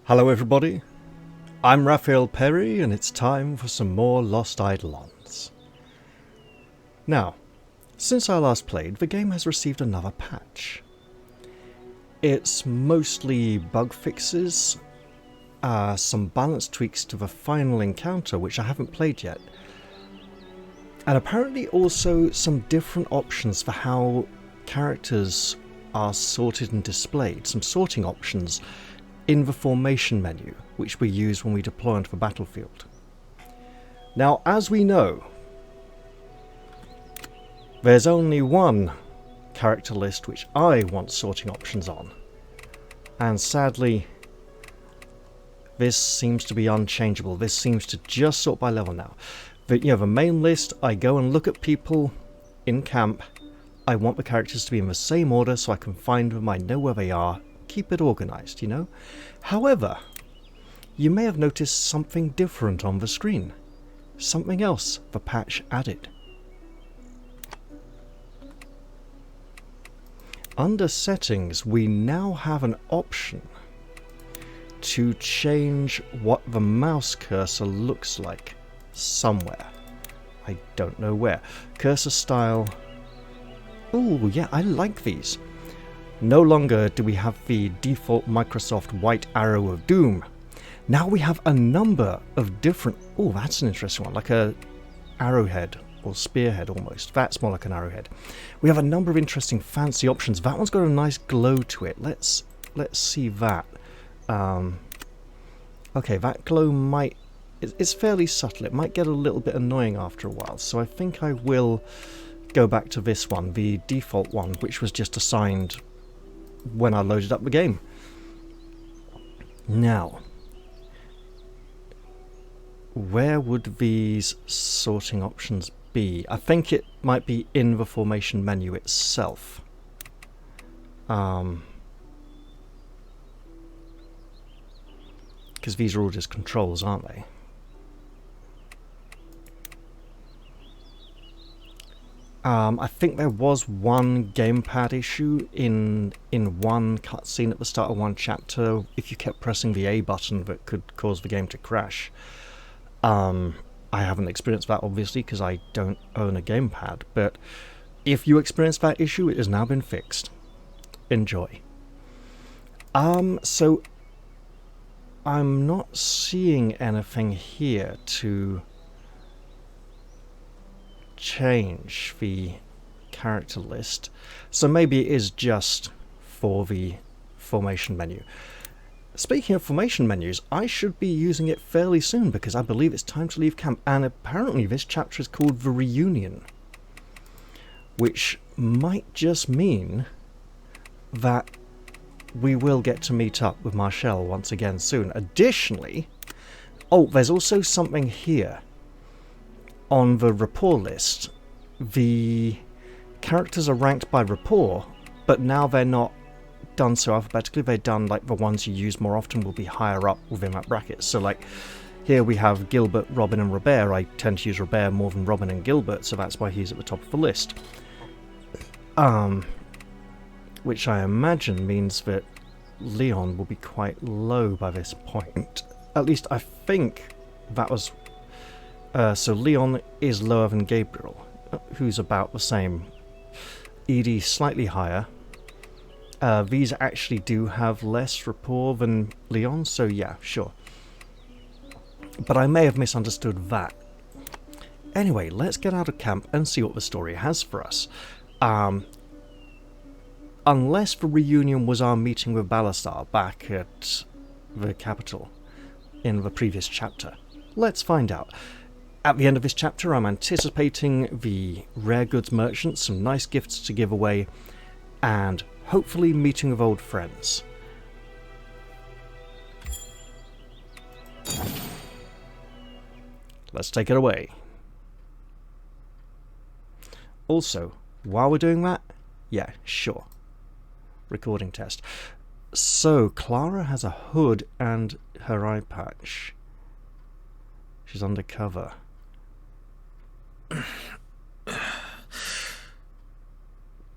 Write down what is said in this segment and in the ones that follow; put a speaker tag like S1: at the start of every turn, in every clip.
S1: Hello everybody, I'm Raphael Perry and it's time for some more Lost Eidolons. Now, since I last played, the game has received another patch. It's mostly bug fixes, some balance tweaks to the final encounter which I haven't played yet, and apparently also some different options for how characters are sorted and displayed, some sorting options in the formation menu, which we use when we deploy onto the battlefield. Now, as we know, there's only one character list which I want sorting options on, and sadly, this seems to be unchangeable. This seems to just sort by level now. The main list, I go and look at people in camp. I want the characters to be in the same order so I can find them, I know where they are, keep it organised, you know? However, you may have noticed something different on the screen. Something else the patch added. Under settings, we now have an option to change what the mouse cursor looks like somewhere. I don't know where. Cursor style. Oh yeah, I like these. No longer do we have the default Microsoft white arrow of doom. Now we have a number of different... Oh, that's an interesting one, like a arrowhead or spearhead almost. That's more like an arrowhead. We have a number of interesting fancy options. That one's got a nice glow to it. Let's see that. Okay, that glow might... It's fairly subtle. It might get a little bit annoying after a while. So I think I will go back to this one, the default one, which was just assigned when I loaded up the game. Now, where would these sorting options be? I think it might be in the formation menu itself. Because these are all just controls, aren't they? I think there was one gamepad issue in one cutscene at the start of one chapter. If you kept pressing the A button, that could cause the game to crash. I haven't experienced that, obviously, because I don't own a gamepad. But if you experienced that issue, it has now been fixed. Enjoy. So I'm not seeing anything here to change the character list, so maybe it is just for the formation menu. Speaking of formation menus, I should be using it fairly soon because I believe it's time to leave camp, and apparently this chapter is called The Reunion, which might just mean that we will get to meet up with Marshall once again soon. Additionally, oh, there's also something here. On the rapport list, the characters are ranked by rapport, but now they're not done so alphabetically. They're done like the ones you use more often will be higher up within that bracket. So like here we have Gilbert, Robin and Robert. I tend to use Robert more than Robin and Gilbert, so that's why he's at the top of the list. Which I imagine means that Leon will be quite low by this point. At least I think that was... so Leon is lower than Gabriel, who's about the same. Edie slightly higher. These actually do have less rapport than Leon, so yeah, sure. But I may have misunderstood that. Anyway, let's get out of camp and see what the story has for us. Unless the reunion was our meeting with Balasar back at the capital in the previous chapter. Let's find out. At the end of this chapter, I'm anticipating the rare goods merchant, some nice gifts to give away, and hopefully meeting with old friends. Let's take it away. Also, while we're doing that, yeah, sure. Recording test. So, Clara has a hood and her eye patch. She's undercover.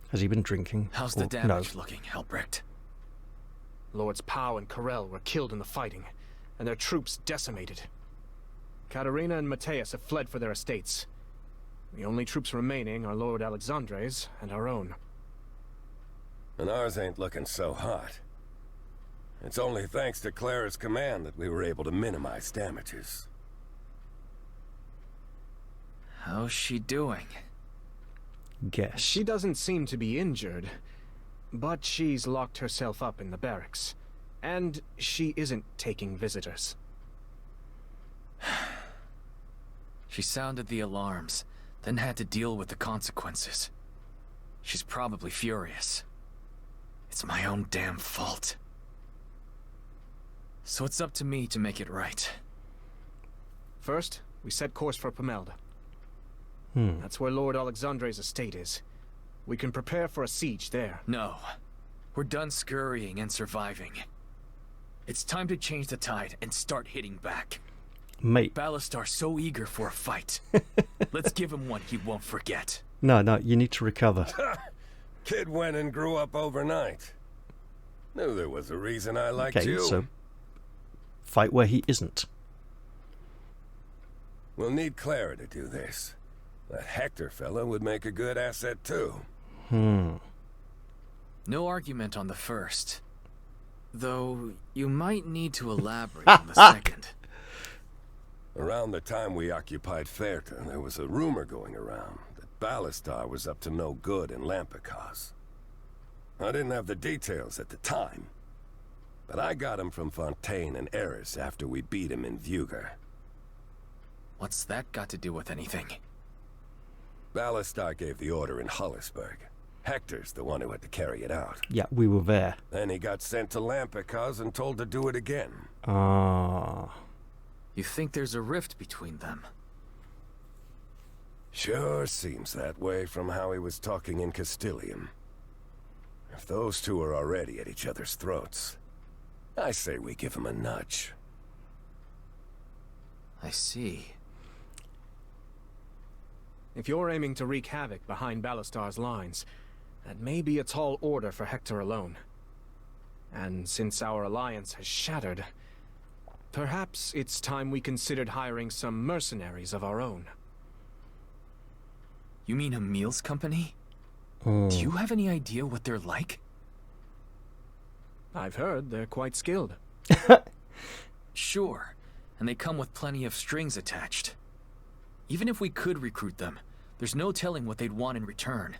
S1: Has he been drinking?
S2: How's the damage looking, Helbrecht? Lords Pau and Corel were killed in the fighting, and their troops decimated. Katerina and Mateus have fled for their estates. The only troops remaining are Lord Alexandre's and our own.
S3: And ours ain't looking so hot. It's only thanks to Clara's command that we were able to minimize damages.
S4: How's she doing?
S1: Guess.
S2: She doesn't seem to be injured, but she's locked herself up in the barracks. And she isn't taking visitors.
S4: She sounded the alarms, then had to deal with the consequences. She's probably furious. It's my own damn fault. So it's up to me to make it right.
S2: First, we set course for Pomelde. That's where Lord Alexandre's estate is. We can prepare for a siege there.
S4: No. We're done scurrying and surviving. It's time to change the tide and start hitting back.
S1: Mate.
S4: Ballastar's so eager for a fight. Let's give him one he won't forget.
S1: No, you need to recover.
S3: Kid went and grew up overnight. Knew there was a reason I liked
S1: Okay,
S3: you.
S1: so fight where he isn't.
S3: We'll need Clara to do this. That Hector fella would make a good asset too.
S4: No argument on the first. Though, you might need to elaborate on the second.
S3: Around the time we occupied Ferta, there was a rumor going around that Ballastar was up to no good in Lampicos. I didn't have the details at the time, but I got him from Fontaine and Eris after we beat him in Vuger.
S4: What's that got to do with anything?
S3: Ballastar gave the order in Hollisburg. Hector's the one who had to carry it out.
S1: Yeah, we were there.
S3: Then he got sent to Lampicos and told to do it again.
S1: Ah.
S4: You think there's a rift between them?
S3: Sure seems that way from how he was talking in Castilian. If those two are already at each other's throats, I say we give him a nudge.
S4: I see.
S2: If you're aiming to wreak havoc behind Ballastar's lines, that may be a tall order for Hector alone. And since our alliance has shattered, perhaps it's time we considered hiring some mercenaries of our own.
S4: You mean Emil's company? Do you have any idea what they're like?
S2: I've heard they're quite skilled.
S4: Sure, and they come with plenty of strings attached. Even if we could recruit them, there's no telling what they'd want in return.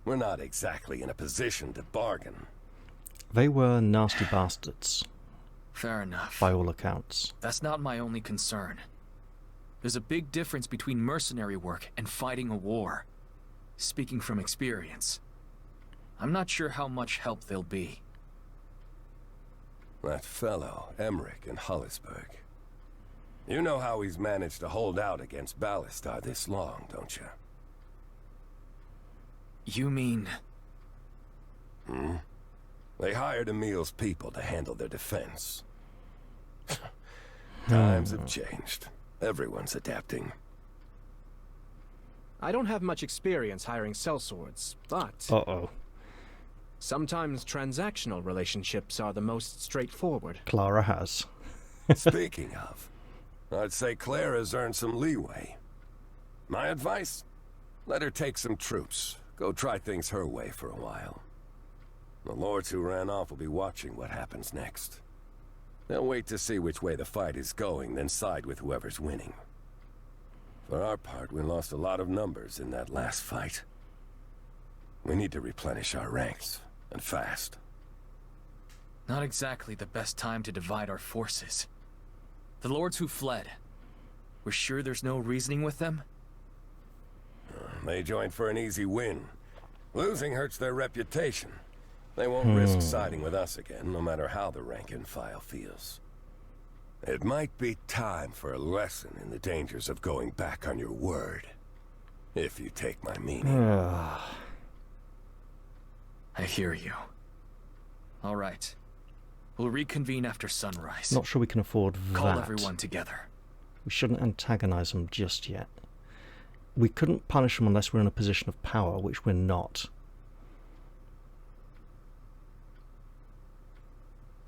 S3: We're not exactly in a position to bargain.
S1: They were nasty bastards,
S4: Fair enough.
S1: by all accounts.
S4: That's not my only concern. There's a big difference between mercenary work and fighting a war. Speaking from experience, I'm not sure how much help they'll be.
S3: That fellow, Emmerich in Hollisburg. You know how he's managed to hold out against Ballastar this long, don't you?
S4: You mean...
S3: They hired Emil's people to handle their defense. Times have changed. Everyone's adapting.
S2: I don't have much experience hiring sellswords, but
S1: Uh-oh.
S2: sometimes transactional relationships are the most straightforward.
S1: Clara has.
S3: Speaking of, I'd say Clara's earned some leeway. My advice? Let her take some troops. Go try things her way for a while. The lords who ran off will be watching what happens next. They'll wait to see which way the fight is going, then side with whoever's winning. For our part, we lost a lot of numbers in that last fight. We need to replenish our ranks, and fast.
S4: Not exactly the best time to divide our forces. The lords who fled. We're sure there's no reasoning with them?
S3: They joined for an easy win. Losing hurts their reputation. They won't risk siding with us again, no matter how the rank and file feels. It might be time for a lesson in the dangers of going back on your word. If you take my meaning.
S4: I hear you. All right. We'll reconvene after sunrise.
S1: Not sure we can afford that.
S4: Call everyone together.
S1: We shouldn't antagonize them just yet. We couldn't punish them unless we're in a position of power, which we're not.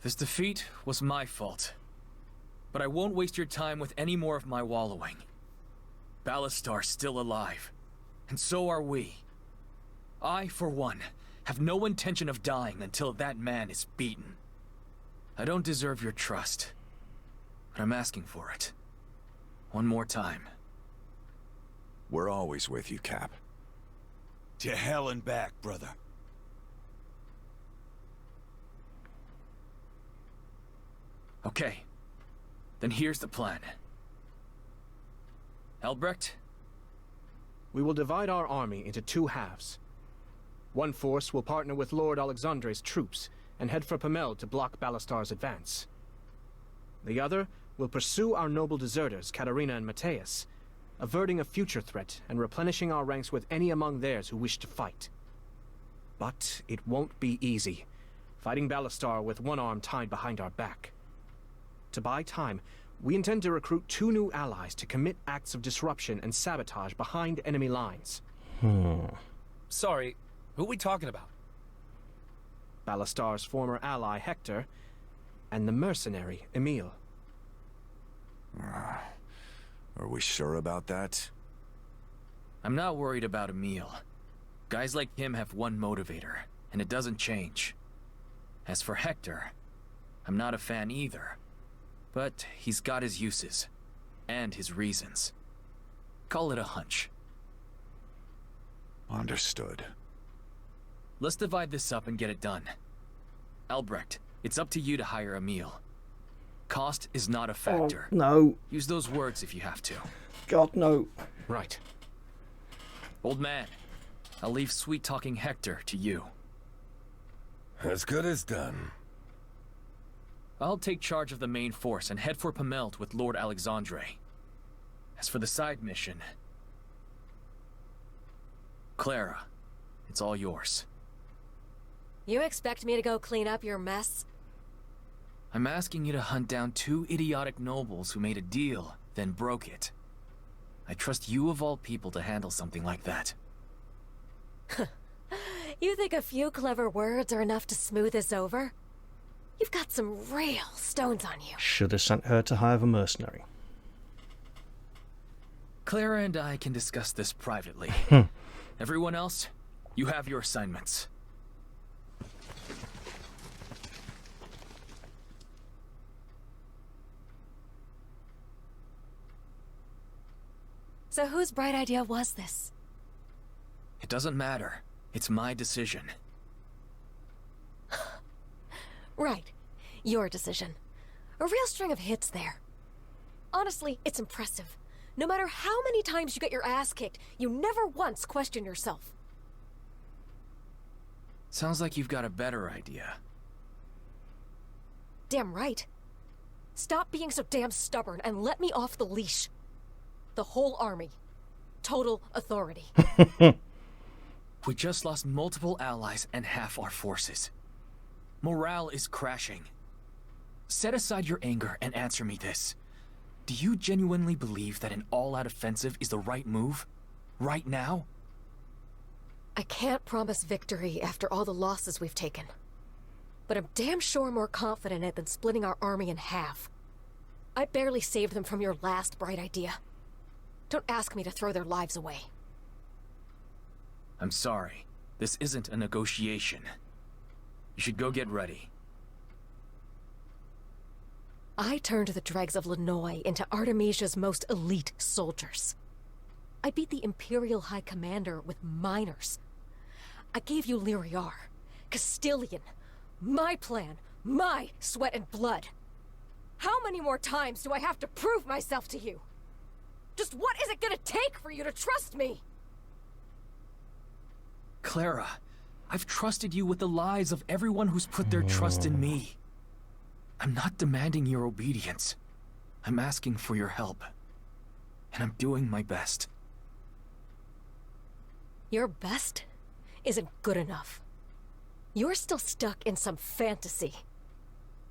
S4: This defeat was my fault. But I won't waste your time with any more of my wallowing. Ballastar's still alive. And so are we. I, for one, have no intention of dying until that man is beaten. I don't deserve your trust, but I'm asking for it. One more time.
S5: We're always with you, Cap. To hell and back, brother.
S4: Okay. Then here's the plan. Albrecht?
S2: We will divide our army into two halves. One force will partner with Lord Alexandre's troops and head for Pomelde to block Ballastar's advance. The other will pursue our noble deserters, Katarina and Matthias, averting a future threat and replenishing our ranks with any among theirs who wish to fight. But it won't be easy, fighting Ballastar with one arm tied behind our back. To buy time, we intend to recruit 2 new allies to commit acts of disruption and sabotage behind enemy lines.
S6: Sorry, who are we talking about?
S2: Ballastar's former ally, Hector, and the mercenary, Emile.
S5: Are we sure about that?
S4: I'm not worried about Emile. Guys like him have one motivator, and it doesn't change. As for Hector, I'm not a fan either. But he's got his uses, and his reasons. Call it a hunch.
S5: Understood.
S4: Let's divide this up and get it done. Albrecht, it's up to you to hire Emile. Cost is not a factor.
S1: Oh, no.
S4: Use those words if you have to.
S1: God, no.
S2: Right.
S4: Old man, I'll leave sweet-talking Hector to you.
S3: As good as done.
S4: I'll take charge of the main force and head for Pomelde with Lord Alexandre. As for the side mission... Clara, it's all yours.
S7: You expect me to go clean up your mess?
S4: I'm asking you to hunt down 2 idiotic nobles who made a deal, then broke it. I trust you of all people to handle something like that.
S7: You think a few clever words are enough to smooth this over? You've got some real stones on you.
S1: Should have sent her to hire a mercenary.
S4: Clara and I can discuss this privately. Everyone else, you have your assignments.
S7: So whose bright idea was this?
S4: It doesn't matter. It's my decision.
S7: Right. Your decision. A real string of hits there. Honestly, it's impressive. No matter how many times you get your ass kicked, you never once question yourself.
S4: Sounds like you've got a better idea.
S7: Damn right. Stop being so damn stubborn and let me off the leash. The whole army. Total authority.
S4: We just lost multiple allies and half our forces. Morale is crashing. Set aside your anger and answer me this. Do you genuinely believe that an all-out offensive is the right move? Right now?
S7: I can't promise victory after all the losses we've taken. But I'm damn sure more confident in it than splitting our army in half. I barely saved them from your last bright idea. Don't ask me to throw their lives away.
S4: I'm sorry. This isn't a negotiation. You should go get ready.
S7: I turned the dregs of Lenoy into Artemesia's most elite soldiers. I beat the Imperial High Commander with minors. I gave you Lyriar, Castilian, my plan, my sweat and blood. How many more times do I have to prove myself to you? Just what is it gonna take for you to trust me?
S4: Clara, I've trusted you with the lives of everyone who's put their trust in me. I'm not demanding your obedience. I'm asking for your help. And I'm doing my best.
S7: Your best isn't good enough. You're still stuck in some fantasy.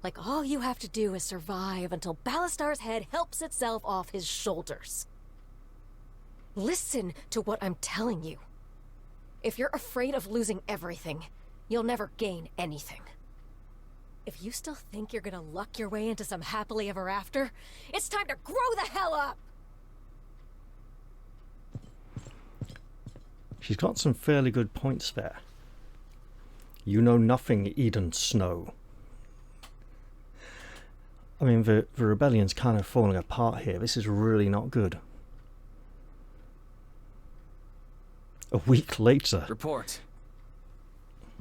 S7: Like all you have to do is survive until Ballastar's head helps itself off his shoulders. Listen to what I'm telling you. If you're afraid of losing everything, you'll never gain anything. If you still think you're gonna luck your way into some happily ever after, it's time to grow the hell up!
S1: She's got some fairly good points there. You know nothing, Eden Snow. I mean, the rebellion's kind of falling apart here. This is really not good. A week later.
S4: Report.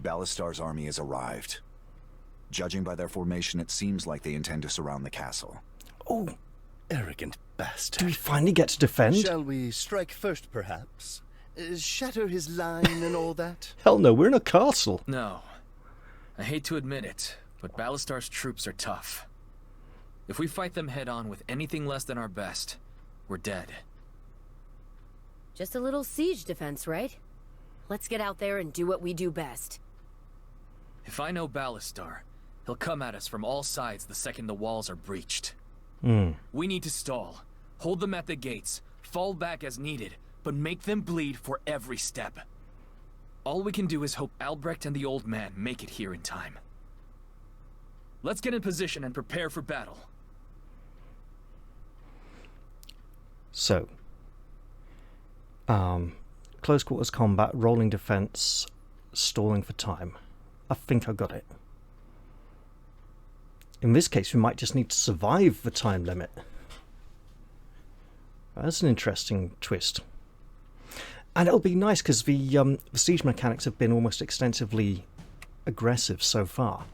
S5: Ballastar's army has arrived. Judging by their formation, it seems like they intend to surround the castle.
S1: Oh,
S8: Arrogant bastard.
S1: do we finally get to defend?
S8: Shall we strike first, perhaps? Shatter his line and all that?
S1: Hell no, we're in a castle.
S4: No. I hate to admit it, but Ballastar's troops are tough. If we fight them head-on with anything less than our best, we're dead.
S9: Just a little siege defense, right? Let's get out there and do what we do best.
S4: If I know Ballastar, he'll come at us from all sides the second the walls are breached. We need to stall, hold them at the gates, fall back as needed, but make them bleed for every step. All we can do is hope Albrecht and the old man make it here in time. Let's get in position and prepare for battle.
S1: So, close quarters combat, rolling defense, stalling for time. I think I got it. In this case, we might just need to survive the time limit. That's an interesting twist. And it'll be nice because the siege mechanics have been almost extensively aggressive so far.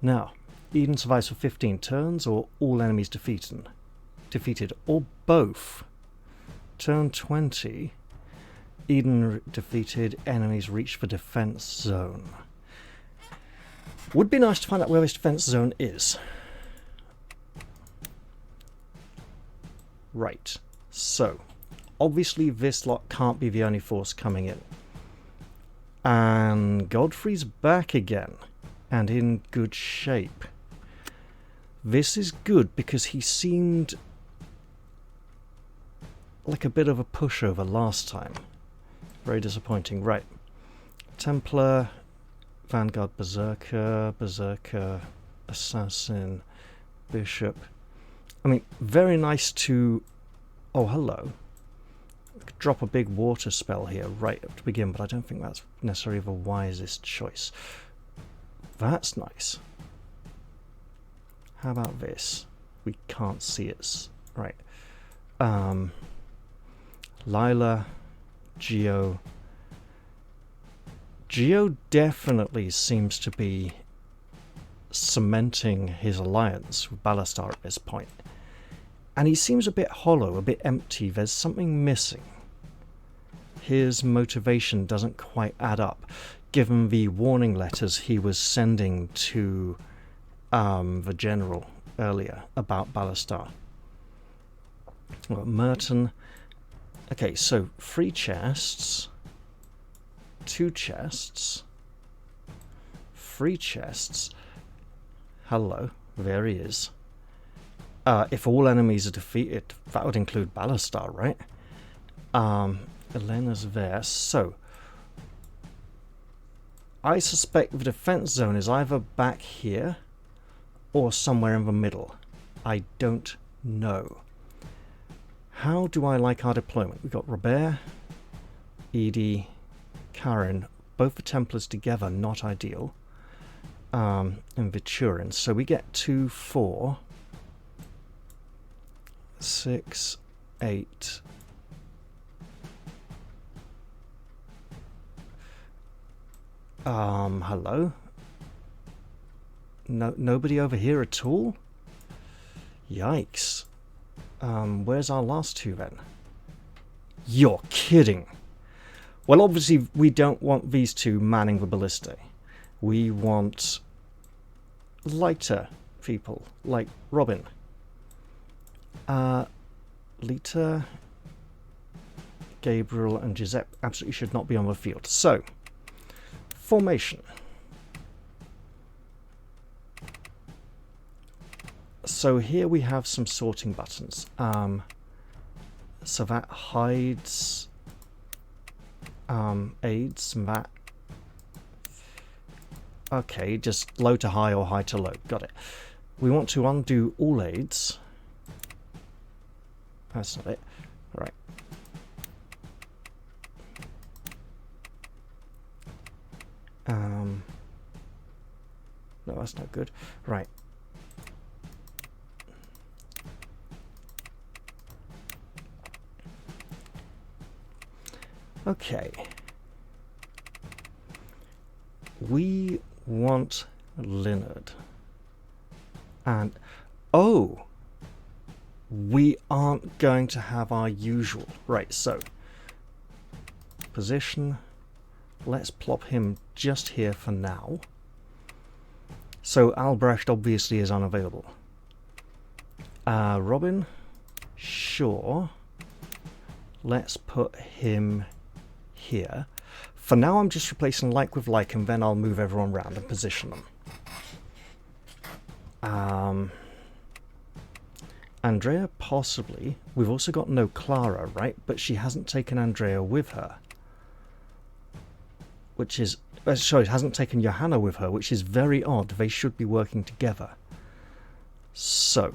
S1: Now, Eden survives for 15 turns, or all enemies defeated, or both. Turn 20, Eden defeated, enemies reach the defense zone. Would be nice to find out where this defense zone is. Right, so obviously this lot can't be the only force coming in. And Godfrey's back again, and in good shape. This is good because he seemed like a bit of a pushover last time. Very disappointing. Right. Templar, Vanguard, Berserker, Assassin, Bishop. I mean, very nice to... Oh, hello. I could drop a big water spell here right to begin, but I don't think that's necessarily the wisest choice. That's nice. How about this? We can't see it. Right. Lila, Geo. Geo definitely seems to be cementing his alliance with Ballastar at this point. And he seems a bit hollow, a bit empty. There's something missing. His motivation doesn't quite add up, given the warning letters he was sending to the general earlier about Ballastar. Well, Merton. Okay, so 3 chests, 2 chests, 3 chests. Hello, there he is. If all enemies are defeated, that would include Ballastar, right? Elena's there. So, I suspect the defense zone is either back here or somewhere in the middle. I don't know. How do I like our deployment? We've got Robert, Edie, Karen, both the Templars together, not ideal. And Viturin. So we get 2, 4, 6, 8. Hello? Nobody over here at all? Yikes. Where's our last 2 then? You're kidding. Well, obviously we don't want these 2 manning the ballista. We want lighter people, like Robin. Lita, Gabriel and Giuseppe absolutely should not be on the field. So, formation. So here we have some sorting buttons. So that hides aids, and that Okay, just low to high or high to low. Got it. We want to undo all aids. That's not it. Right. No, that's not good. Right. Okay. We want Leonard. And, oh! We aren't going to have our usual. Right, so. Position. Let's plop him just here for now. So Albrecht obviously is unavailable. Robin? Sure. Let's put him here. For now I'm just replacing like with like, and then I'll move everyone around and position them. Andrea, possibly. We've also got no Clara, right? But she hasn't taken Andrea with her. Which is... sorry, hasn't taken Johanna with her, which is very odd. They should be working together. So...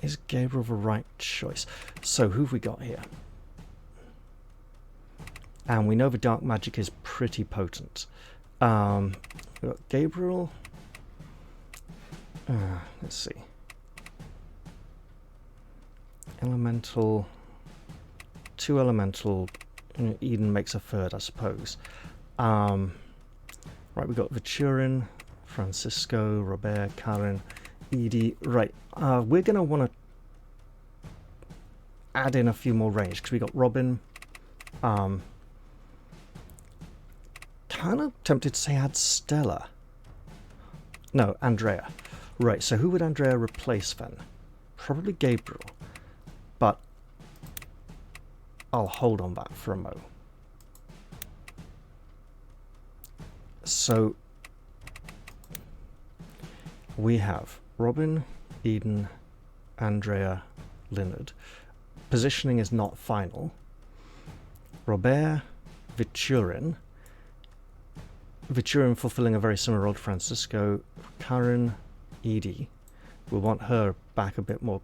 S1: is Gabriel the right choice? So, who have we got here? And we know the dark magic is pretty potent. We've got Gabriel. Let's see. Elemental. 2 elemental. Eden makes a third, I suppose. Right, we've got Viturin, Francisco, Robert, Karen, Edie. Right, we're going to want to add in a few more range, because we got Robin. Kind of tempted to say add Stella. No, Andrea. Right, so who would Andrea replace then? Probably Gabriel. But I'll hold on that for a mo. So we have Robin, Eden, Andrea, Leonard. Positioning is not final. Robert, Viturin. Viturin fulfilling a very similar role to Francisco. Karen, Edie. We'll want her back a bit more.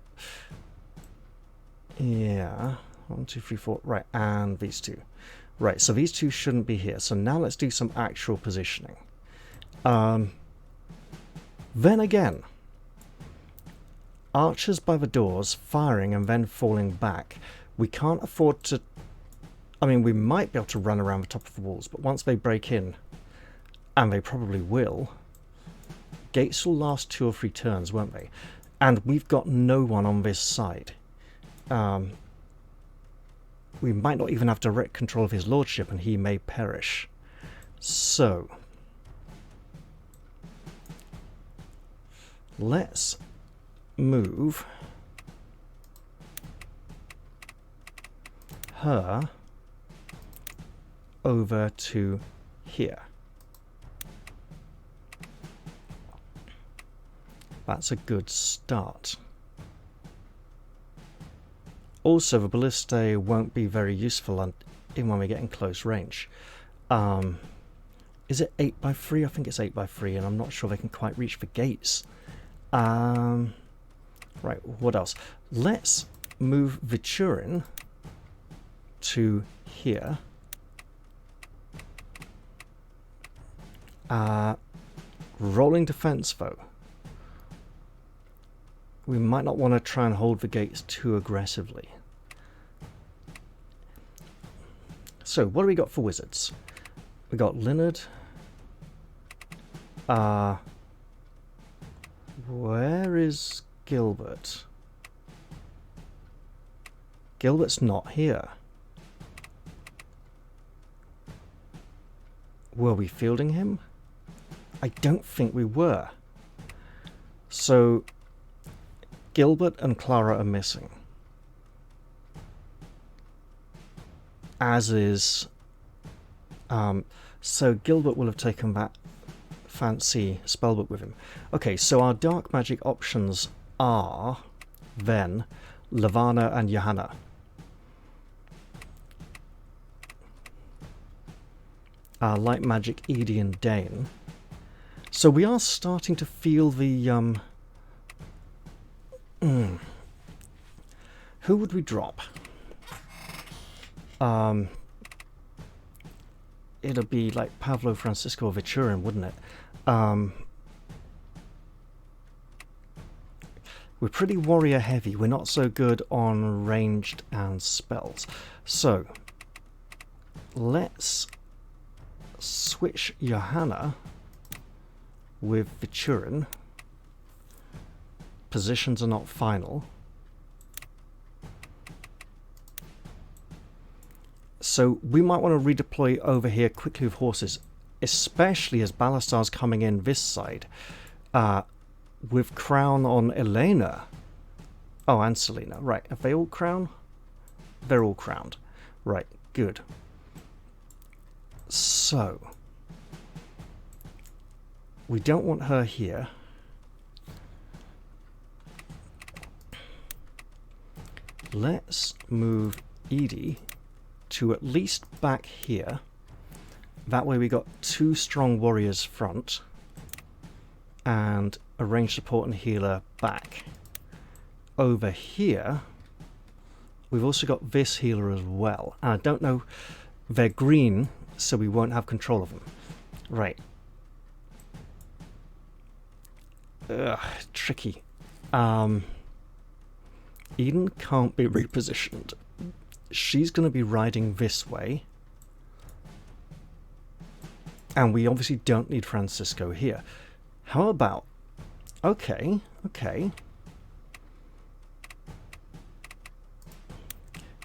S1: Yeah. 1, 2, 3, 4. Right, and these two. Right, so these two shouldn't be here. So now let's do some actual positioning. Then again, archers by the doors, firing and then falling back. We can't afford to... I mean, we might be able to run around the top of the walls, but once they break in, and they probably will, gates will last 2 or 3 turns, won't they? And we've got no one on this side. We might not even have direct control of his lordship, and he may perish. So, let's move her over to here. That's a good start. Also, the ballistae won't be very useful even when we get in close range. Is it 8x3? I think it's 8x3, and I'm not sure they can quite reach the gates. Right, what else? Let's move Viturin to here. Rolling defense, though. We might not want to try and hold the gates too aggressively. So, what do we got for wizards? We got Leonard. Where is Gilbert? Gilbert's not here. Were we fielding him? I don't think we were. So, Gilbert and Clara are missing. As is... so Gilbert will have taken that fancy spellbook with him. Okay, so our dark magic options are then Lavana and Johanna. Light Magic, Edie and Dane. So we are starting to feel the... Who would we drop? It'll be like Pablo, Francisco, or Vichurin, wouldn't it? We're pretty warrior heavy. We're not so good on ranged and spells. So, let's switch Johanna with Vichurin. Positions are not final. So we might want to redeploy over here quickly with horses, especially as Ballastar's coming in this side. With crown on Elena. Oh, and Selena. Right, have they all crowned? They're all crowned. Right, good. So, we don't want her here. Let's move Edie to at least back here. That way we got 2 strong warriors front and a ranged support and healer back. Over here we've also got this healer as well, and I don't know, they're green so we won't have control of them. Right. Ugh, tricky. Eden can't be repositioned. She's going to be riding this way. And we obviously don't need Francisco here. How about... Okay.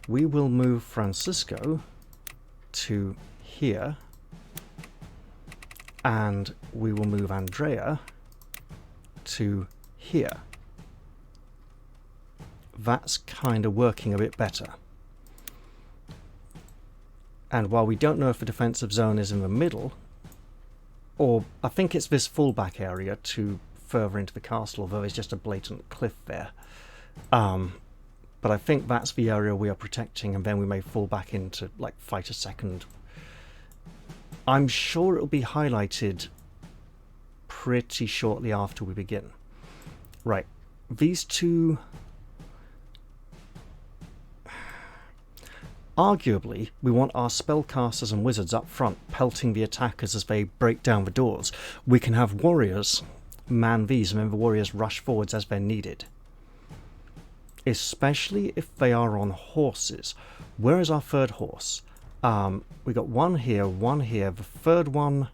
S1: We will move Francisco to here. And we will move Andrea to here. That's kind of working a bit better. And while we don't know if the defensive zone is in the middle, or I think it's this fallback area to further into the castle, although there's just a blatant cliff there. But I think that's the area we are protecting, and then we may fall back into, like, fight a second. I'm sure it'll be highlighted pretty shortly after we begin. Right, these two... Arguably, we want our spellcasters and wizards up front, pelting the attackers as they break down the doors. We can have warriors man these, and then the warriors rush forwards as they're needed. Especially if they are on horses. Where is our third horse? We got one here, one here. The third one,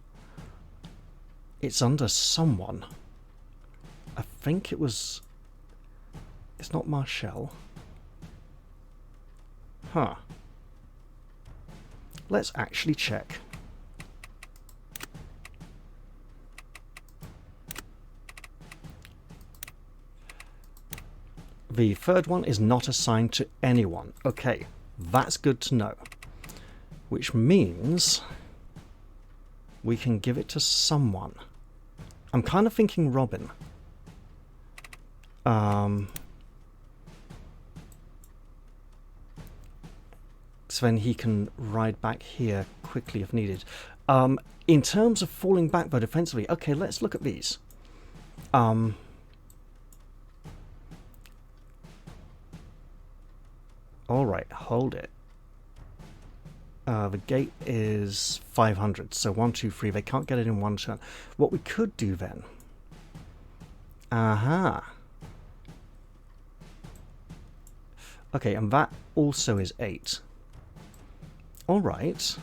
S1: it's under someone. I think it was... It's not Marshall. Huh. Let's actually check. The third one is not assigned to anyone. Okay, that's good to know. Which means we can give it to someone. I'm kind of thinking Robin. So then he can ride back here quickly if needed. In terms of falling back though defensively, okay, let's look at these. Alright, hold it. The gate is 500, so 1, 2, 3. They can't get it in one turn. What we could do then... Aha! Okay, and that also is 8. Alright.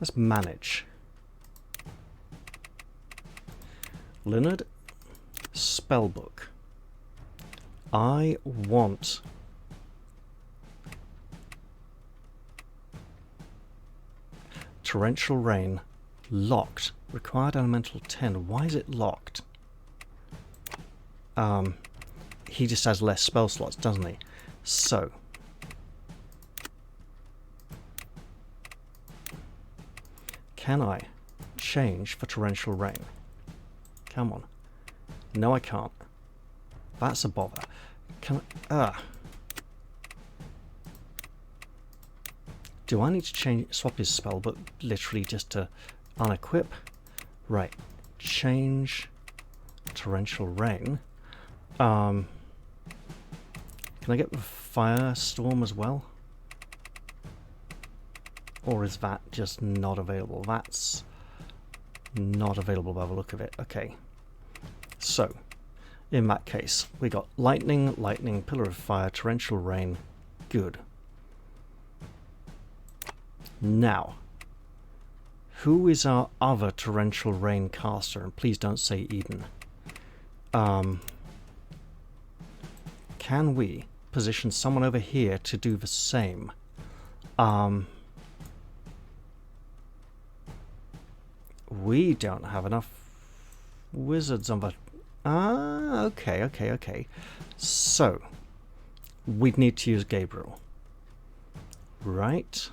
S1: Let's manage. Leonard, spellbook. I want torrential rain locked. Required elemental 10. Why is it locked? He just has less spell slots, doesn't he? So can I change for torrential rain? Come on. No, I can't. That's a bother. Can I... Do I need to swap his spell, but literally just to unequip? Right. Change torrential rain. Can I get the firestorm as well? Or is that just not available? That's not available by the look of it. Okay. So, in that case, we got lightning, lightning, pillar of fire, torrential rain. Good. Now, who is our other torrential rain caster? And please don't say Eden. Can we position someone over here to do the same? We don't have enough wizards on the... okay. So, we'd need to use Gabriel. Right.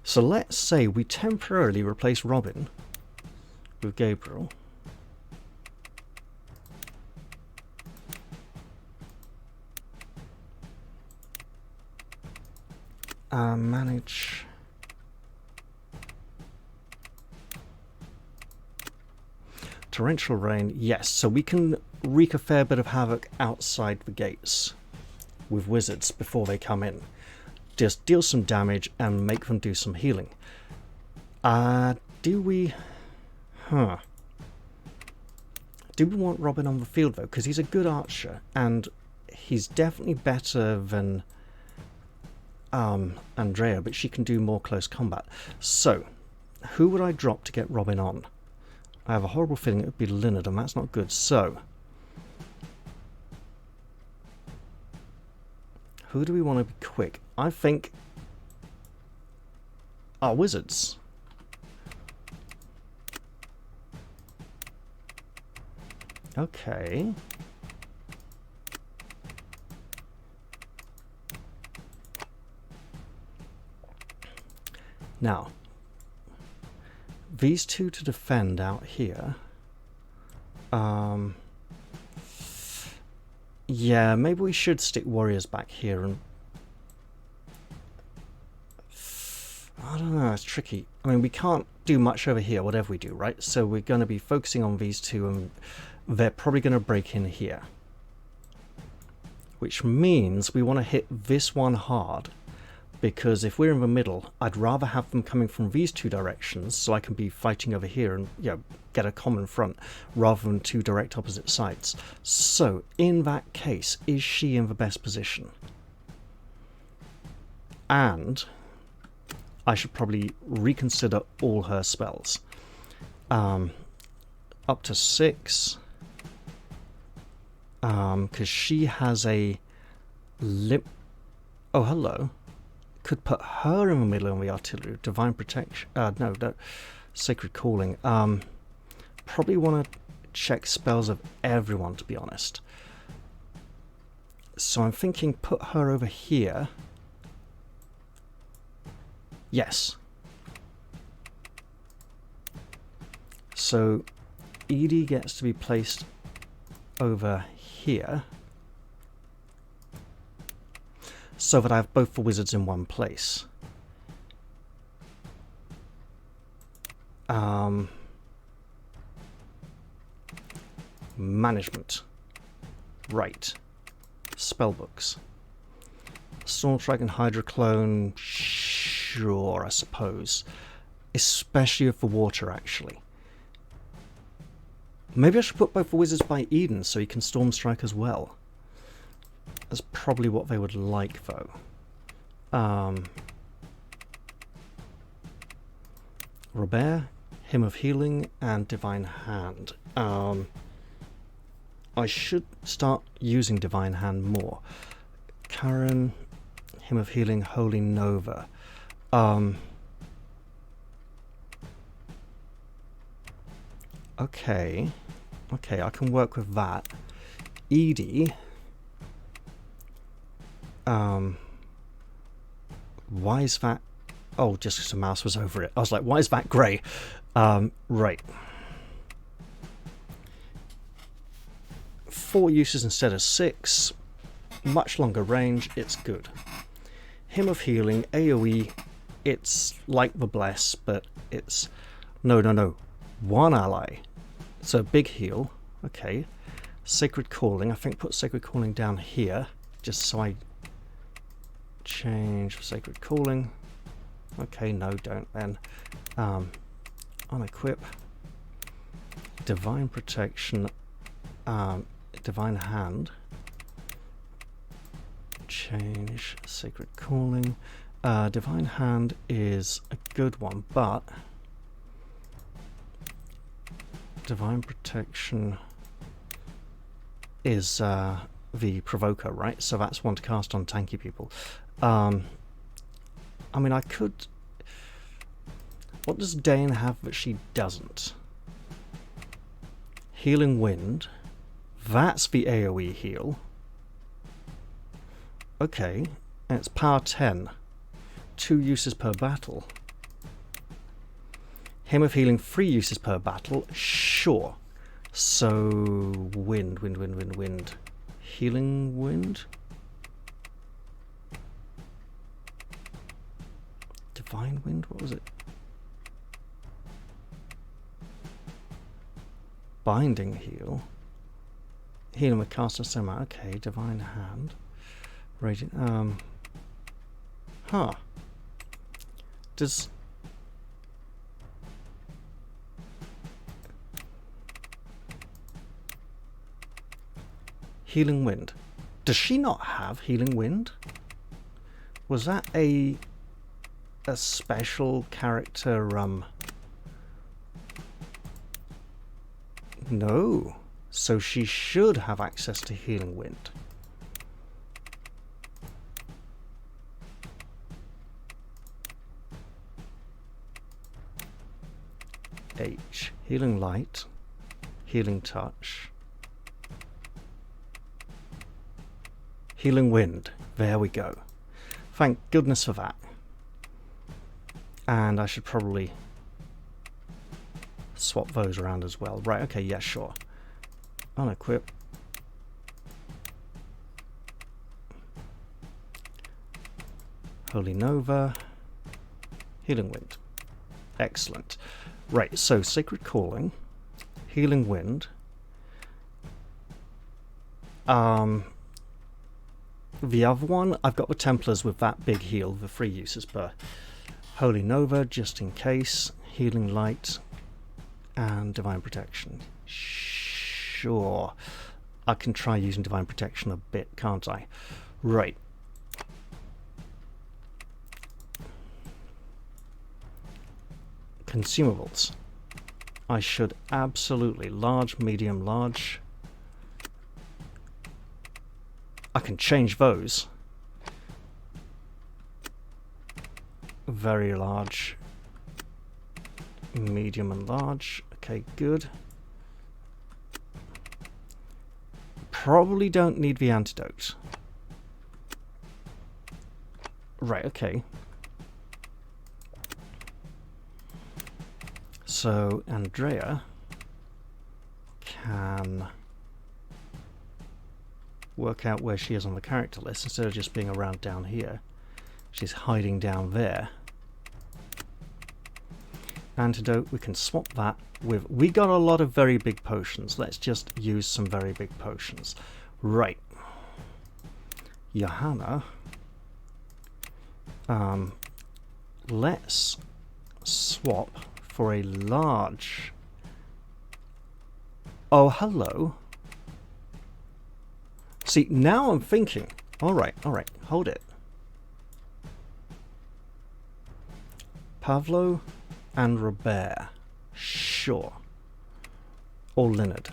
S1: So let's say we temporarily replace Robin with Gabriel. Manage... Torrential rain, yes, so we can wreak a fair bit of havoc outside the gates with wizards before they come in. Just deal some damage and make them do some healing. Do we... Do we want Robin on the field though? Because he's a good archer and he's definitely better than Andrea, but she can do more close combat. So, who would I drop to get Robin on? I have a horrible feeling it would be Leonard, and that's not good. So, who do we want to be quick? I think our wizards. Okay. Now, these two to defend out here. Yeah, maybe we should stick warriors back here and... I don't know, it's tricky. I mean, we can't do much over here, whatever we do, right? So we're going to be focusing on these two, and they're probably going to break in here. Which means we want to hit this one hard. Because if we're in the middle, I'd rather have them coming from these two directions so I can be fighting over here and, you know, get a common front rather than two direct opposite sides. So, in that case, is she in the best position? And I should probably reconsider all her spells. Up to 6. Because she has a oh, hello. Could put her in the middle of the artillery. Divine protection. No, sacred calling. Probably want to check spells of everyone, to be honest. So I'm thinking put her over here. Yes. So Edie gets to be placed over here. So that I have both the wizards in one place. Management. Right. Spellbooks. Storm Dragon, Hydroclone, sure, I suppose. Especially with the water, actually. Maybe I should put both the wizards by Eden so he can Storm Strike as well. That's probably what they would like, though. Robert, Hymn of Healing, and Divine Hand. I should start using Divine Hand more. Karen, Hymn of Healing, Holy Nova. Okay, I can work with that. Edie. Why is that? Oh, just because the mouse was over it. I was like, why is that grey? Right. 4 uses instead of 6. Much longer range. It's good. Hymn of Healing, AoE, it's like the Bless, but it's... No. One ally. So big heal. Okay. Sacred Calling. I think put Sacred Calling down here, just so I change Sacred Calling. Okay, no, don't then. Unequip. Divine Protection. Divine Hand. Change Sacred Calling. Divine Hand is a good one, but Divine Protection is the Provoker, right? So that's one to cast on tanky people. I mean, I could... What does Dane have that she doesn't? Healing Wind. That's the AoE heal. Okay, and it's power 10. 2 uses per battle. Hymn of Healing, 3 uses per battle. Sure. So, wind. Healing Wind? Divine Wind? What was it? Binding Heal. Healing with Caster Sema. Okay, Divine Hand. Radiant. Huh. Does... Healing Wind. Does she not have Healing Wind? Was that a special character, No. So she should have access to Healing Wind. H. Healing Light. Healing Touch. Healing Wind. There we go. Thank goodness for that. And I should probably swap those around as well. Right, okay, yeah, sure. Unequip. Holy Nova. Healing Wind. Excellent. Right, so Sacred Calling. Healing Wind. The other one, I've got the Templars with that big heal, the 3 uses per. Holy Nova, just in case. Healing Light. And Divine Protection. Sure. I can try using Divine Protection a bit, can't I? Right. Consumables. I should absolutely. Large, medium, large. I can change those. Very large. Medium and large. Okay, good. Probably don't need the antidote. Right, okay. So, Andrea can work out where she is on the character list instead of just being around down here. She's hiding down there. Antidote, we can swap that with... We got a lot of very big potions. Let's just use some very big potions. Right. Johanna. Let's swap for a large... Oh, hello. See, now I'm thinking. Alright, hold it. Pavlo and Robert. Sure. Or Leonard.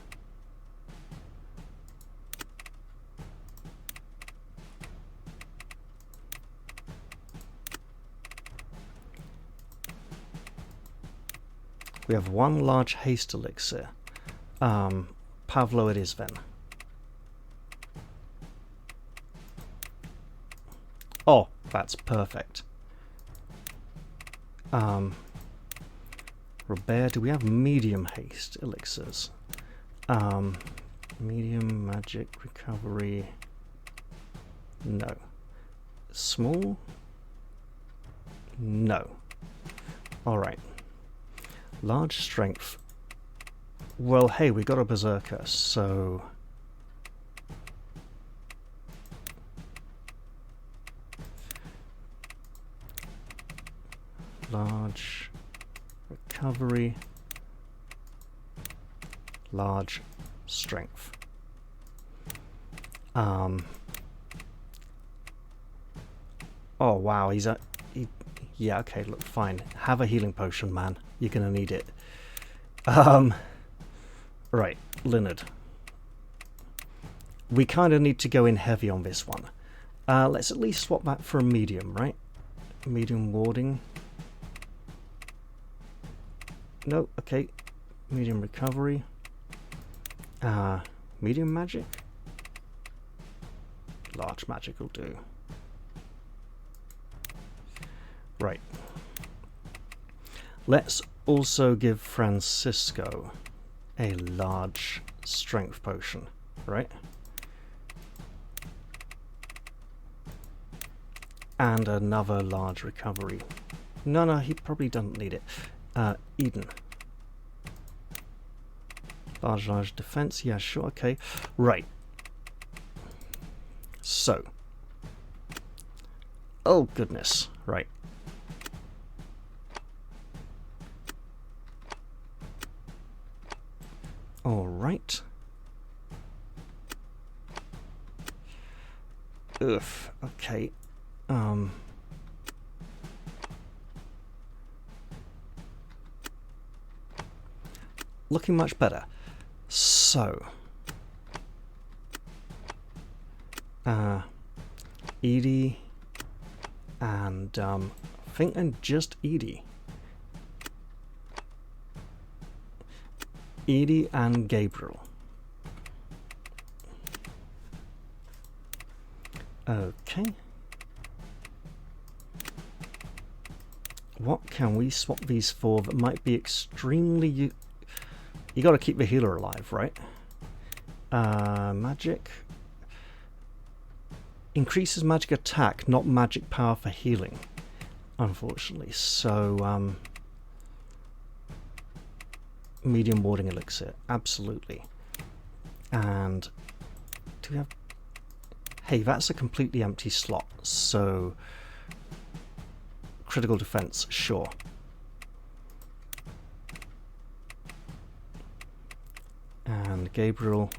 S1: We have one large haste elixir. Pavlo it is then. Oh, that's perfect. Robert, do we have medium haste elixirs? Medium magic recovery. No. Small? No. Alright. Large strength. Well, hey, we got a berserker, so... Large recovery. Large strength. Oh wow, he's a... yeah, okay, look, fine. Have a healing potion, man. You're gonna need it. Right, Leonard. We kind of need to go in heavy on this one. Let's at least swap that for a medium, right? Medium warding. No, okay. Medium recovery. Medium magic? Large magic will do. Right. Let's also give Francisco a large strength potion, right? And another large recovery. No, he probably doesn't need it. Eden. Large defense. Yeah, sure, okay. Right. So. Oh, goodness. Right. All right. Ugh, okay. Looking much better. So, Edie and I think I'm just Edie. Edie and Gabriel. Okay. What can we swap these for that might be extremely... You gotta keep the healer alive, right? Magic. Increases magic attack, not magic power for healing. Unfortunately. So, medium warding elixir. Absolutely. And do we have... Hey, that's a completely empty slot. So, critical defense, sure. And Gabriel.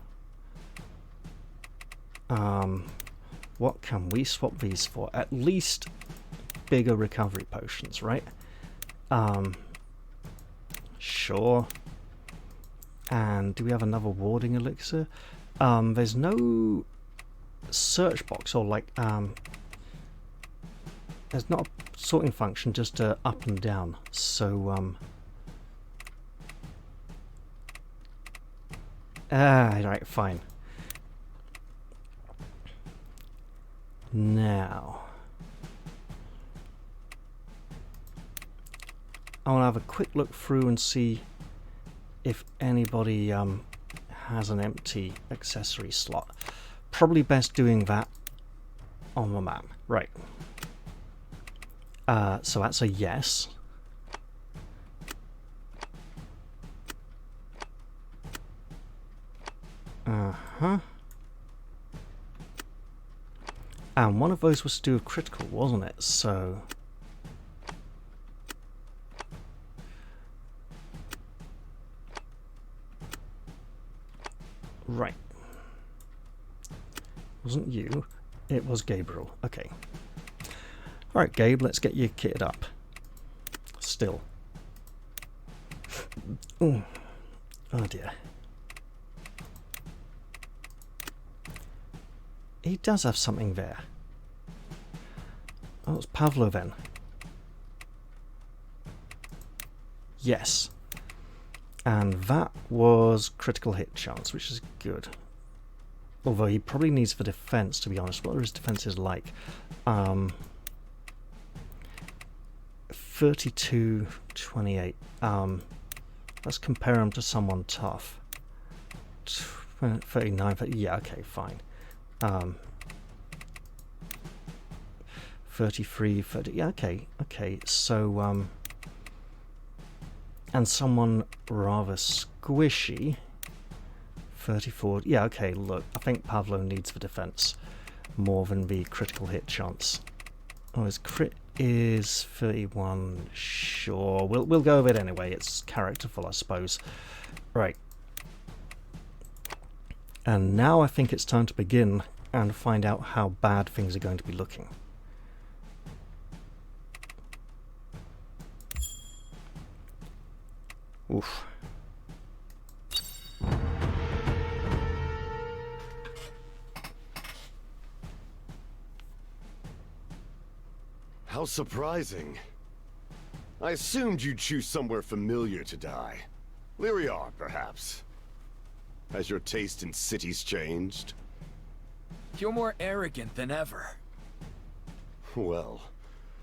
S1: What can we swap these for? At least bigger recovery potions, right? Sure. And do we have another warding elixir? There's no search box or like there's not a sorting function, just up and down. So right, fine. Now I want to have a quick look through and see if anybody has an empty accessory slot. Probably best doing that on the map. Right. So that's a yes. Uh-huh. And one of those was to do with critical, wasn't it? So... Right. Wasn't you, it was Gabriel. Okay. Alright, Gabe, let's get you kitted up. Still. Ooh. Oh dear. He does have something there. Oh, it's Pavlo then. Yes. And that was critical hit chance, which is good. Although he probably needs for defense, to be honest. What are his defenses like? 32, 28. Let's compare him to someone tough. 39, yeah, okay, fine. 33, 30, yeah, okay, okay, so, and someone rather squishy, 34, yeah, okay, look, I think Pavlo needs the defense more than the critical hit chance. Oh, his crit is 31, sure, we'll go with it anyway, it's characterful, I suppose. Right. And now I think it's time to begin and find out how bad things are going to be looking. Oof.
S10: How surprising. I assumed you'd choose somewhere familiar to die. Lyriar, perhaps. Has your taste in cities changed?
S4: You're more arrogant than ever.
S10: Well,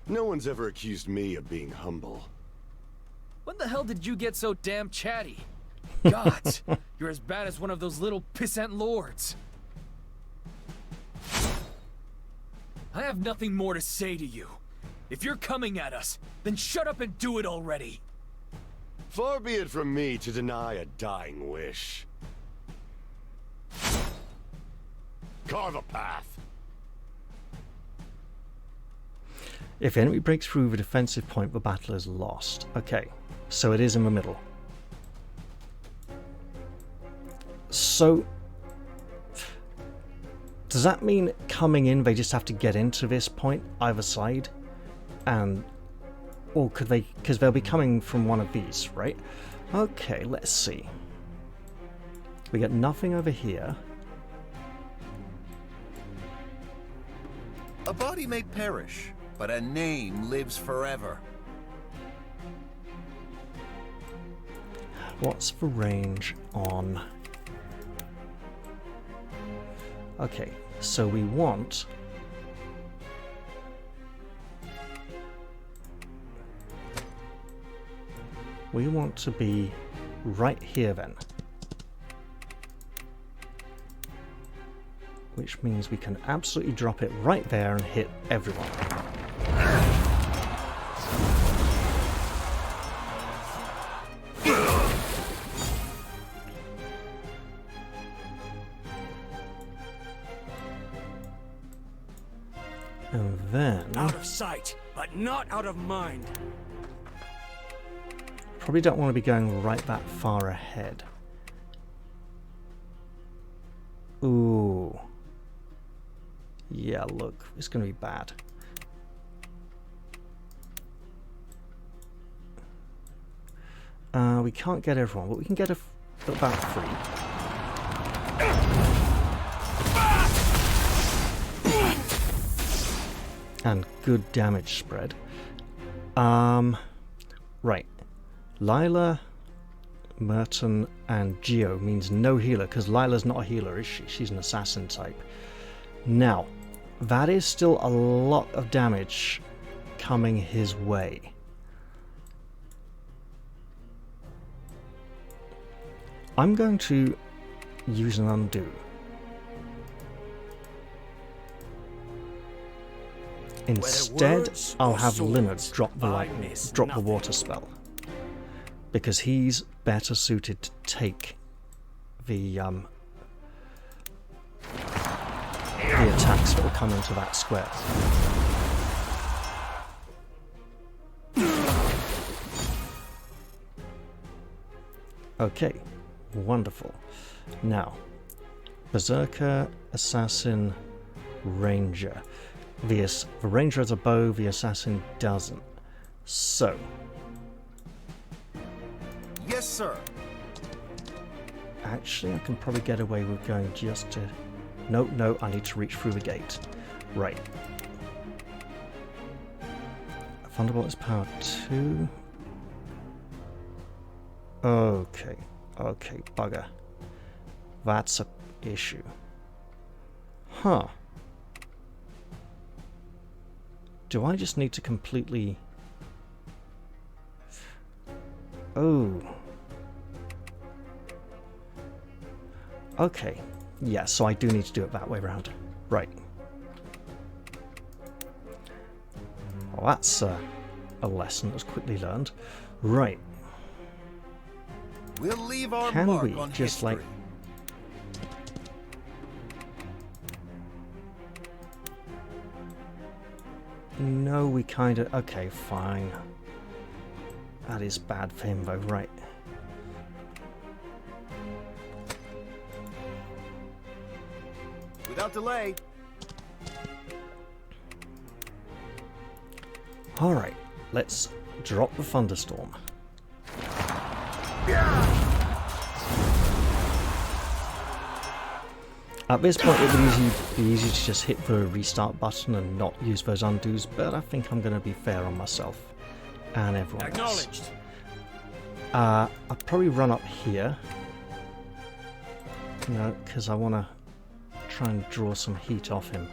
S10: no one's ever accused me of being humble.
S4: When the hell did you get so damn chatty? Gods, you're as bad as one of those little pissant lords. I have nothing more to say to you. If you're coming at us, then shut up and do it already.
S10: Far be it from me to deny a dying wish. Carve a path.
S1: If the enemy breaks through the defensive point, the battle is lost. Okay, so it is in the middle. So, does that mean coming in, they just have to get into this point, either side? And, or could they, because they'll be coming from one of these, right? Okay, let's see. We get nothing over here.
S8: A body may perish, but a name lives forever.
S1: What's the range on... Okay, so we want... We want to be right here then. Which means we can absolutely drop it right there and hit everyone. And then...
S11: Out of sight, but not out of mind.
S1: Probably don't want to be going right that far ahead. Ooh. Yeah, look, it's going to be bad. We can't get everyone, but we can get about 3. And good damage spread. Right. Lila, Merton, and Geo means no healer, because Lila's not a healer, is she? She's an assassin type. Now, that is still a lot of damage coming his way. I'm going to use an undo. Instead, I'll have Linard drop the water spell, because he's better suited to take the attacks that will come into that square. Okay, wonderful. Now, Berserker, Assassin, Ranger. The Ranger has a bow, the Assassin doesn't. So...
S8: Yes, sir.
S1: Actually, I can probably get away with going just to... No, I need to reach through the gate. Right. Thunderbolt is power 2. Okay, bugger. That's a issue. Huh. Do I just need to completely... Oh. Okay. Yeah, so I do need to do it that way around. Right. Well, that's a lesson that was quickly learned. Right.
S8: We'll leave our
S1: Can
S8: mark
S1: we
S8: on
S1: just
S8: history.
S1: like... No, we kind of... Okay, fine. That is bad for him though, right.
S8: Without delay.
S1: Alright, let's drop the thunderstorm. At this point it would be easy to just hit the restart button and not use those undos, but I think I'm going to be fair on myself and everyone else.
S11: Acknowledged.
S1: I'll probably run up here. No, because I want to try and draw some heat off him.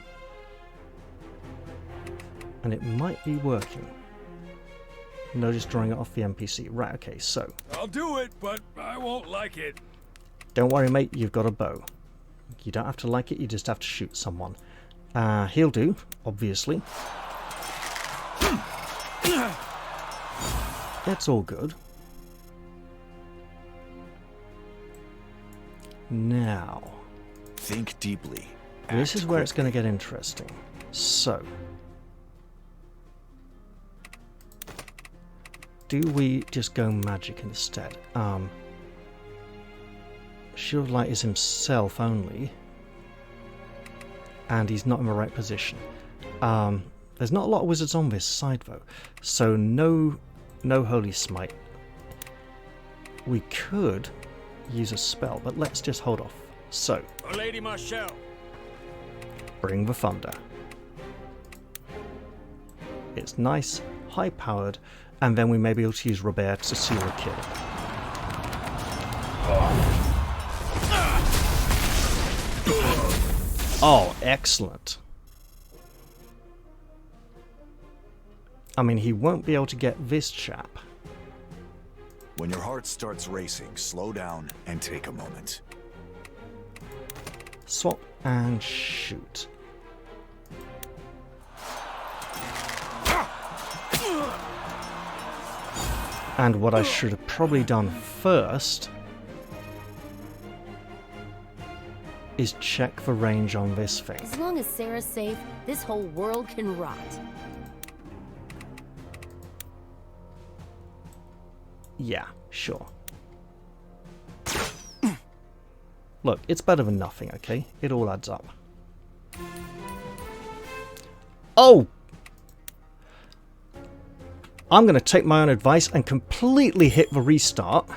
S1: And it might be working. No, just drawing it off the NPC. Right, okay, so.
S11: I'll do it, but I won't like it.
S1: Don't worry, mate, you've got a bow. You don't have to like it, you just have to shoot someone. He'll do, obviously. It's all good. Now.
S5: Think deeply.
S1: This is where it's going to get interesting. So. Do we just go magic instead? Shield of Light is himself only. And he's not in the right position. There's not a lot of wizards on this side though. So no Holy Smite. We could use a spell, but let's just hold off. So.
S11: Lady Marshall.
S1: Bring the thunder. It's nice, high powered, and then we may be able to use Robert to seal a kill. Oh, excellent. I mean, he won't be able to get this chap.
S5: When your heart starts racing, slow down and take a moment.
S1: Swap and shoot. And what I should have probably done first is check the range on this thing.
S9: As long as Sarah's safe, this whole world can rot.
S1: Yeah, sure. Look, it's better than nothing, okay? It all adds up. Oh! I'm going to take my own advice and completely hit the restart.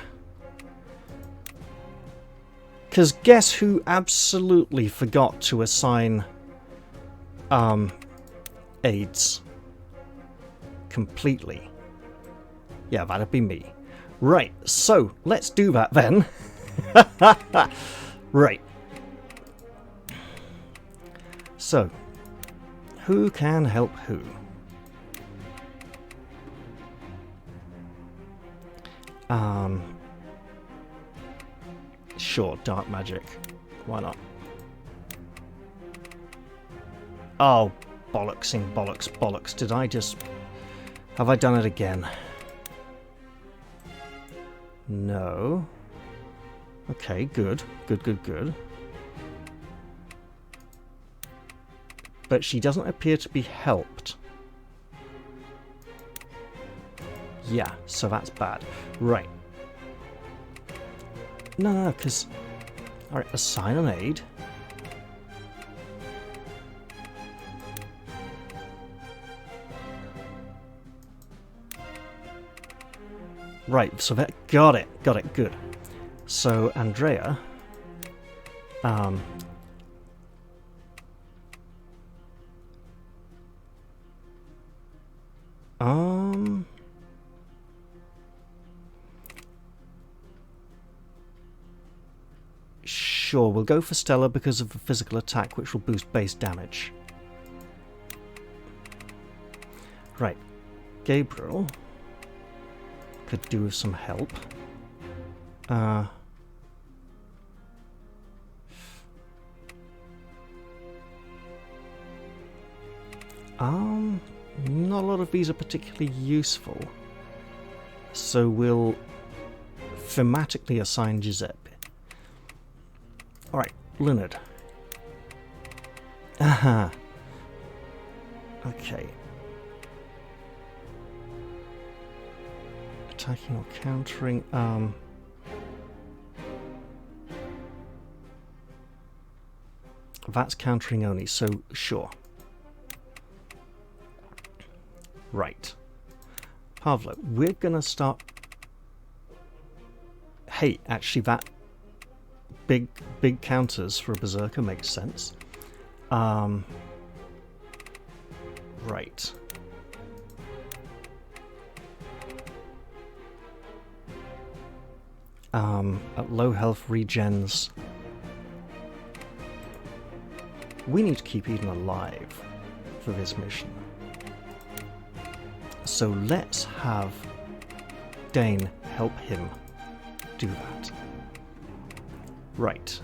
S1: Because guess who absolutely forgot to assign aids? Completely. Yeah, that'd be me. Right, so let's do that then. Right. So, who can help who? Sure, dark magic. Why not? Oh, bollocksing, bollocks, bollocks. Did I just... Have I done it again? No. Okay, good. Good, good, good. But she doesn't appear to be helped. Yeah, so that's bad. Right. No, because... Alright, assign an aid. Right, so that... Got it, good. So, Andrea... Sure, we'll go for Stella because of the physical attack, which will boost base damage. Right. Gabriel could do with some help. not a lot of these are particularly useful. So we'll thematically assign Giuseppe. Alright, Leonard. Aha. Okay. Attacking or countering, that's countering only, so sure. Right. Pavlo, we're gonna start... Hey, actually that big counters for a berserker makes sense. Right. At low health regens. We need to keep Eden alive for this mission. So let's have Dane help him do that. Right.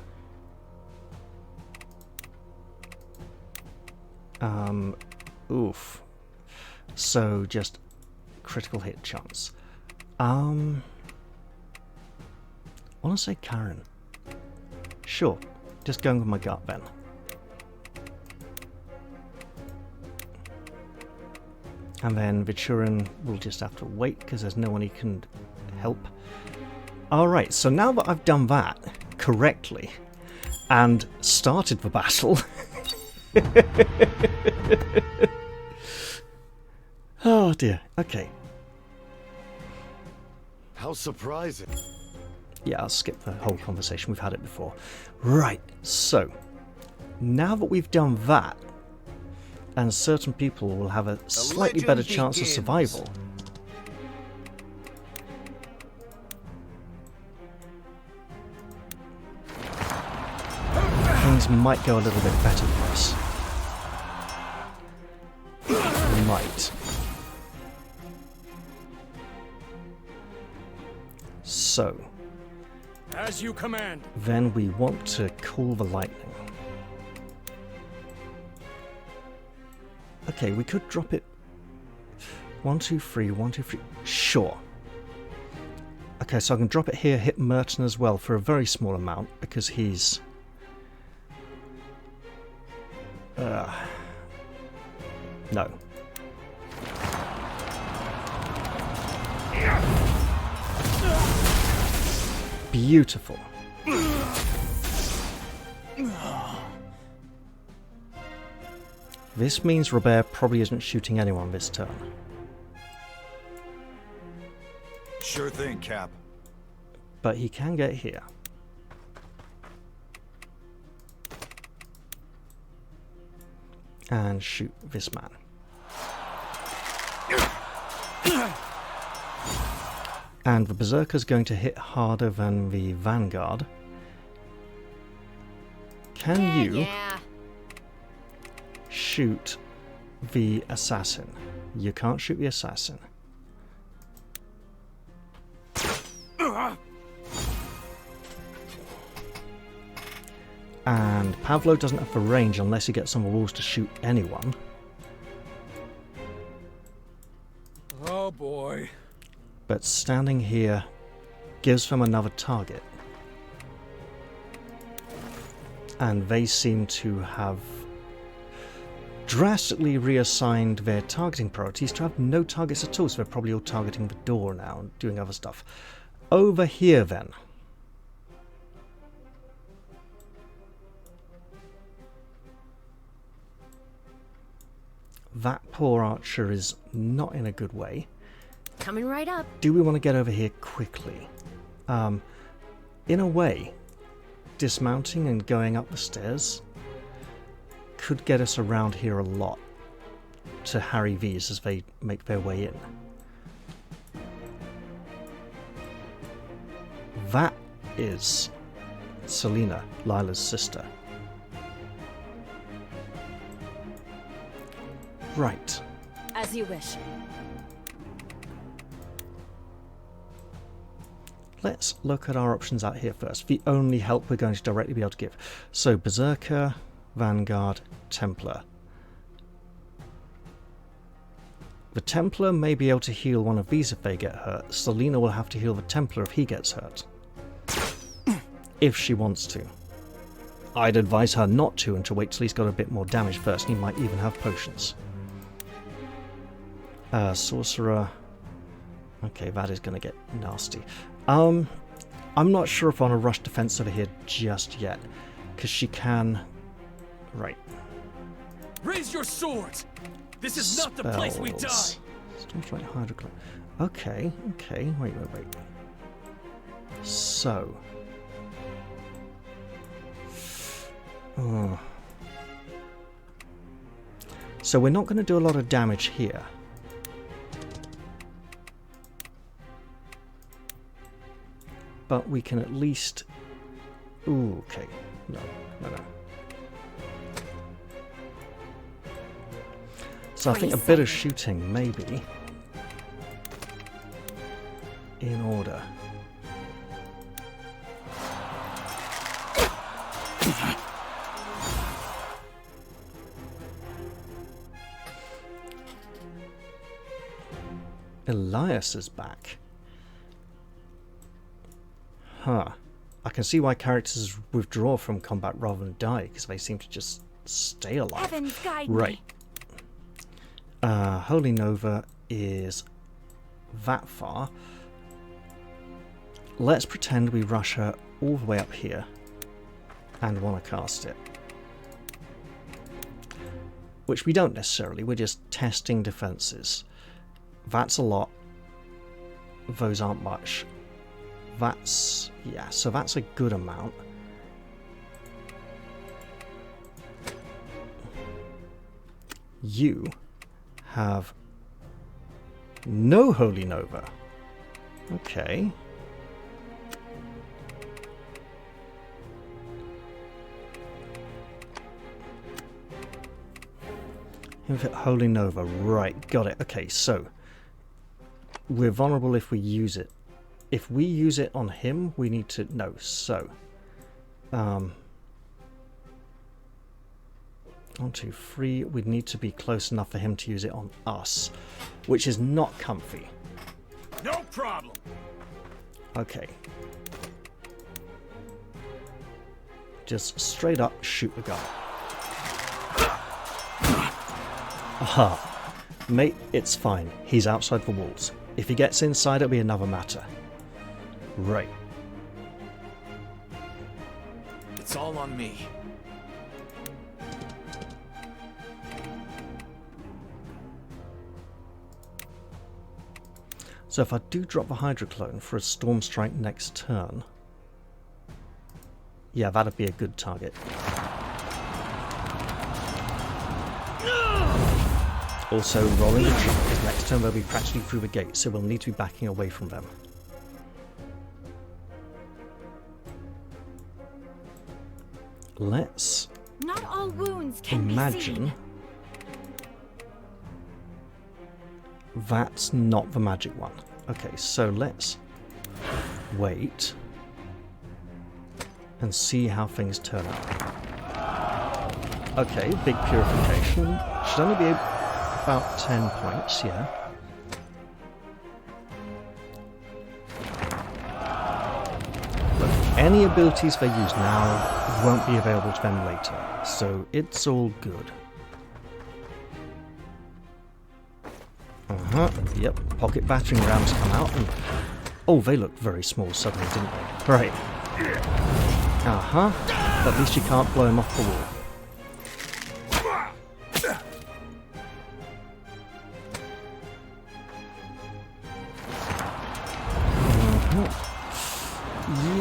S1: Oof. So just critical hit chance. I want to say Karen. Sure. Just going with my gut then. And then Vichurin will just have to wait because there's no one he can help. Alright, so now that I've done that correctly and started the battle... Oh dear, okay.
S10: How surprising.
S1: Yeah, I'll skip the whole conversation, we've had it before. Right, so, now that we've done that, and certain people will have a slightly better chance of survival. Things might go a little bit better for us. Might. So.
S11: As you command.
S1: Then we want to cool the lightning. Okay, we could drop it 1, 2, 3, 1, 2, 3. Sure. Okay, so I can drop it here, hit Merton as well for a very small amount because he's... No. Beautiful. This means Robert probably isn't shooting anyone this turn.
S5: Sure thing, Cap.
S1: But he can get here. And shoot this man. And the Berserker's going to hit harder than the Vanguard. Can you shoot the Assassin? You can't shoot the Assassin. And Pavlo doesn't have the range unless he gets on the walls to shoot anyone.
S11: Oh boy.
S1: But standing here gives them another target. And they seem to have drastically reassigned their targeting priorities to have no targets at all, so they're probably all targeting the door now and doing other stuff. Over here then. That poor archer is not in a good way.
S9: Coming right up.
S1: Do we want to get over here quickly? In a way, dismounting and going up the stairs could get us around here a lot to Harry V's as they make their way in. That is Selena, Lila's sister. Right.
S9: As you wish.
S1: Let's look at our options out here first. The only help we're going to directly be able to give. So, Berserker, Vanguard, Templar. The Templar may be able to heal one of these if they get hurt. Selena will have to heal the Templar if he gets hurt. If she wants to. I'd advise her not to and to wait till he's got a bit more damage first. He might even have potions. Sorcerer. Okay, that is going to get nasty. I'm not sure if I want to rush defense over here just yet. Because she can... Right.
S4: Raise your swords! This is not the place we die!
S1: Stormstrike, Hydroclone. Okay, okay. Wait. So... So we're not going to do a lot of damage here. But we can at least... Ooh, okay. No. So I think a bit of shooting, maybe, in order. Elias is back. Huh. I can see why characters withdraw from combat rather than die, because they seem to just stay alive.
S12: Heavens guide
S1: right.
S12: me.
S1: Holy Nova is that far. Let's pretend we rush her all the way up here and want to cast it. Which we don't necessarily, we're just testing defenses. That's a lot. Those aren't much. That's... yeah, so that's a good amount. You have no Holy Nova. Okay. Holy Nova, right, got it. Okay, so we're vulnerable if we use it. If we use it on him, we need to... no, so... 1, 2, 3, we'd need to be close enough for him to use it on us, which is not comfy.
S11: No problem.
S1: Okay. Just straight up shoot the guy. Aha. Mate, it's fine. He's outside the walls. If he gets inside, it'll be another matter. Right.
S4: It's all on me.
S1: So if I do drop the Hydroclone for a Storm Strike next turn... yeah, that'd be a good target. Also, rolling the trip, because next turn they'll be practically through the gate, so we'll need to be backing away from them. Let's
S12: Not all wounds can
S1: imagine
S12: be seen.
S1: That's not the magic one. Okay, so let's wait and see how things turn out. Okay, big purification. Should only be about 10 points, yeah. Look, any abilities they use now won't be available to them later, so it's all good. Yep, pocket battering rams come out and... oh, they looked very small suddenly, didn't they? Right. At least you can't blow him off the wall.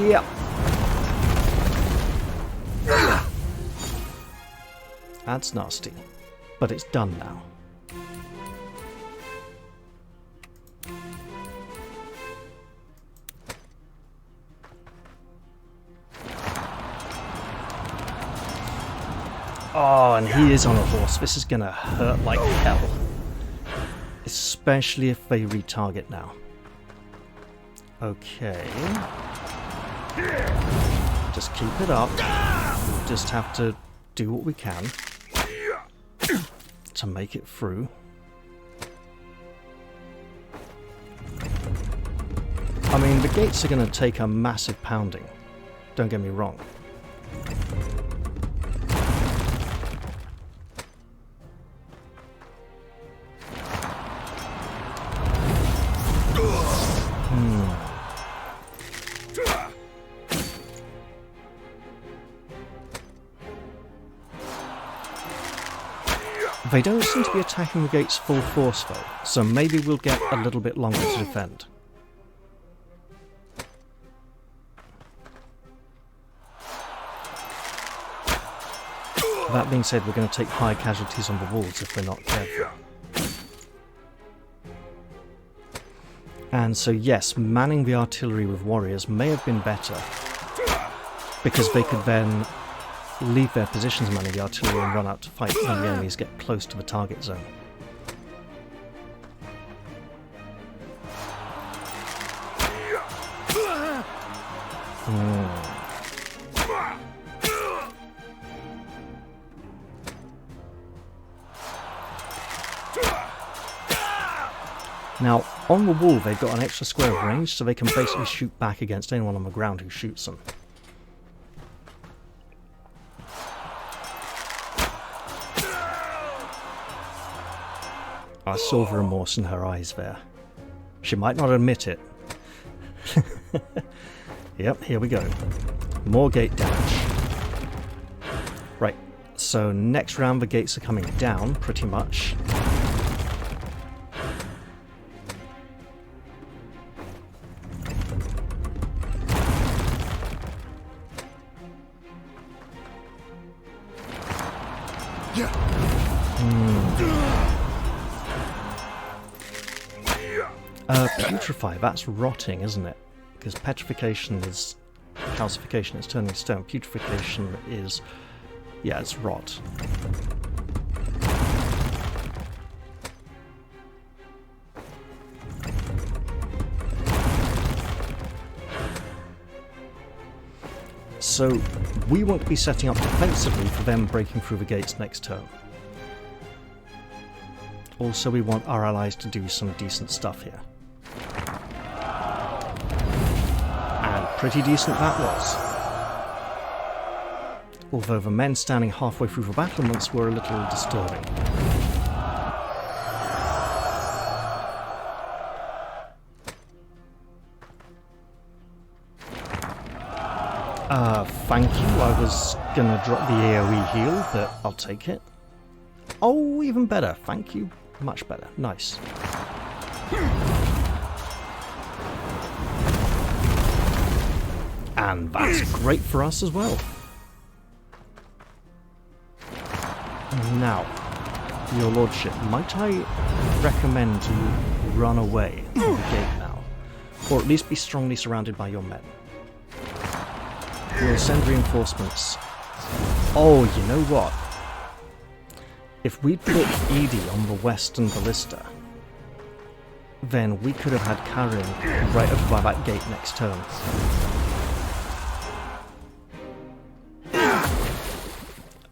S1: Yep. That's nasty. But it's done now. Oh, and he is on a horse. This is gonna hurt like hell. Especially if they retarget now. Okay. Just keep it up. We'll just have to do what we can to make it through. I mean, the gates are going to take a massive pounding. Don't get me wrong. They don't seem to be attacking the gates full force though, so maybe we'll get a little bit longer to defend. That being said, we're going to take high casualties on the walls if we're not careful. And so yes, manning the artillery with warriors may have been better, because they could then leave their positions manning the artillery and run out to fight when the enemies get close to the target zone. Now, on the wall they've got an extra square of range, so they can basically shoot back against anyone on the ground who shoots them. I saw the remorse in her eyes there. She might not admit it. Yep, here we go. More gate damage. Right, so next round the gates are coming down, pretty much. Putrefy, that's rotting, isn't it? Because petrification is calcification, it's turning stone. Putrefaction is, yeah, it's rot. So we want to be setting up defensively for them breaking through the gates next turn. Also, we want our allies to do some decent stuff here. And pretty decent that was. Although the men standing halfway through the battlements were a little disturbing. Thank you. I was gonna drop the AoE heal, but I'll take it. Oh, even better. Thank you. Much better. Nice. And that's great for us as well. Now, your lordship, might I recommend you run away from the gate now? Or at least be strongly surrounded by your men. We'll send reinforcements. Oh, you know what? If we put Edie on the western ballista, then we could have had Karin right up by that gate next turn.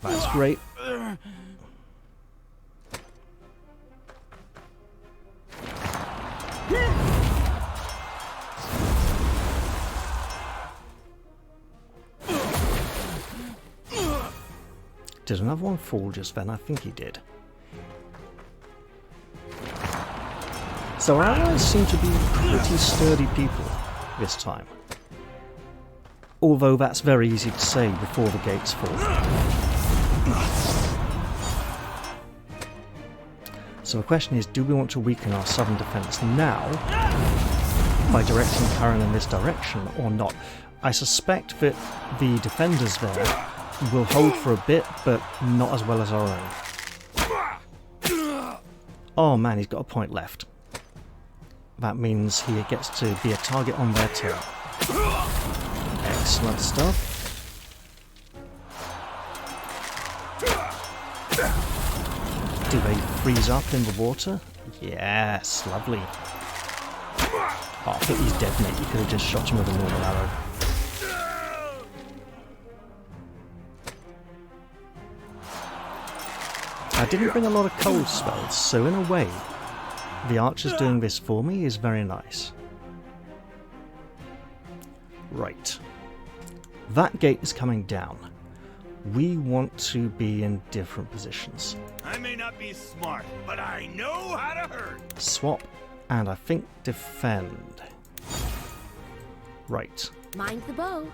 S1: That's great. Did another one fall just then? I think he did. So our allies seem to be pretty sturdy people this time. Although that's very easy to say before the gates fall. So the question is, do we want to weaken our southern defence now by directing Karin in this direction or not? I suspect that the defenders there will hold for a bit, but not as well as our own. Oh man, he's got a point left. That means he gets to be a target on their turn. Excellent stuff. Do they freeze up in the water? Yes, lovely. Oh, I think he's dead, mate. You could have just shot him with a normal arrow. I didn't bring a lot of cold spells, so in a way, the archers doing this for me is very nice. Right. That gate is coming down. We want to be in different positions.
S11: I may not be smart, but I know how to hurt.
S1: Swap, and I think defend. Right.
S9: Mind the bow.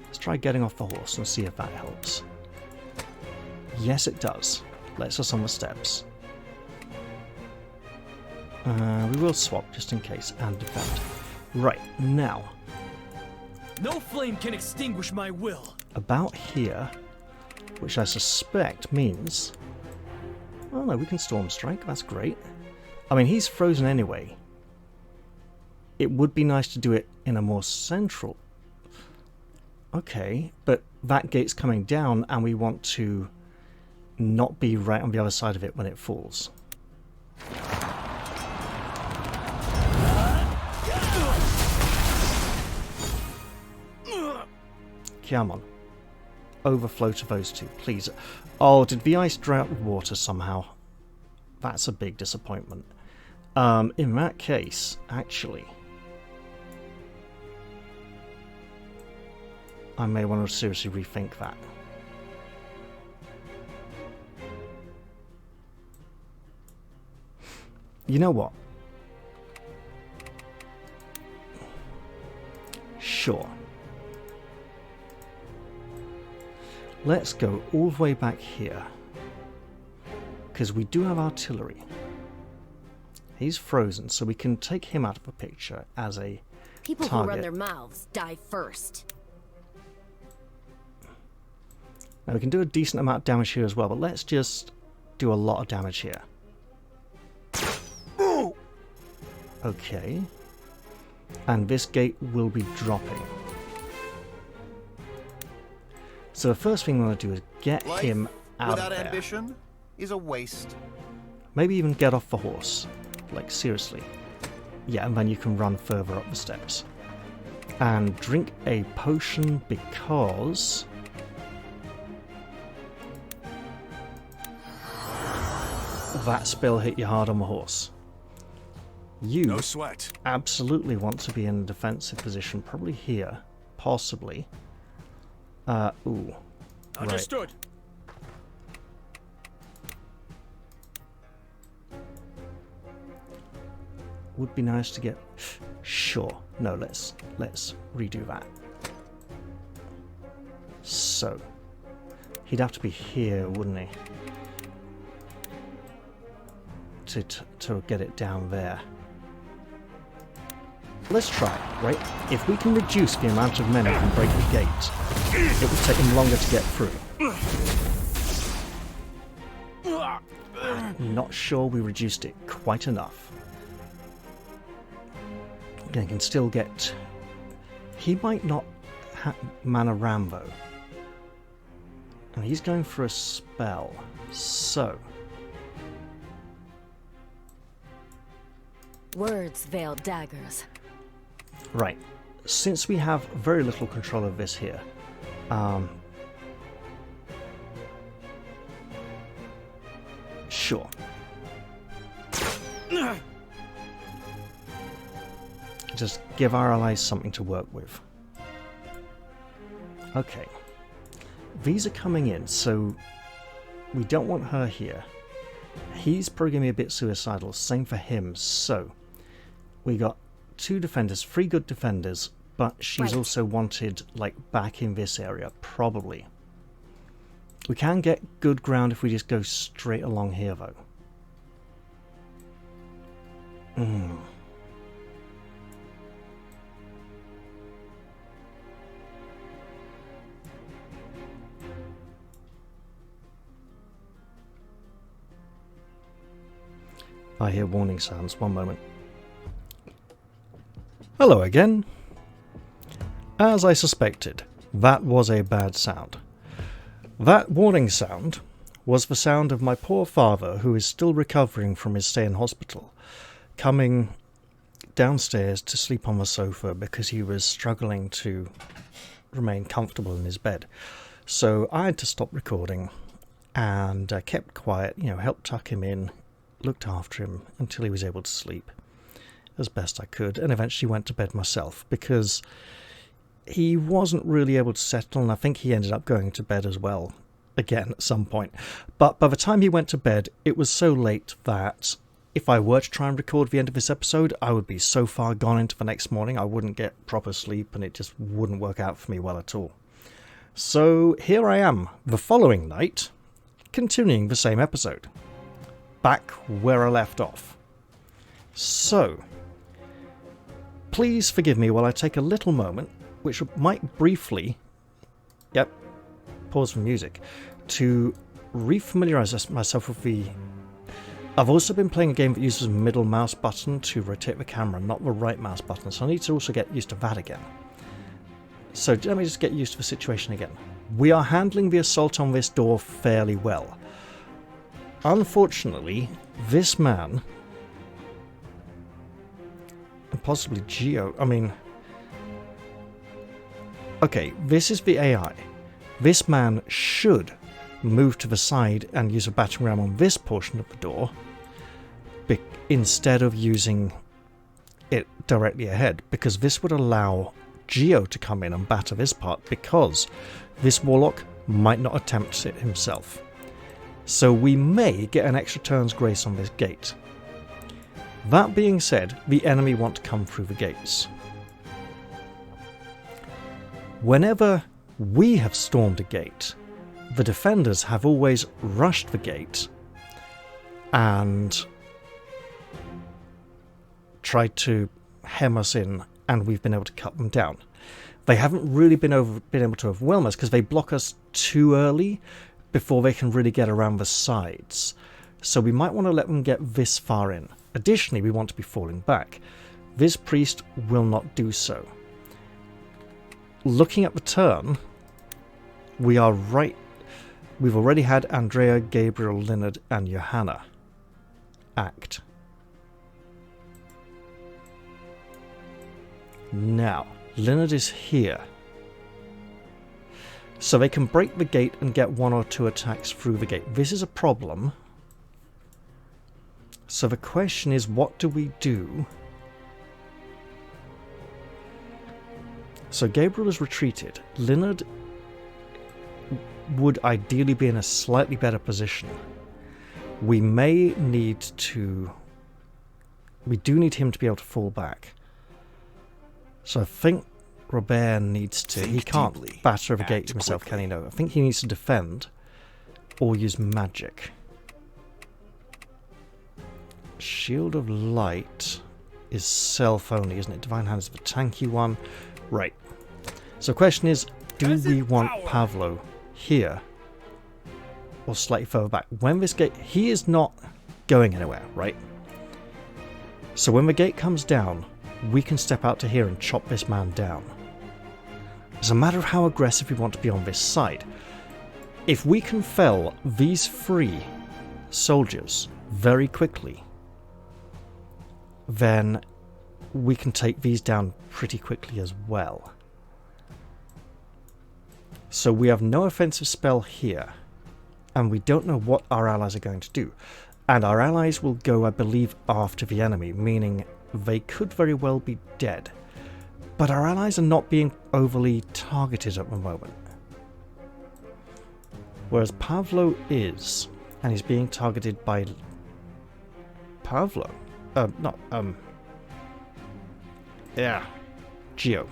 S1: Let's try getting off the horse and see if that helps. Yes, it does. Lets us on the steps. We will swap just in case and defend. Right, now.
S4: No flame can extinguish my will.
S1: About here, which I suspect means... Oh no, we can storm strike, that's great. I mean, he's frozen anyway. It would be nice to do it in a more central... Okay, but that gate's coming down and we want to not be right on the other side of it when it falls. Come on. Overflow to those two, please. Oh, did the ice dry out with water somehow? That's a big disappointment. In that case, actually, I may want to seriously rethink that. You know what? Sure. Let's go all the way back here. Because we do have artillery. He's frozen, so we can take him out of the picture as a
S9: People
S1: target.
S9: who run their mouths die first.
S1: Now we can do a decent amount of damage here as well, but let's just do a lot of damage here. Okay. And this gate will be dropping. So the first thing we want to do is get him out of there.
S8: Without ambition is a waste.
S1: Maybe even get off the horse. Like, seriously. Yeah, and then you can run further up the steps. And drink a potion because... that spell hit you hard on the horse. You
S3: No sweat.
S1: absolutely want to be in a defensive position, probably here, possibly. Ooh.
S6: Understood.
S1: Right. Would be nice to get... Sure. No, let's redo that. So. He'd have to be here, wouldn't he? To get it down there. Let's try, right? If we can reduce the amount of men who can break the gate, it would take them longer to get through. I'm not sure we reduced it quite enough. They can still get... He might not mana Rambo. And he's going for a spell. So...
S7: Words veil daggers.
S1: Right. Since we have very little control of this here, sure. Just give our allies something to work with. Okay. These are coming in, so we don't want her here. He's probably going to be a bit suicidal. Same for him. So we got 2 defenders, 3 good defenders, but she's also wanted like back in this area, probably. We can get good ground if we just go straight along here, though. I hear warning sounds. One moment. Hello again. As I suspected, that was a bad sound. That warning sound was the sound of my poor father, who is still recovering from his stay in hospital, coming downstairs to sleep on the sofa because he was struggling to remain comfortable in his bed. So I had to stop recording and kept quiet, helped tuck him in, looked after him until he was able to sleep as best I could, and eventually went to bed myself because he wasn't really able to settle, and I think he ended up going to bed as well again at some point. But by the time he went to bed, it was so late that if I were to try and record the end of this episode, I would be so far gone into the next morning I wouldn't get proper sleep, and it just wouldn't work out for me well at all. So here I am, the following night, continuing the same episode, back where I left off. So, please forgive me while I take a little moment, which might briefly, pause for music, to refamiliarize myself with the... I've also been playing a game that uses the middle mouse button to rotate the camera, not the right mouse button, so I need to also get used to that again. So let me just get used to the situation again. We are handling the assault on this door fairly well. Unfortunately, this man, and possibly Geo, okay, this is the AI. This man should move to the side and use a battering ram on this portion of the door instead of using it directly ahead, because this would allow Geo to come in and batter this part, because this warlock might not attempt it himself. So we may get an extra turn's grace on this gate. That being said, the enemy want to come through the gates. Whenever we have stormed a gate, the defenders have always rushed the gate and tried to hem us in, and we've been able to cut them down. They haven't really been able to overwhelm us because they block us too early before they can really get around the sides. So we might want to let them get this far in. Additionally, we want to be falling back. This priest will not do so. Looking at the turn, we are right. We've already had Andrea, Gabriel, Leonard, and Johanna act. Now, Leonard is here. So they can break the gate and get 1 or 2 attacks through the gate. This is a problem. So the question is, what do we do? So Gabriel has retreated. Leonard would ideally be in a slightly better position. We may need to... We do need him to be able to fall back. So I think Robert needs to... He can't batter the gate himself, can he? No. I think he needs to defend or use magic. Shield of Light is self only, isn't it? Divine Hand is the tanky one. Right. So the question is, do we want Pavlo here or slightly further back? When this gate... He is not going anywhere, right? So when the gate comes down, we can step out to here and chop this man down. It's a matter of how aggressive we want to be on this side. If we can fell these 3 soldiers very quickly, then we can take these down pretty quickly as well. So we have no offensive spell here, and we don't know what our allies are going to do. And our allies will go, I believe, after the enemy, meaning they could very well be dead. But our allies are not being overly targeted at the moment. Whereas Pavlo is, and he's being targeted by... Pavlo? Yeah. Geo.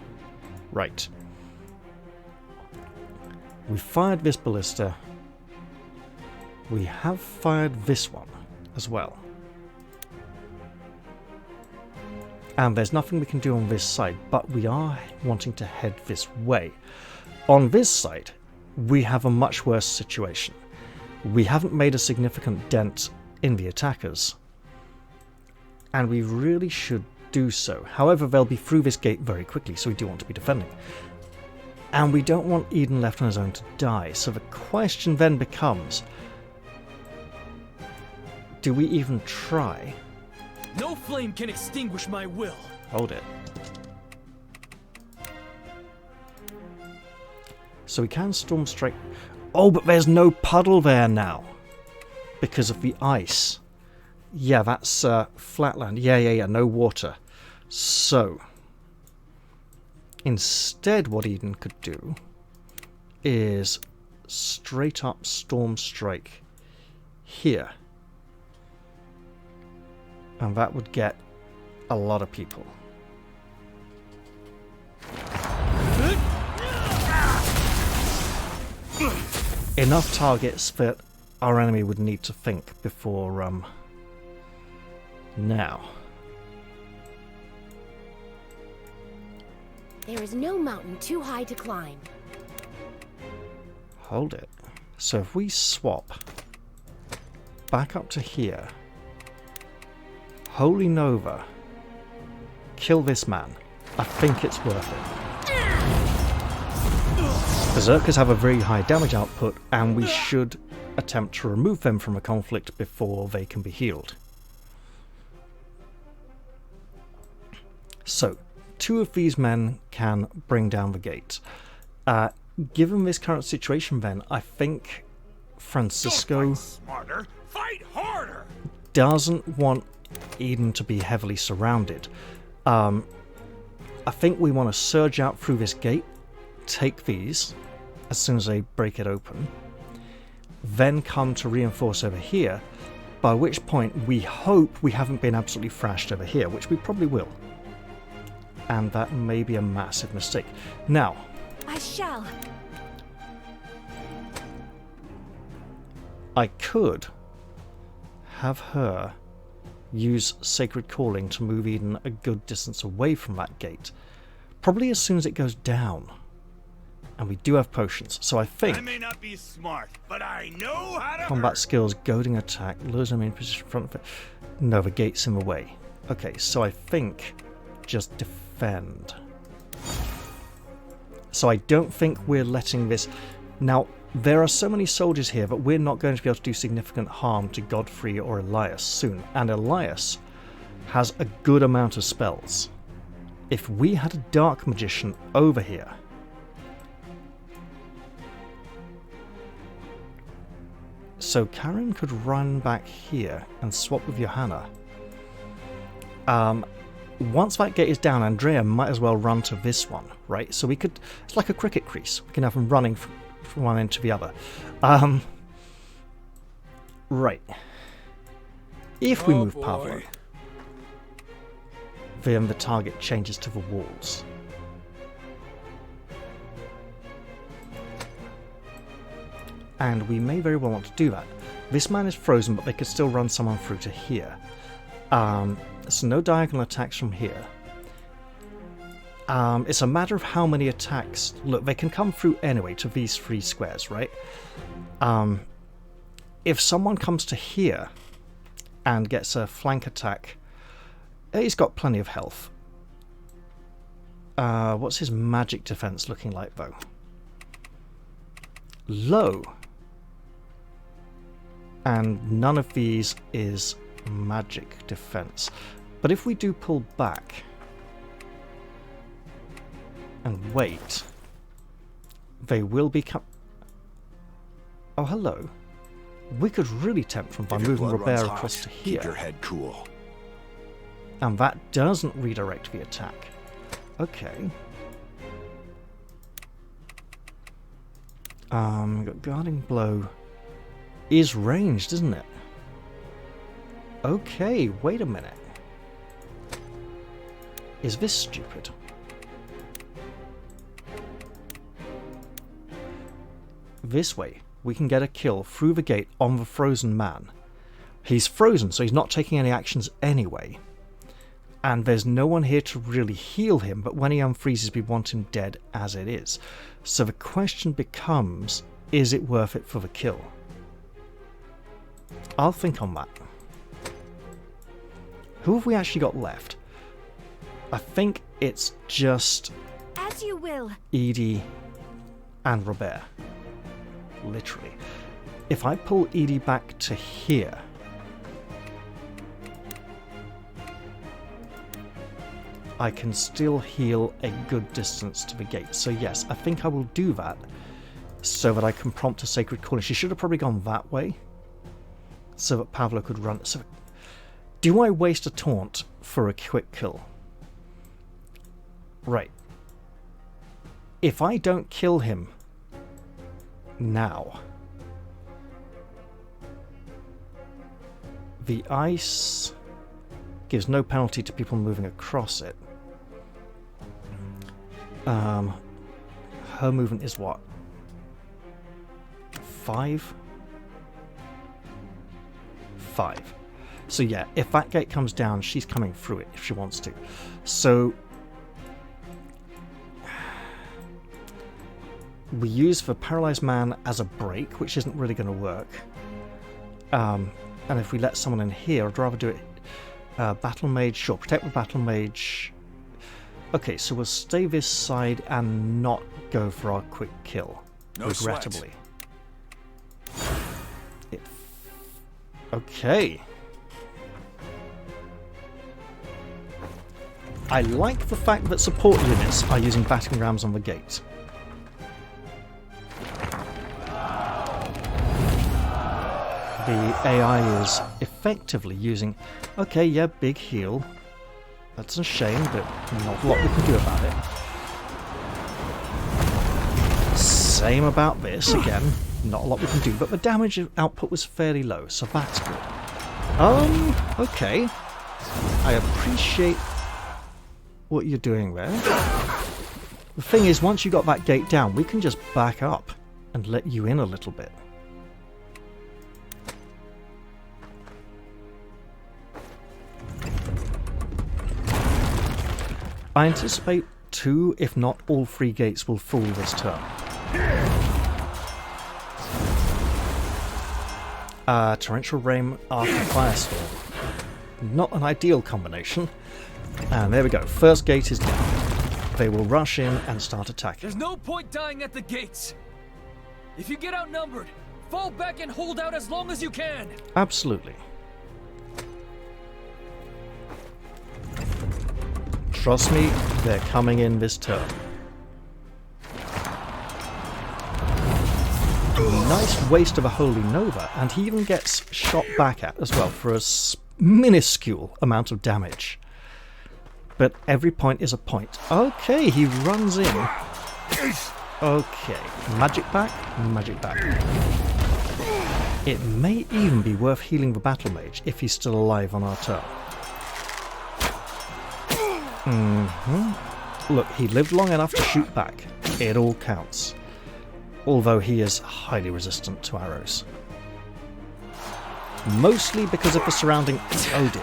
S1: Right. We fired this ballista. We have fired this one as well. And there's nothing we can do on this side, but we are wanting to head this way. On this side, we have a much worse situation. We haven't made a significant dent in the attackers, and we really should do so. However, they'll be through this gate very quickly, so we do want to be defending. And we don't want Eden left on his own to die, so the question then becomes, do we even try?
S4: No flame can extinguish my will.
S1: Hold it. So we can storm strike. Oh, but there's no puddle there now because of the ice. Yeah, that's flatland. Yeah, no water. So, instead what Eden could do is straight up Storm Strike here. And that would get a lot of people. Enough targets that our enemy would need to think before, now.
S9: There is no mountain too high to climb.
S1: Hold it. So if we swap back up to here, Holy Nova, kill this man, I think it's worth it. Berserkers have a very high damage output, and we should attempt to remove them from a conflict before they can be healed. So, 2 of these men can bring down the gate. Given this current situation then, I think Francisco
S11: Don't fight smarter, fight harder.
S1: doesn't want Eden to be heavily surrounded. I think we want to surge out through this gate, take these as soon as they break it open, then come to reinforce over here, by which point we hope we haven't been absolutely thrashed over here, which we probably will. And that may be a massive mistake. Now,
S12: I shall.
S1: I could have her use Sacred Calling to move Eden a good distance away from that gate. Probably as soon as it goes down. And we do have potions, so I think...
S11: I may not be smart, but I know how to
S1: combat
S11: hurt.
S1: skills, goading attack, lures enemy in position in front of it. No, the gate's in the way. Okay, so I think just defend. So I don't think we're letting this... Now, there are so many soldiers here that we're not going to be able to do significant harm to Godfrey or Elias soon. And Elias has a good amount of spells. If we had a Dark Magician over here... So Karen could run back here and swap with Johanna. Once that gate is down, Andrea might as well run to this one, right? So we could... It's like a cricket crease. We can have them running from one end to the other. Right. If we move Pablo, then the target changes to the walls. And we may very well want to do that. This man is frozen, but they could still run someone through to here. So no diagonal attacks from here. It's a matter of how many attacks... Look, they can come through anyway to these 3 squares, right? If someone comes to here and gets a flank attack, he's got plenty of health. What's his magic defense looking like, though? Low. And none of these is magic defense. But if we do pull back and wait, they will become... Oh, hello. We could really tempt them by moving Robert across to here.
S5: Keep your head cool.
S1: And that doesn't redirect the attack. Okay. We've got Guarding Blow is ranged, isn't it? Okay, wait a minute. Is this stupid? This way, we can get a kill through the gate on the frozen man. He's frozen, so he's not taking any actions anyway. And there's no one here to really heal him, but when he unfreezes, we want him dead as it is. So the question becomes, is it worth it for the kill? I'll think on that. Who have we actually got left? I think it's just...
S12: As you will.
S1: Edie and Robert. Literally. If I pull Edie back to here... I can still heal a good distance to the gate. So yes, I think I will do that so that I can prompt a Sacred Calling. She should have probably gone that way so that Pablo could run. So Do I waste a taunt for a quick kill? Right. If I don't kill him now, the ice gives no penalty to people moving across it. Her movement is what? 5? 5. So yeah, if that gate comes down, she's coming through it if she wants to. So we use the Paralyzed Man as a break, which isn't really going to work. And if we let someone in here, I'd rather do it Battle Mage, sure, protect with Battle Mage. Okay, so we'll stay this side and not go for our quick kill, regrettably. Okay. I like the fact that support units are using battering rams on the gate. The AI is effectively using... Okay, yeah, big heal. That's a shame, but not a lot we can do about it. Same about this, again. Not a lot we can do, but the damage output was fairly low, so that's good. Okay. I appreciate what you're doing there. The thing is, once you got that gate down, we can just back up and let you in a little bit. I anticipate 2, if not all 3 gates will fall this turn. Torrential Rain after Firestorm. Not an ideal combination. And there we go. First gate is down. They will rush in and start attacking.
S4: There's no point dying at the gates. If you get outnumbered, fall back and hold out as long as you can.
S1: Absolutely. Trust me, they're coming in this turn. Nice waste of a Holy Nova, and he even gets shot back at as well for a minuscule amount of damage. But every point is a point. Okay, he runs in. Okay, magic back, magic back. It may even be worth healing the Battle Mage if he's still alive on our turn. Look, he lived long enough to shoot back. It all counts. Although he is highly resistant to arrows. Mostly because of the surrounding... Oh dear.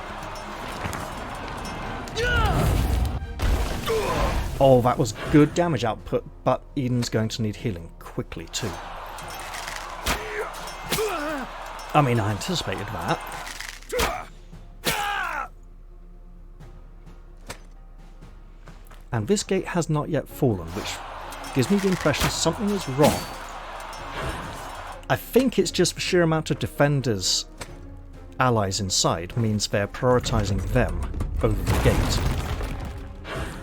S1: Oh, that was good damage output, but Eden's going to need healing quickly too. I mean, I anticipated that. And this gate has not yet fallen, which gives me the impression something is wrong. I think it's just the sheer amount of defenders allies inside means they're prioritizing them over the gate.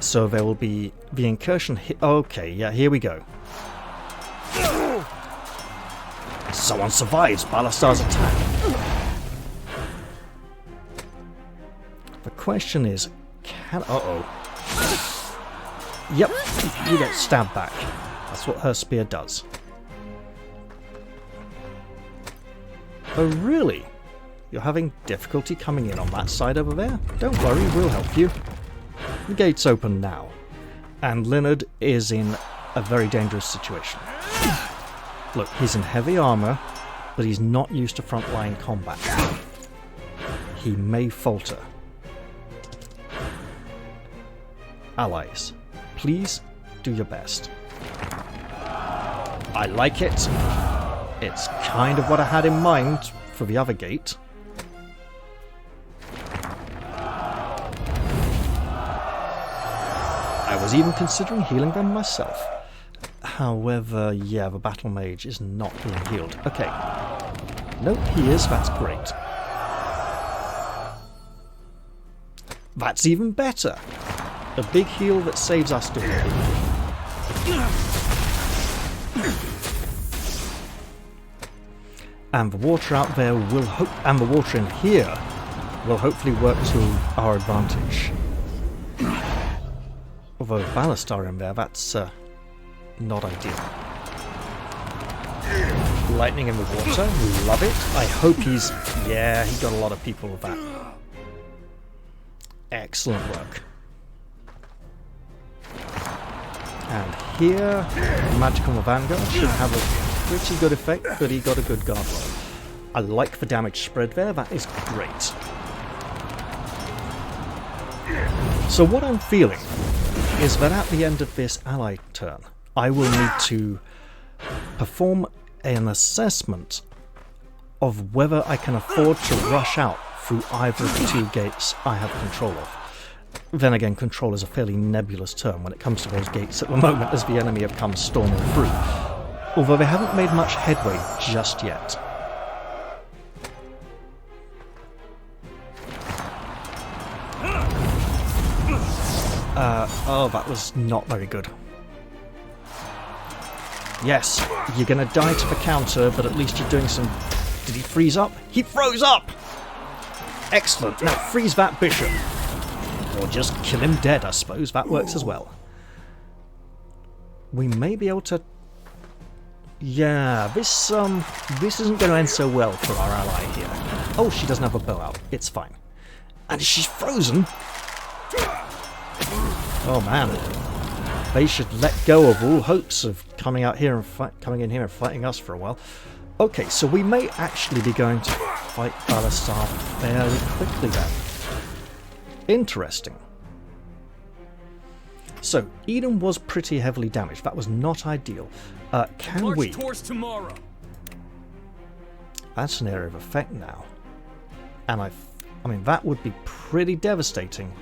S1: So there will be the incursion okay, yeah, here we go. Someone survives Balastar's attack. The question is, can... Uh-oh. Yep, you get stabbed back. That's what her spear does. Oh really? You're having difficulty coming in on that side over there? Don't worry, we'll help you. The gate's open now. And Leonard is in a very dangerous situation. Look, he's in heavy armor, but he's not used to frontline combat. He may falter. Allies, please do your best. I like it. It's kind of what I had in mind for the other gate. I was even considering healing them myself. However, yeah, the Battle Mage is not being healed. Okay. Nope, he is. That's great. That's even better. A big heal that saves us doing it. And the water out there will hope, and the water in here will hopefully work to our advantage. Although Ballastar in there, that's not ideal. Lightning in the water, love it. I hope he's... yeah, he got a lot of people with that. Excellent work. And here, Magic on the Vanguard should have a pretty good effect, but he got a good guard roll. I like the damage spread there, that is great. So what I'm feeling is that at the end of this ally turn, I will need to perform an assessment of whether I can afford to rush out through either of the 2 gates I have control of. Then again, control is a fairly nebulous term when it comes to those gates at the moment, as the enemy have come storming through. Although they haven't made much headway just yet. Oh, that was not very good. Yes, you're gonna die to the counter, but at least you're doing some... Did he freeze up? He froze up! Excellent. Now freeze that bishop. Or just kill him dead, I suppose. That works as well. We may be able to... yeah, this isn't going to end so well for our ally here. Oh, she doesn't have a bow out. It's fine. And she's frozen! Oh man. They should let go of all hopes of coming in here and fighting us for a while. Okay, so we may actually be going to fight Ballastar fairly quickly then. Interesting. So, Eden was pretty heavily damaged. That was not ideal. Can we...
S4: towards tomorrow.
S1: That's an area of effect now. And I mean, that would be pretty devastating.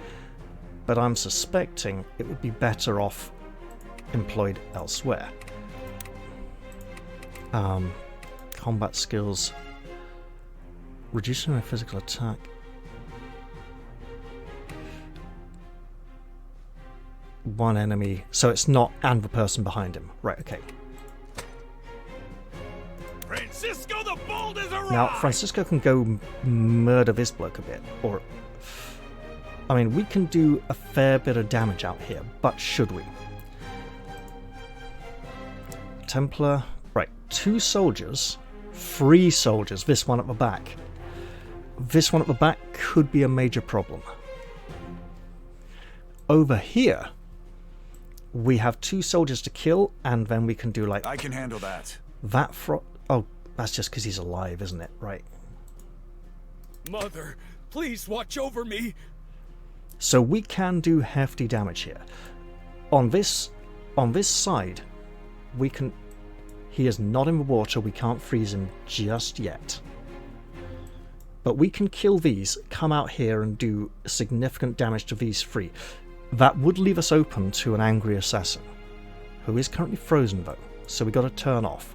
S1: But I'm suspecting it would be better off employed elsewhere. Combat skills. Reducing my physical attack. One enemy, so it's not and the person behind him. Right, okay.
S11: Francisco the Bold has arrived!
S1: Now, Francisco can go murder this bloke a bit, or... I mean, we can do a fair bit of damage out here, but should we? Templar... Right, 2 soldiers, 3 soldiers, this one at the back. This one at the back could be a major problem. Over here, we have 2 soldiers to kill, and then we can do like...
S5: I can handle that.
S1: That oh, that's just because he's alive, isn't it? Right.
S4: Mother, please watch over me.
S1: So we can do hefty damage here. On this side, we can... He is not in the water, we can't freeze him just yet. But we can kill these, come out here and do significant damage to these 3. That would leave us open to an angry assassin, who is currently frozen though, so we got to turn off.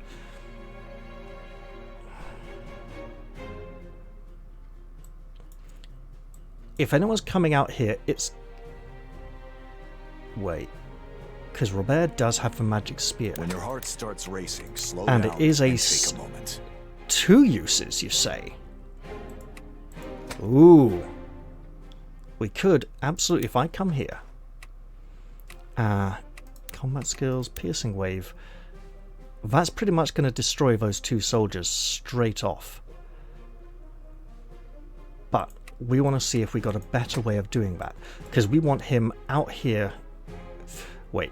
S1: If anyone's coming out here, it's... Wait. Because Robert does have the magic spear.
S5: When your heart starts racing, slow
S1: and
S5: down
S1: it is
S5: and take a moment.
S1: 2 uses, you say? Ooh. We could, absolutely, if I come here. Combat skills, piercing wave. That's pretty much going to destroy those 2 soldiers straight off. But we want to see if we got a better way of doing that. Because we want him out here. Wait.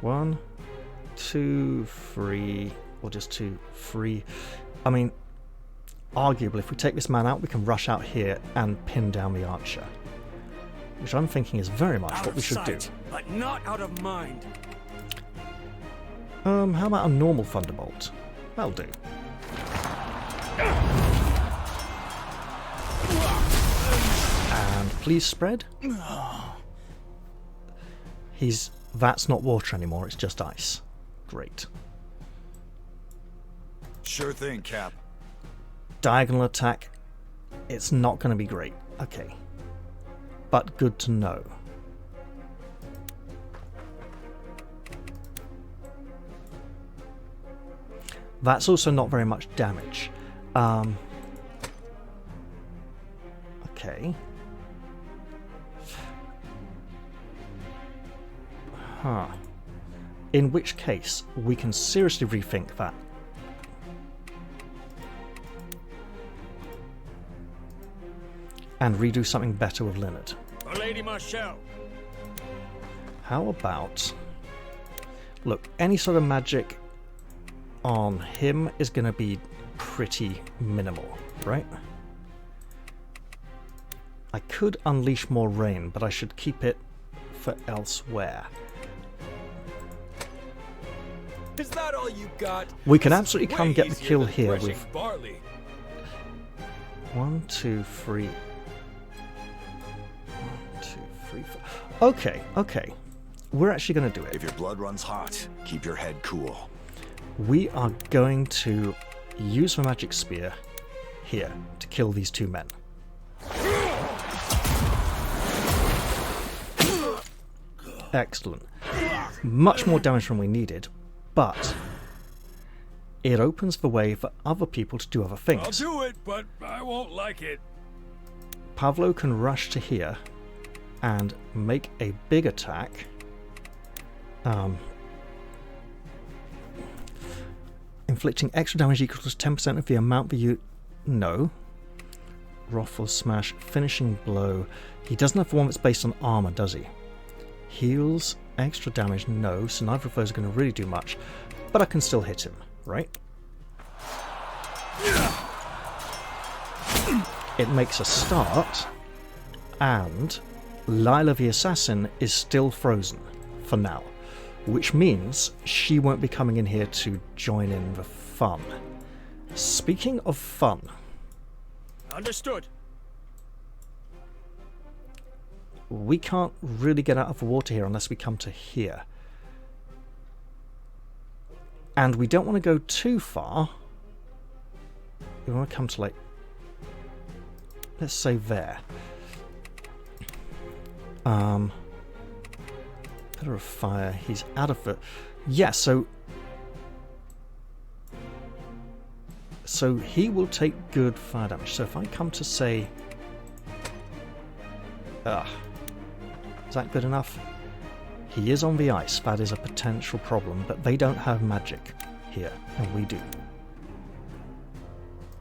S1: 1, 2, 3, or just 2, 3. I mean, arguably, if we take this man out, we can rush out here and pin down the archer. Which I'm thinking is very much what we should do.
S11: But not out of mind.
S1: How about a normal thunderbolt? That'll do. And please spread. That's not water anymore, it's just ice. Great.
S5: Sure thing, Cap.
S1: Diagonal attack. It's not going to be great. Okay. But good to know. That's also not very much damage. Okay. Huh. In which case, we can seriously rethink that. And redo something better with Leonard.
S11: Lady Marshall.
S1: How about... Look, any sort of magic on him is going to be pretty minimal, right? I could unleash more rain, but I should keep it for elsewhere.
S6: Is that all you got?
S1: We can absolutely come get the kill here with
S6: barley.
S1: 1, 2, 3. 1, 2, 3, 4. Okay, okay. We're actually going to do it.
S5: If your blood runs hot, keep your head cool.
S1: We are going to use the magic spear here to kill these two men. Excellent. Much more damage than we needed, but it opens the way for other people to do other things.
S6: I'll do it, but I won't like it.
S1: Pavlo can rush to here and make a big attack. Inflicting extra damage equals 10% of the amount that you... No. Wrathful Smash, Finishing Blow. He doesn't have the one that's based on armor, does he? Heals, extra damage, no. So neither of those are going to really do much. But I can still hit him, right? It makes a start. And Lila the Assassin is still frozen for now. Which means she won't be coming in here to join in the fun. Speaking of fun...
S11: Understood.
S1: We can't really get out of the water here unless we come to here. And we don't want to go too far. We want to come to, like... Let's say there. Pillar of Fire, he's out of it. Yeah, so he will take good fire damage. So if I come to say... is that good enough? He is on the ice, that is a potential problem, but they don't have magic here, and we do.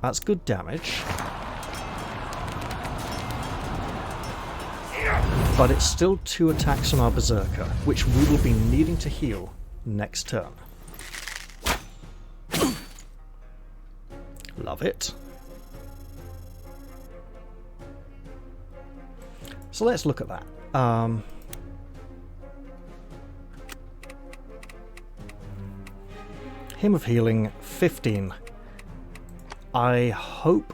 S1: That's good damage. But it's still 2 attacks on our Berserker, which we will be needing to heal next turn. Love it. So let's look at that. Hymn of Healing, 15. I hope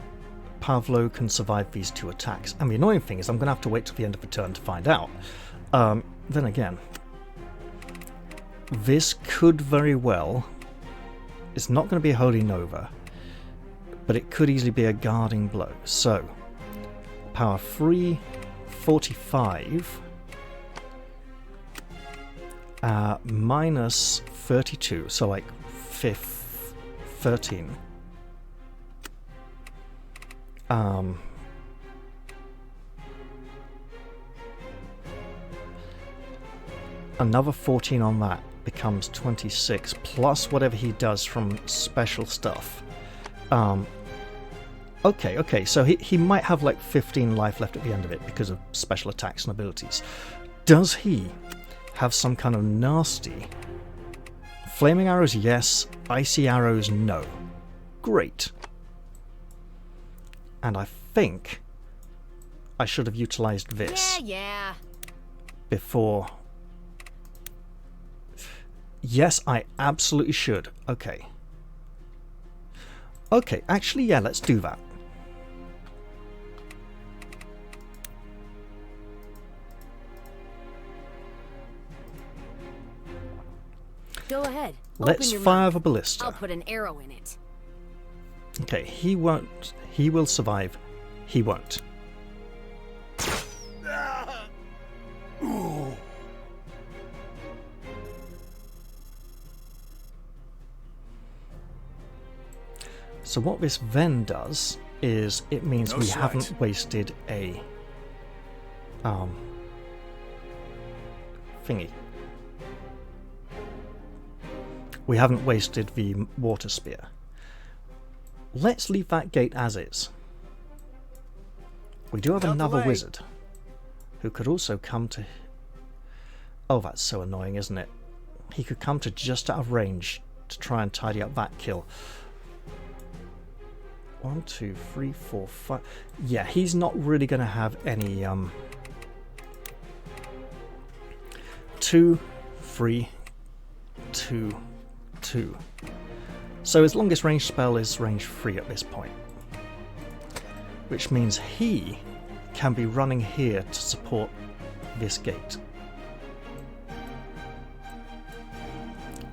S1: Pavlo can survive these 2 attacks. And the annoying thing is I'm going to have to wait till the end of the turn to find out. Then again, this could very well... It's not going to be a Holy Nova, but it could easily be a Guarding Blow. So, power 3, 45, minus 32, so like 13. Another 14 on that becomes 26, plus whatever he does from special stuff. Okay, so he might have like 15 life left at the end of it because of special attacks and abilities. Does he have some kind of nasty... Flaming arrows, yes. Icy arrows, no. Great. And I think I should have utilized this.
S9: Yeah.
S1: Before. Yes, I absolutely should. Okay. Okay, actually, yeah, let's do that.
S9: Go ahead.
S1: Let's fire the ballista.
S9: I'll put an arrow in it.
S1: Okay, he won't. He will survive. He won't. So what this then does is it means we haven't wasted a thingy. We haven't wasted the water spear. Let's leave that gate as is. We do have another wizard who could also come to... Oh, that's so annoying, isn't it? He could come to just out of range to try and tidy up that kill. 1, 2, 3, 4, 5... Yeah, he's not really going to have any... 2, 3, 2, 2. So his longest range spell is range 3 at this point. Which means he can be running here to support this gate.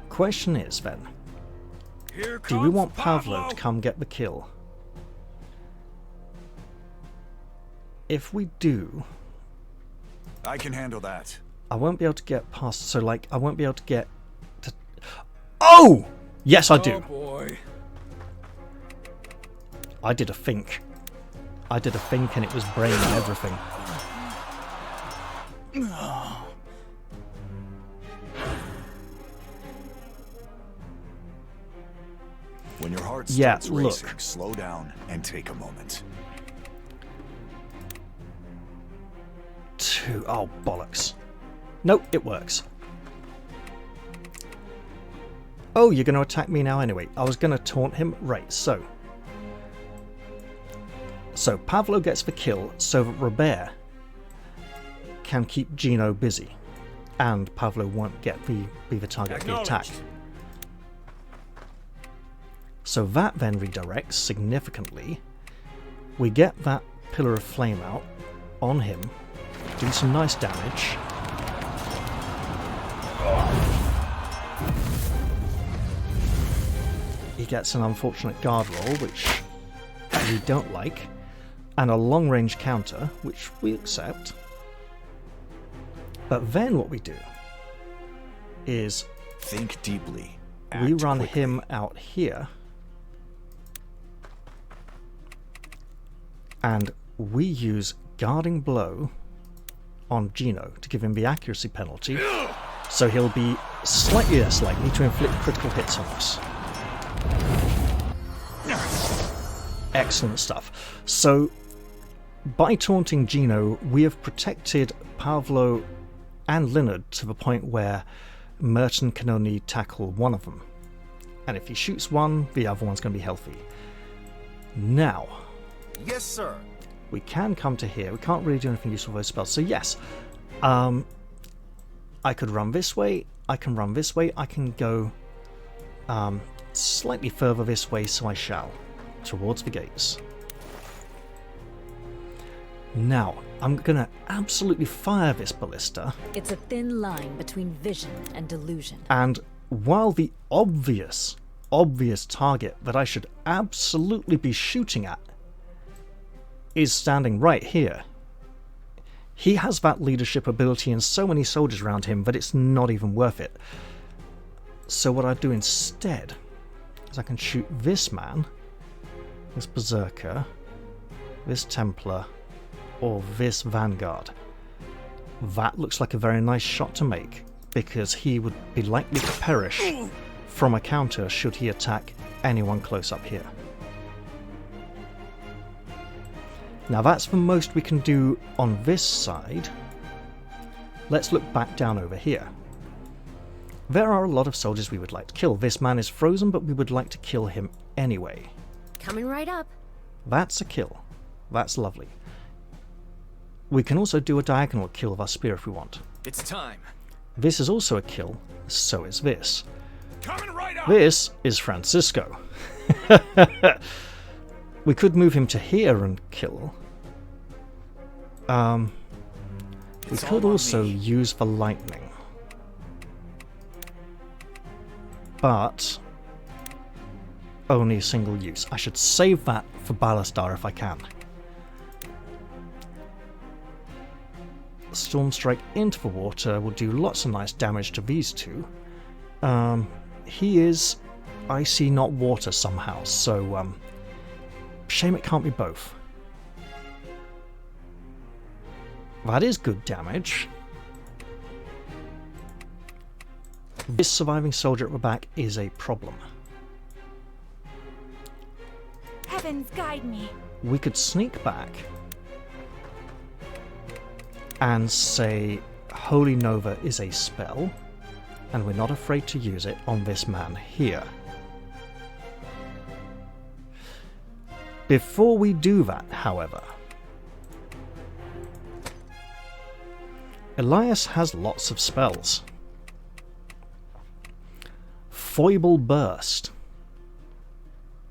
S1: Question is then, do we want Pavlo to come get the kill? If we do...
S5: I can handle that.
S1: I won't be able to get past, so like, I won't be able to get to... Oh! Yes, I do.
S4: Oh boy.
S1: I did a think. I did a think and it was brain and everything.
S5: When your heart starts racing, slow down and take a moment.
S1: 2. Oh, bollocks. Nope, it works. Oh, you're going to attack me now anyway. I was going to taunt him. Right, so Pavlo gets the kill so that Robert can keep Gino busy. And Pavlo won't be the target of the attack. So that then redirects significantly. We get that Pillar of Flame out on him. Do some nice damage. He gets an unfortunate guard roll, which we don't like, and a long-range counter, which we accept. But then what we do is
S5: think deeply.
S1: We run him out here, and we use Guarding Blow on Gino to give him the accuracy penalty, so he'll be slightly less likely to inflict critical hits on us. Excellent stuff. So, by taunting Gino, we have protected Pavlo and Leonard to the point where Merton can only tackle one of them. And if he shoots one, the other one's going to be healthy. Now,
S11: yes, sir.
S1: We can come to here. We can't really do anything useful with those spells. So yes, I could run this way. I can run this way. I can go slightly further this way, so I shall. Towards the gates. Now, I'm going to absolutely fire this ballista.
S13: It's a thin line between vision and delusion.
S1: And while the obvious target that I should absolutely be shooting at is standing right here, he has that leadership ability and so many soldiers around him that it's not even worth it. So what I do instead is I can shoot this man, this Berserker, this Templar, or this Vanguard. That looks like a very nice shot to make, because he would be likely to perish from a counter should he attack anyone close up here. Now that's the most we can do on this side. Let's look back down over here. There are a lot of soldiers we would like to kill. This man is frozen, but we would like to kill him anyway.
S9: Coming right up.
S1: That's a kill. That's lovely. We can also do a diagonal kill with our spear if we want.
S4: It's time.
S1: This is also a kill, so is this.
S11: Coming right up.
S1: This is Francisco. We could move him to here and kill. We could also use the lightning. But only a single use. I should save that for Ballastar if I can. Storm Strike into the water will do lots of nice damage to these two. He is icy, not water somehow, so shame it can't be both. That is good damage. This surviving soldier at the back is a problem.
S12: Heavens guide me.
S1: We could sneak back and say Holy Nova is a spell, and we're not afraid to use it on this man here. Before we do that, however, Elias has lots of spells. Foible Burst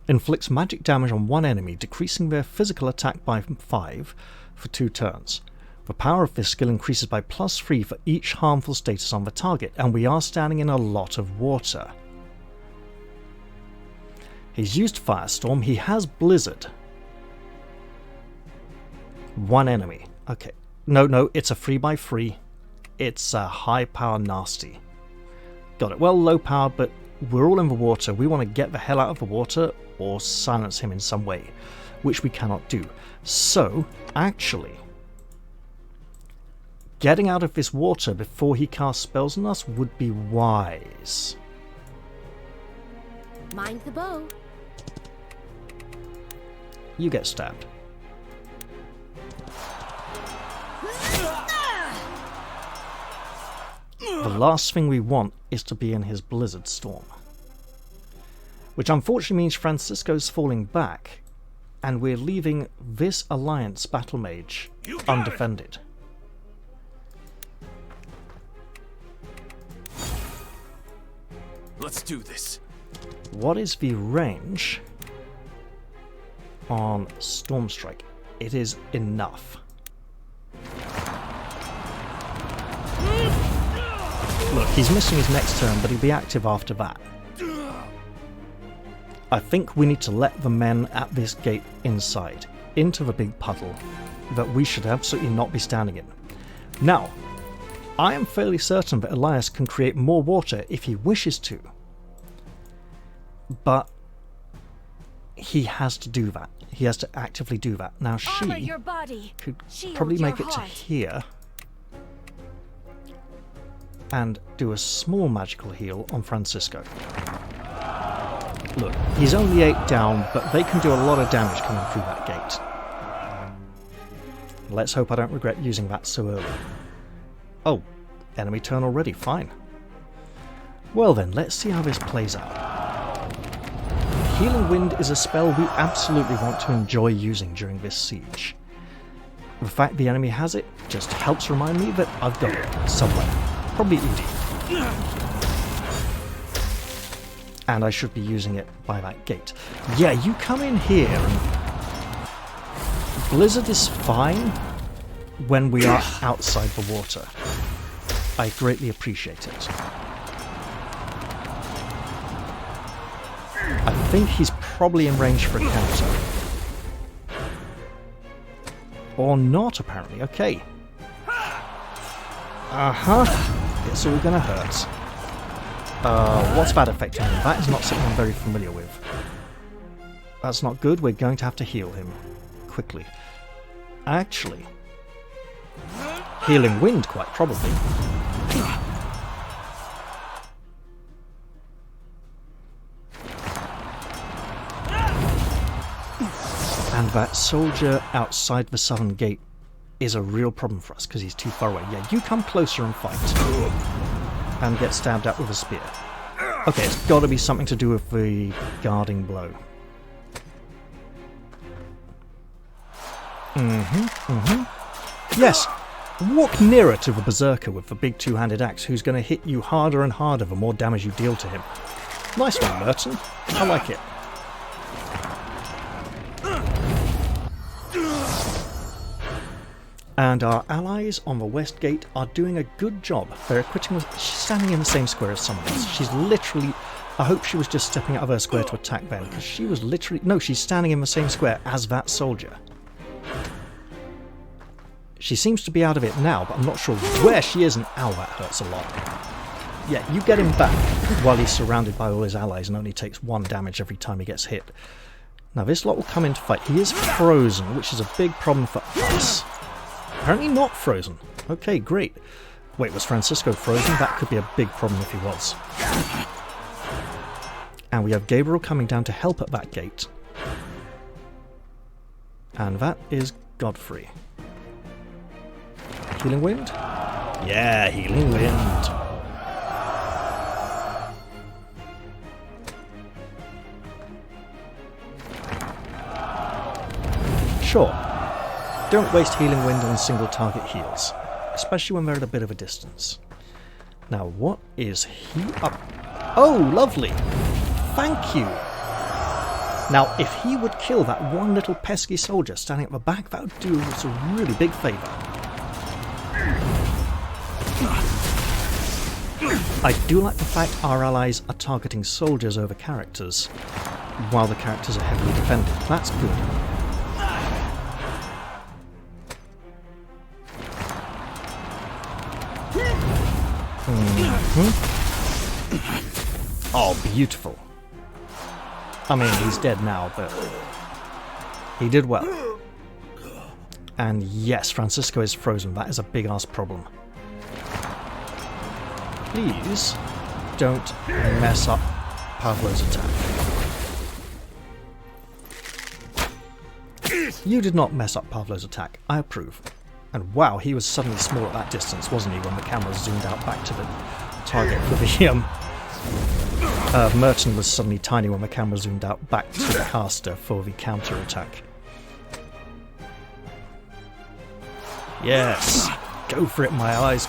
S1: inflicts magic damage on one enemy, decreasing their physical attack by 5 for 2 turns. The power of this skill increases by +3 for each harmful status on the target, and we are standing in a lot of water. He's used Firestorm, he has Blizzard. One enemy. Okay. No, it's a 3x3. It's a high power nasty. Got it. Well, low power, but we're all in the water. We want to get the hell out of the water or silence him in some way, which we cannot do. So, actually, getting out of this water before he casts spells on us would be wise.
S9: Mind the bow.
S1: You get stabbed. The last thing we want is to be in his Blizzard Storm. Which unfortunately means Francisco's falling back, and we're leaving this Alliance Battle Mage undefended.
S4: Let's do this.
S1: What is the range on Storm Strike? It is enough. Look, he's missing his next turn, but he'll be active after that. I think we need to let the men at this gate inside, into the big puddle that we should absolutely not be standing in. Now, I am fairly certain that Elias can create more water if he wishes to, but he has to do that. He has to actively do that. Now she
S12: your body.
S1: could
S12: Shield
S1: probably
S12: your
S1: make it to
S12: heart.
S1: here and do a small magical heal on Francisco. Look, he's only 8 down, but they can do a lot of damage coming through that gate. Let's hope I don't regret using that so early. Oh, enemy turn already, fine. Well then, let's see how this plays out. Healing Wind is a spell we absolutely want to enjoy using during this siege. The fact the enemy has it just helps remind me that I've got it somewhere. Probably Udi. And I should be using it by that gate. Yeah, you come in here and Blizzard is fine when we are outside the water. I greatly appreciate it. I think he's probably in range for a counter. Or not, apparently. Okay. It's all gonna hurt. What's that affecting him? That is not something I'm very familiar with. That's not good. We're going to have to heal him quickly. Actually, Healing Wind, quite probably. And that soldier outside the southern gate is a real problem for us because he's too far away. Yeah, you come closer and fight. And get stabbed at with a spear. Okay, it's got to be something to do with the guarding blow. Yes! Walk nearer to the Berserker with the big two-handed axe who's going to hit you harder and harder the more damage you deal to him. Nice one, Merton. I like it. And our allies on the west gate are doing a good job. They're quitting with... She's standing in the same square as someone else. She's literally... I hope she was just stepping out of her square to attack them, because she was literally... No, she's standing in the same square as that soldier. She seems to be out of it now, but I'm not sure where she is, and ow, that hurts a lot. Yeah, you get him back while he's surrounded by all his allies and only takes 1 damage every time he gets hit. Now this lot will come into fight. He is frozen, which is a big problem for us. Apparently not frozen. Okay, great. Wait, was Francisco frozen? That could be a big problem if he was. And we have Gabriel coming down to help at that gate. And that is Godfrey. Healing Wind? Yeah, Healing Wind. Sure. Don't waste Healing Wind on single target heals, especially when they're at a bit of a distance. Now, what is he up? Oh, lovely! Thank you! Now, if he would kill that one little pesky soldier standing at the back, that would do us a really big favour. I do like the fact our allies are targeting soldiers over characters, while the characters are heavily defended. That's good. Oh, beautiful. I mean, he's dead now, but he did well. And yes, Francisco is frozen. That is a big-ass problem. Please don't mess up Pablo's attack. You did not mess up Pablo's attack. I approve. And wow, he was suddenly small at that distance, wasn't he, when the camera zoomed out back to the target for the Merton was suddenly tiny when the camera zoomed out back to the caster for the counter-attack. Yes! Go for it, my allies!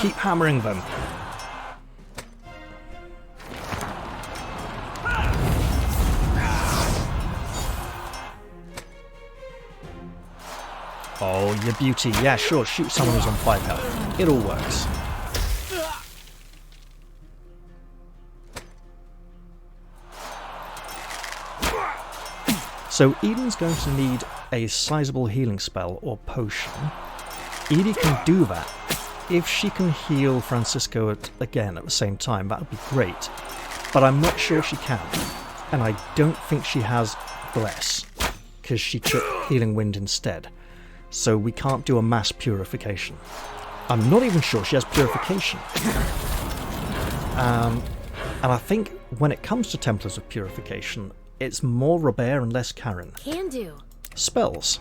S1: Keep hammering them! Oh, you beauty. Yeah, sure, shoot someone who's on 5 health. It all works. So Eden's going to need a sizable healing spell or potion. Edie can do that. If she can heal Francisco again at the same time, that would be great. But I'm not sure she can. And I don't think she has Bless, because she took Healing Wind instead. So we can't do a mass purification. I'm not even sure she has purification. And I think when it comes to Templars of Purification, it's more Robert and less Karen.
S9: Can do.
S1: Spells.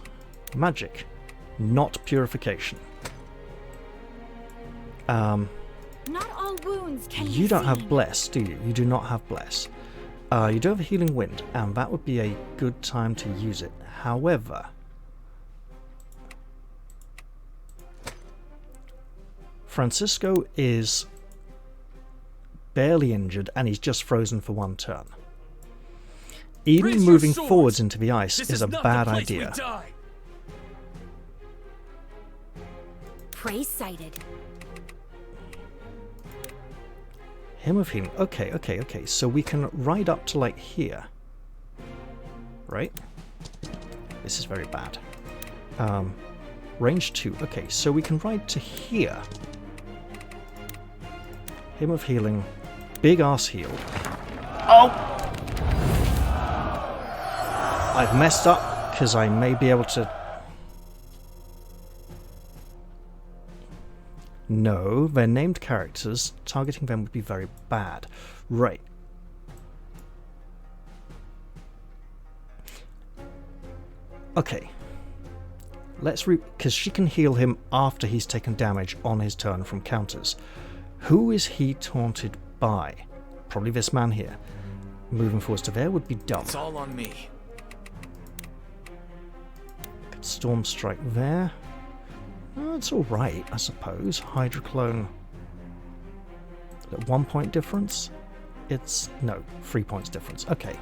S1: Magic. Not purification.
S12: Not all wounds can
S1: You
S12: be
S1: don't have
S12: seen.
S1: Bless, do you? You do not have Bless. You do have a Healing Wind, and that would be a good time to use it. However, Francisco is barely injured, and he's just frozen for 1 turn. Even moving forwards into the ice is a bad idea.
S9: Prey sighted.
S1: Hymn of Healing. Okay. So we can ride up to like here. Right? This is very bad. Range 2. Okay, so we can ride to here. Hymn of Healing. Big ass heal. Oh! I've messed up because I may be able to... No, they're named characters. Targeting them would be very bad. Right. Okay. Let's because she can heal him after he's taken damage on his turn from counters. Who is he taunted by? Probably this man here. Moving forwards to there would be dumb.
S4: It's all on me.
S1: Could Storm Strike there. It's alright, I suppose. Hydroclone. 1 point difference? It's... no, 3 points difference. Okay.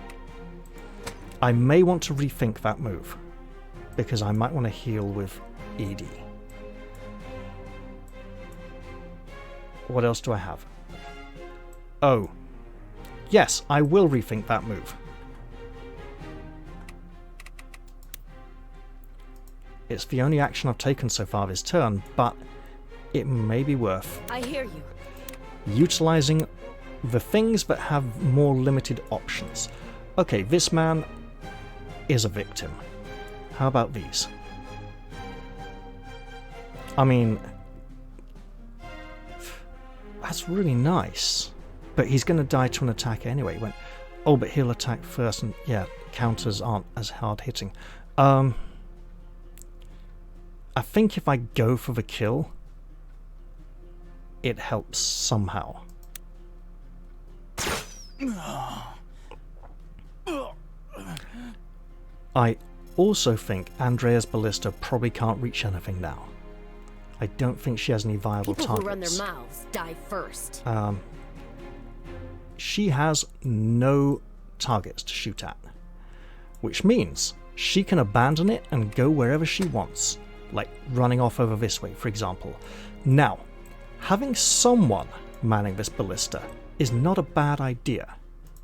S1: I may want to rethink that move, because I might want to heal with Edie. What else do I have? Oh. Yes, I will rethink that move. It's the only action I've taken so far this turn, but it may be worth.
S9: I hear you.
S1: utilizing the things that have more limited options. Okay, this man is a victim. How about these? I mean, that's really nice. But he's going to die to an attack anyway. When, oh, but he'll attack first, and yeah, counters aren't as hard hitting. I think if I go for the kill, it helps somehow. I also think Andrea's ballista probably can't reach anything now. I don't think she has any viable
S9: People
S1: targets.
S9: who run their mouths die first.
S1: She has no targets to shoot at, which means she can abandon it and go wherever she wants, like running off over this way, for example. Now, having someone manning this ballista is not a bad idea.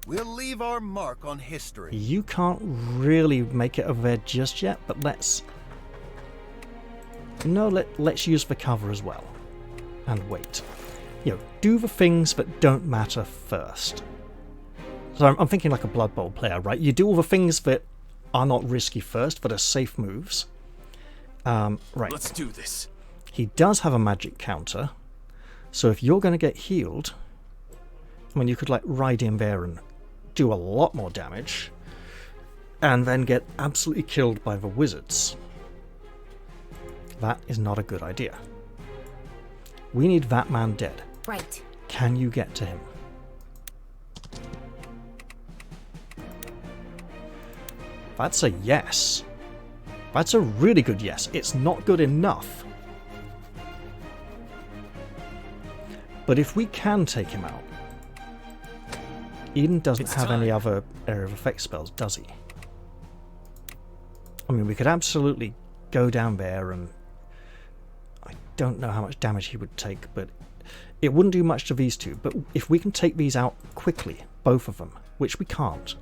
S11: We'll leave our mark on history.
S1: You can't really make it over there just yet, but let's use the cover as well and wait. You know, do the things that don't matter first. So I'm thinking like a Blood Bowl player, right? You do all the things that are not risky first, that are safe moves. Right.
S4: Let's do this.
S1: He does have a magic counter, so if you're going to get healed, I mean, you could like ride in there and do a lot more damage, and then get absolutely killed by the wizards. That is not a good idea. We need that man dead.
S9: Right.
S1: Can you get to him? That's a yes. That's a really good yes. It's not good enough. But if we can take him out, Eden doesn't have any other area of effect spells, does he? I mean, we could absolutely go down there, and I don't know how much damage he would take, but it wouldn't do much to these two. But if we can take these out quickly, both of them, which we can't.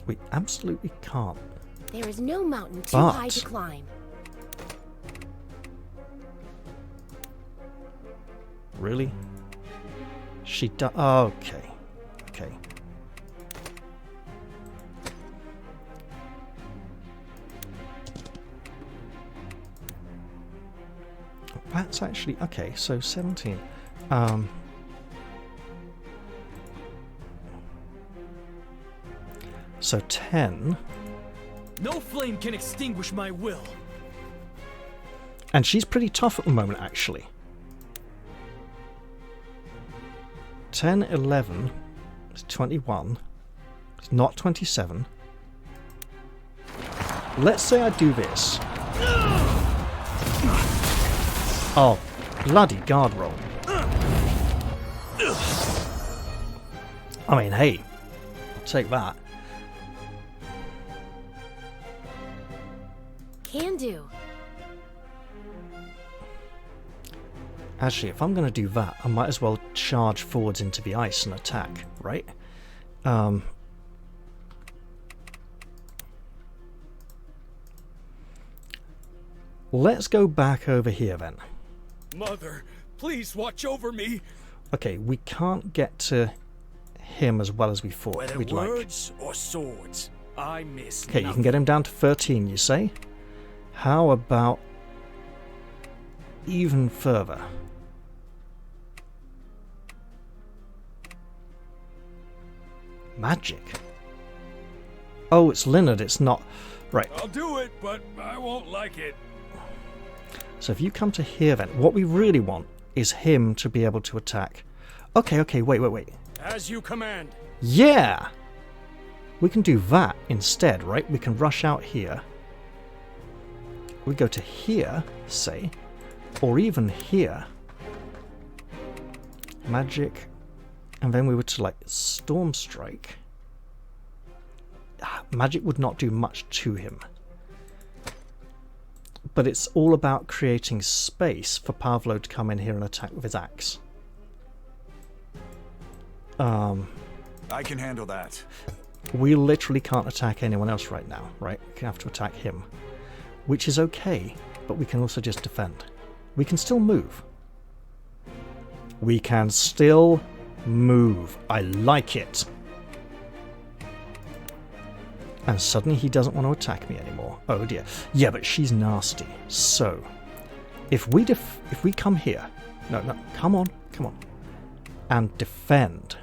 S1: We absolutely can't.
S9: There is no mountain too high to climb.
S1: Really? She does. Okay. Okay. That's actually okay. So 17. So 10.
S4: No flame can extinguish my will.
S1: And she's pretty tough at the moment, actually. 10, 11, it's 21, it's not 27. Let's say I do this. Oh, bloody guard roll. I mean, hey, I'll take that.
S9: Can do.
S1: Actually, if I'm going to do that, I might as well charge forwards into the ice and attack, right? Let's go back over here then.
S6: Mother, please watch over me.
S1: Okay, we can't get to him as well as we thought
S6: Whether
S1: we'd
S6: words or swords, I miss
S1: Okay, you
S6: nothing.
S1: can get him down to 13, you say? How about even further? Magic. Oh, it's Leonard, it's not... Right.
S6: I'll do it, but I won't like it.
S1: So if you come to here then, what we really want is him to be able to attack. Okay, wait.
S6: As you command.
S1: Yeah! We can do that instead, right? We can rush out here. We go to here, say, or even here. Magic. And then we were to, like, Storm Strike. Magic would not do much to him. But it's all about creating space for Pavlo to come in here and attack with his axe.
S5: I can handle that.
S1: We literally can't attack anyone else right now, right? We have to attack him. Which is okay, but we can also just defend. We can still move. We can still move. I like it. And suddenly he doesn't want to attack me anymore. Oh dear. Yeah, but she's nasty. So, if we come here, no, come on, and defend.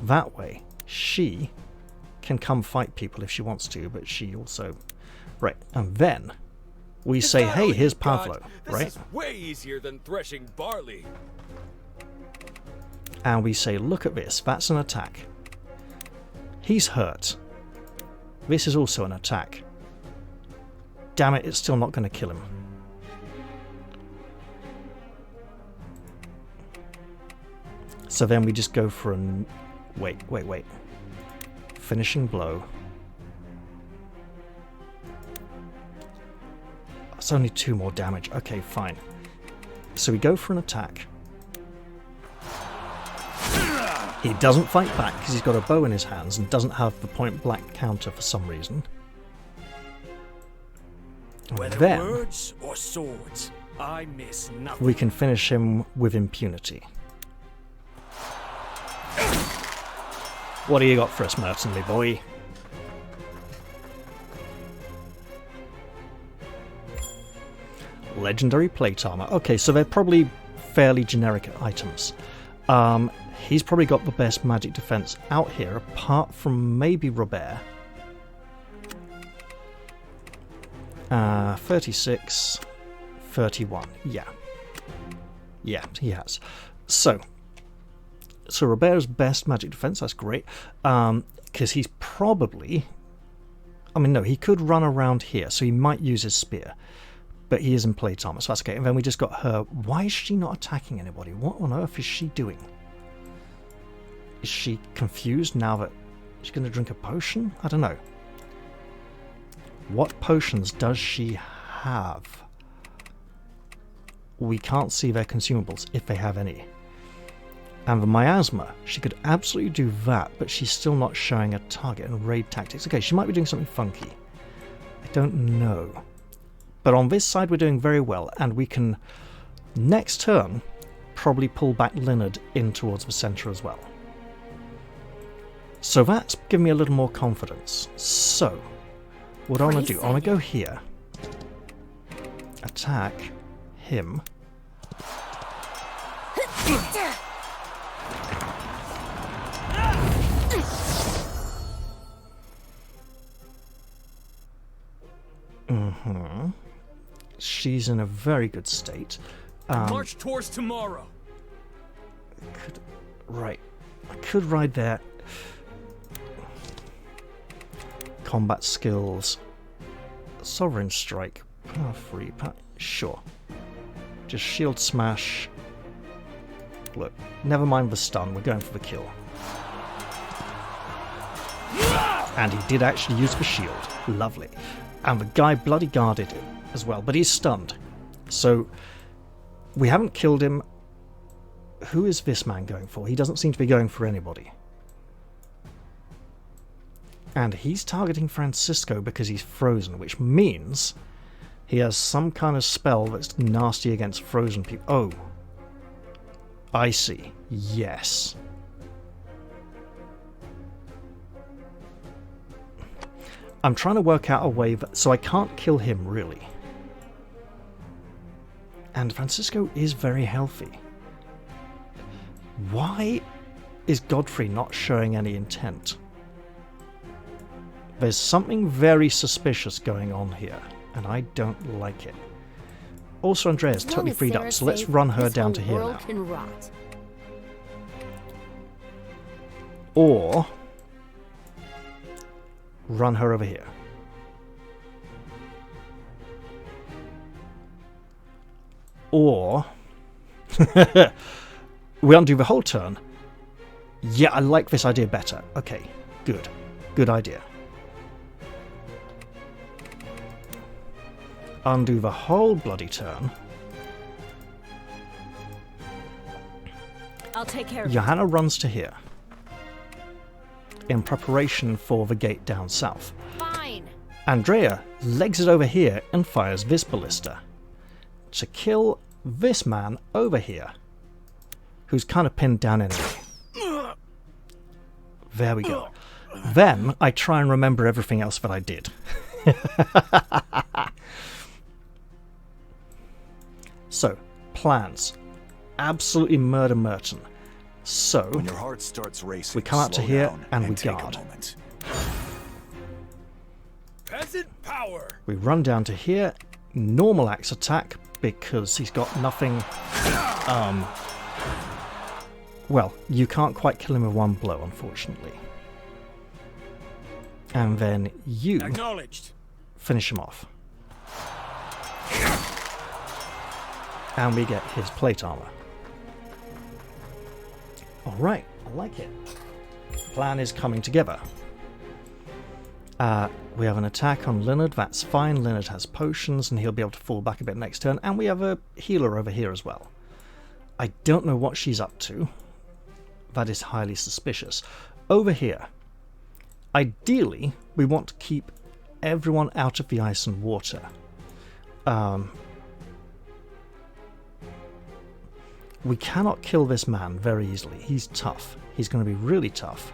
S1: That way, she can come fight people if she wants to, but she also, right? And then we say, hey, here's Pavlo, right?
S14: This is way easier than threshing barley.
S1: And we say, look at this. That's an attack. He's hurt. This is also an attack. Damn it, it's still not going to kill him. So then we just go for a... Wait. Finishing blow. That's only 2 more damage. Okay, fine. So we go for an attack. He doesn't fight back because he's got a bow in his hands and doesn't have the point blank counter for some reason. And
S11: Whether
S1: then
S11: words or swords, I miss nothing.
S1: we can finish him with impunity. What do you got for us, mercenary boy? Legendary plate armor. Okay, so they're probably fairly generic items. He's probably got the best magic defense out here, apart from maybe Robert. 36, 31. Yeah, he has. So Robert's best magic defense. That's great, because he's probably. I mean, no, he could run around here, so he might use his spear. But he is in plate armor, so that's okay. And then we just got her. Why is she not attacking anybody? What on earth is she doing? Is she confused now that she's going to drink a potion? I don't know. What potions does she have? We can't see their consumables, if they have any. And the miasma, she could absolutely do that, but she's still not showing a target and raid tactics. Okay, she might be doing something funky. I don't know. But on this side we're doing very well, and we can, next turn, probably pull back Linard in towards the centre as well. So that's given me a little more confidence. So, what I want to do, I want to go here, attack him, She's in a very good state.
S4: March towards tomorrow.
S1: I could ride there. Combat skills. Sovereign strike. Power 3. Sure. Just shield smash. Look, never mind the stun. We're going for the kill. And he did actually use the shield. Lovely. And the guy bloody guarded him as well, but he's stunned. So, we haven't killed him. Who is this man going for? He doesn't seem to be going for anybody. And he's targeting Francisco because he's frozen, which means he has some kind of spell that's nasty against frozen people. Oh. I see. Yes. I'm trying to work out a way that, so I can't kill him, really. And Francisco is very healthy. Why is Godfrey not showing any intent? There's something very suspicious going on here, and I don't like it. Also, Andrea's totally freed up, so let's run her down to here now. Or run her over here. Or we undo the whole turn. Yeah, I like this idea better. Okay, good. Good idea. Undo the whole bloody turn.
S13: I'll take care of it.
S1: Johanna runs to here in preparation for the gate down south.
S9: Fine.
S1: Andrea legs it over here and fires this ballista to kill this man over here, who's kind of pinned down anyway. There we go. Then I try and remember everything else that I did. So, plans. Absolutely murder Merton. So,
S5: when your heart starts racing,
S1: we come out to here and we
S5: take
S1: guard.
S5: a moment.
S14: Peasant power.
S1: We run down to here. Normal axe attack because he's got nothing. Well, you can't quite kill him with one blow, unfortunately. And then you finish him off. And we get his plate armor. Alright, I like it. Plan is coming together. We have an attack on Leonard, that's fine. Leonard has potions and he'll be able to fall back a bit next turn. And we have a healer over here as well. I don't know what she's up to. That is highly suspicious. Over here, ideally, we want to keep everyone out of the ice and water. We cannot kill this man very easily. He's tough. He's going to be really tough.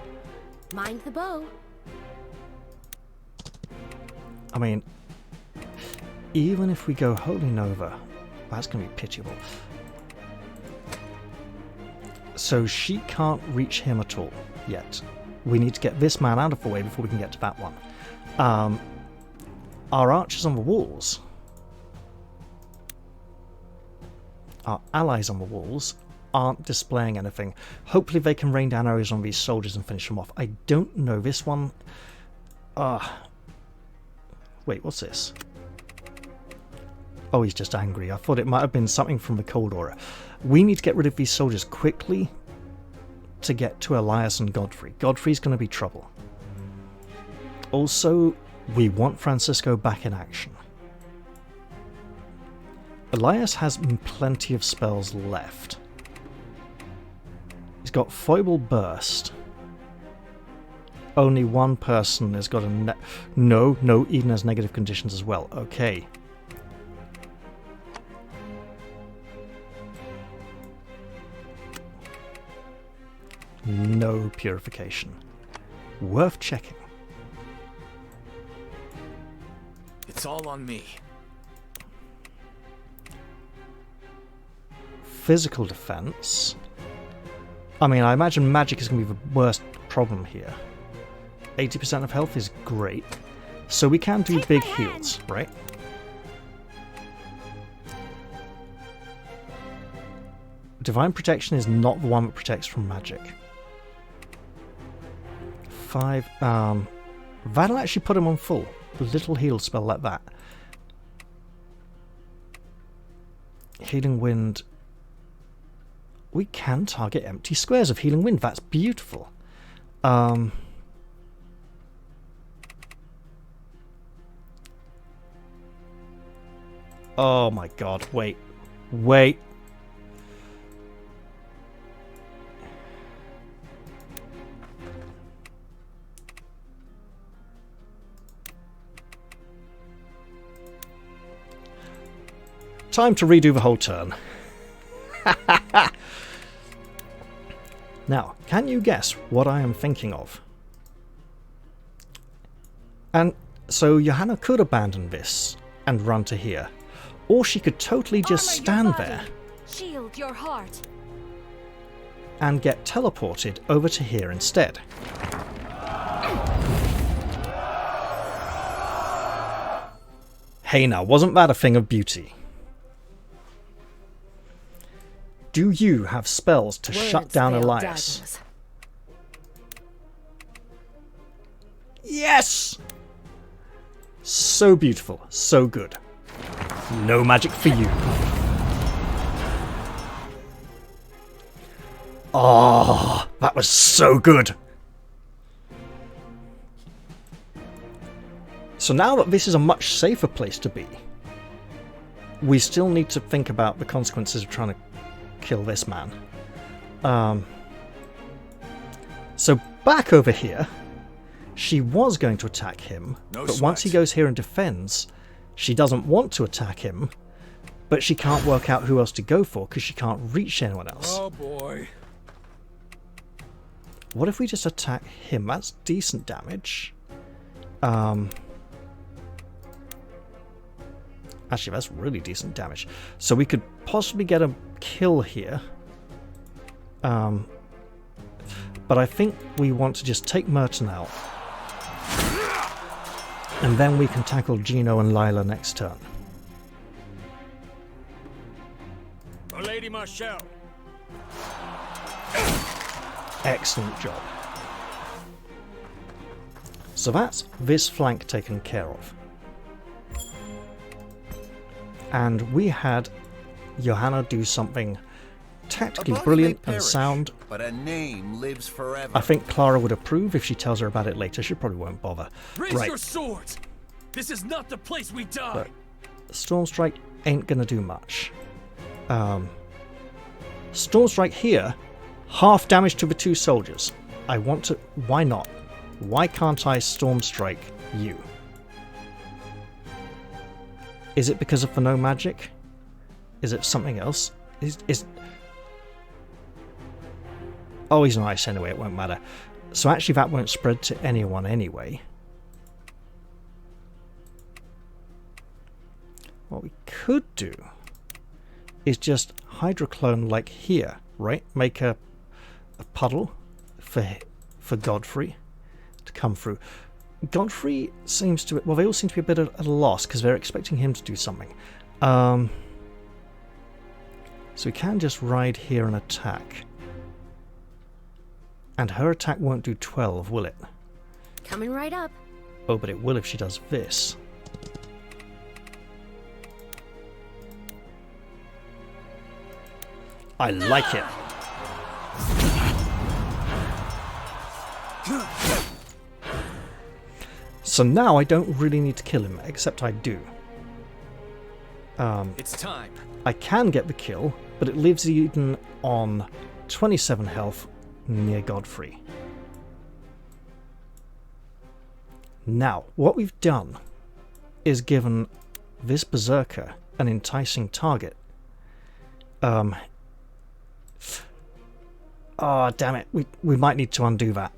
S9: Mind the bow.
S1: I mean, even if we go Holy Nova, that's going to be pitiable. So she can't reach him at all yet. We need to get this man out of the way before we can get to that one. Our archers on the walls, our allies on the walls, aren't displaying anything. Hopefully they can rain down arrows on these soldiers and finish them off. I don't know. This one... Wait, what's this? Oh, he's just angry. I thought it might have been something from the Cold Aura. We need to get rid of these soldiers quickly to get to Elias and Godfrey. Godfrey's going to be trouble. Also, we want Francisco back in action. Elias has plenty of spells left. He's got Foible Burst. Only one person has got a... No, Eden has negative conditions as well. Okay. No purification. Worth checking.
S4: It's all on me.
S1: Physical defense. I mean, I imagine magic is going to be the worst problem here. 80% of health is great. So we can do big heals, right? Divine Protection is not the one that protects from magic. 5. That'll actually put him on full. A little heal spell like that. Healing Wind. We can target empty squares of Healing Wind. That's beautiful. Oh my god, wait. Wait. Time to redo the whole turn. Now, can you guess what I am thinking of? And so Johanna could abandon this and run to here. Or she could totally just stand there
S12: Shield your heart.
S1: and get teleported over to here instead. Hey now, wasn't that a thing of beauty? Do you have spells to shut down Elias?
S9: Daggers.
S1: Yes! So beautiful, so good. No magic for you. Oh, that was so good. So now that this is a much safer place to be, we still need to think about the consequences of trying to kill this man. So back over here, she was going to attack him, but once he goes here and defends, she doesn't want to attack him But she can't work out who else to go for because she can't reach anyone else.
S14: Oh boy.
S1: What if we just attack him? That's decent damage. Actually, that's really decent damage. So we could possibly get a kill here. But I think we want to just take Merton out. And then we can tackle Gino and Lila next turn.
S14: Lady Marshall.
S1: Excellent job. So that's this flank taken care of. And we had Johanna do something tactically brilliant and sound.
S11: But a name lives forever.
S1: I think Clara would approve if she tells her about it later. She probably won't bother.
S4: Raise your swords! This is not the place we die!
S1: But Stormstrike ain't gonna do much. Stormstrike here, half damage to the 2 soldiers. I want to... Why not? Why can't I Stormstrike you? Is it because of the no magic? Is it something else? Oh, he's nice anyway, it won't matter. So actually that won't spread to anyone anyway. What we could do is just hydroclone like here, right? Make a puddle for Godfrey to come through. Godfrey seems to... Well, they all seem to be a bit at a loss because they're expecting him to do something. So we can just ride here and attack. And her attack won't do 12, will it?
S9: Coming right up.
S1: Oh, but it will if she does this. I like it. So now I don't really need to kill him, except I do.
S4: It's time.
S1: I can get the kill, but it leaves Eden on 27 health near Godfrey. Now, what we've done is given this berserker an enticing target. Oh, damn it. We might need to undo that.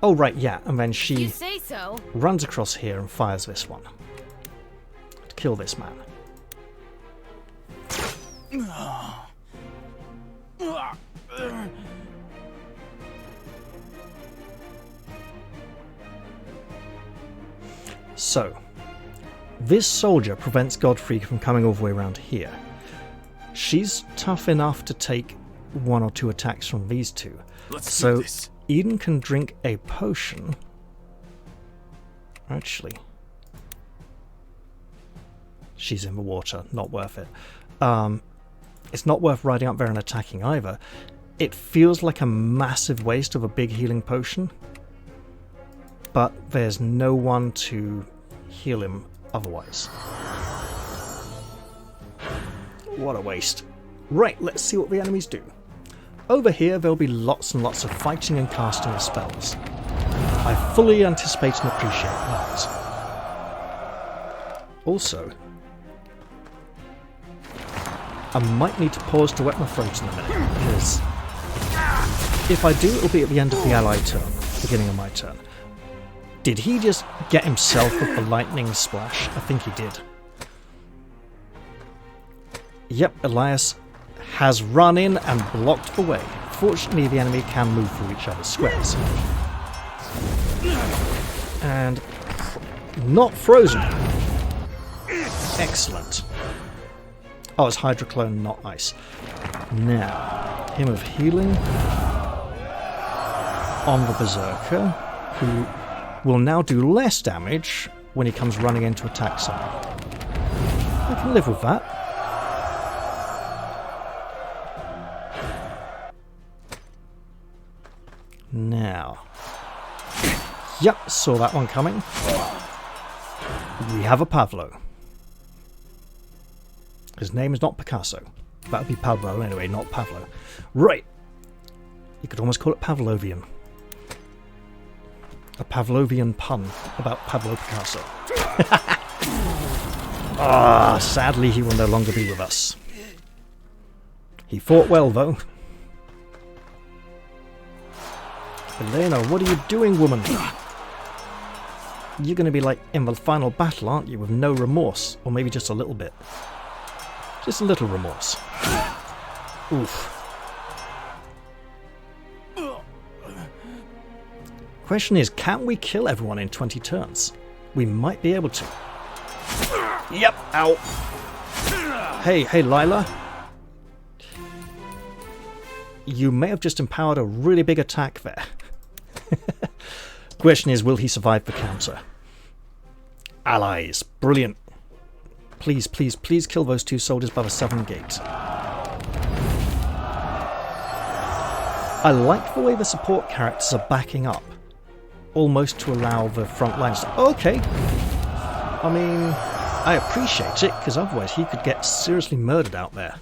S1: Oh, right, yeah. And then she
S9: You say so.
S1: runs across here and fires this one. To kill this man. So, this soldier prevents Godfrey from coming all the way around here. She's tough enough to take 1 or 2 attacks from these two. So Eden can drink a potion. Actually, she's in the water. Not worth it. It's not worth riding up there and attacking either. It feels like a massive waste of a big healing potion. But there's no one to heal him otherwise. What a waste. Right, let's see what the enemies do. Over here there'll be lots and lots of fighting and casting of spells. I fully anticipate and appreciate that. Also, I might need to pause to wet my throat in a minute, because if I do, it'll be at the end of the ally turn, beginning of my turn. Did he just get himself with the lightning splash? I think he did. Yep, Elias has run in and blocked the way. Fortunately, the enemy can move through each other's squares. And not frozen. Excellent. Oh, it's hydroclone, not ice. Now, hymn of healing on the berserker, who will now do less damage when he comes running in to attack someone. I can live with that. Now, yep, saw that one coming. We have a Pablo. His name is not Picasso. That would be Pablo anyway, not Pavlo. Right. You could almost call it Pavlovian. A Pavlovian pun about Pablo Picasso. Ah, sadly he will no longer be with us. He fought well, though. Elena, what are you doing, woman? You're going to be like in the final battle, aren't you, with no remorse? Or maybe just a little bit. Just a little remorse. Oof. Question is, can we kill everyone in 20 turns? We might be able to. Yep, ow. Hey, Lila. You may have just empowered a really big attack there. Question is, will he survive the counter? Allies. Brilliant. Please, please, please kill those 2 soldiers by the 7 gate. I like the way the support characters are backing up. Almost to allow the front lines to... Okay. I mean, I appreciate it, because otherwise he could get seriously murdered out there.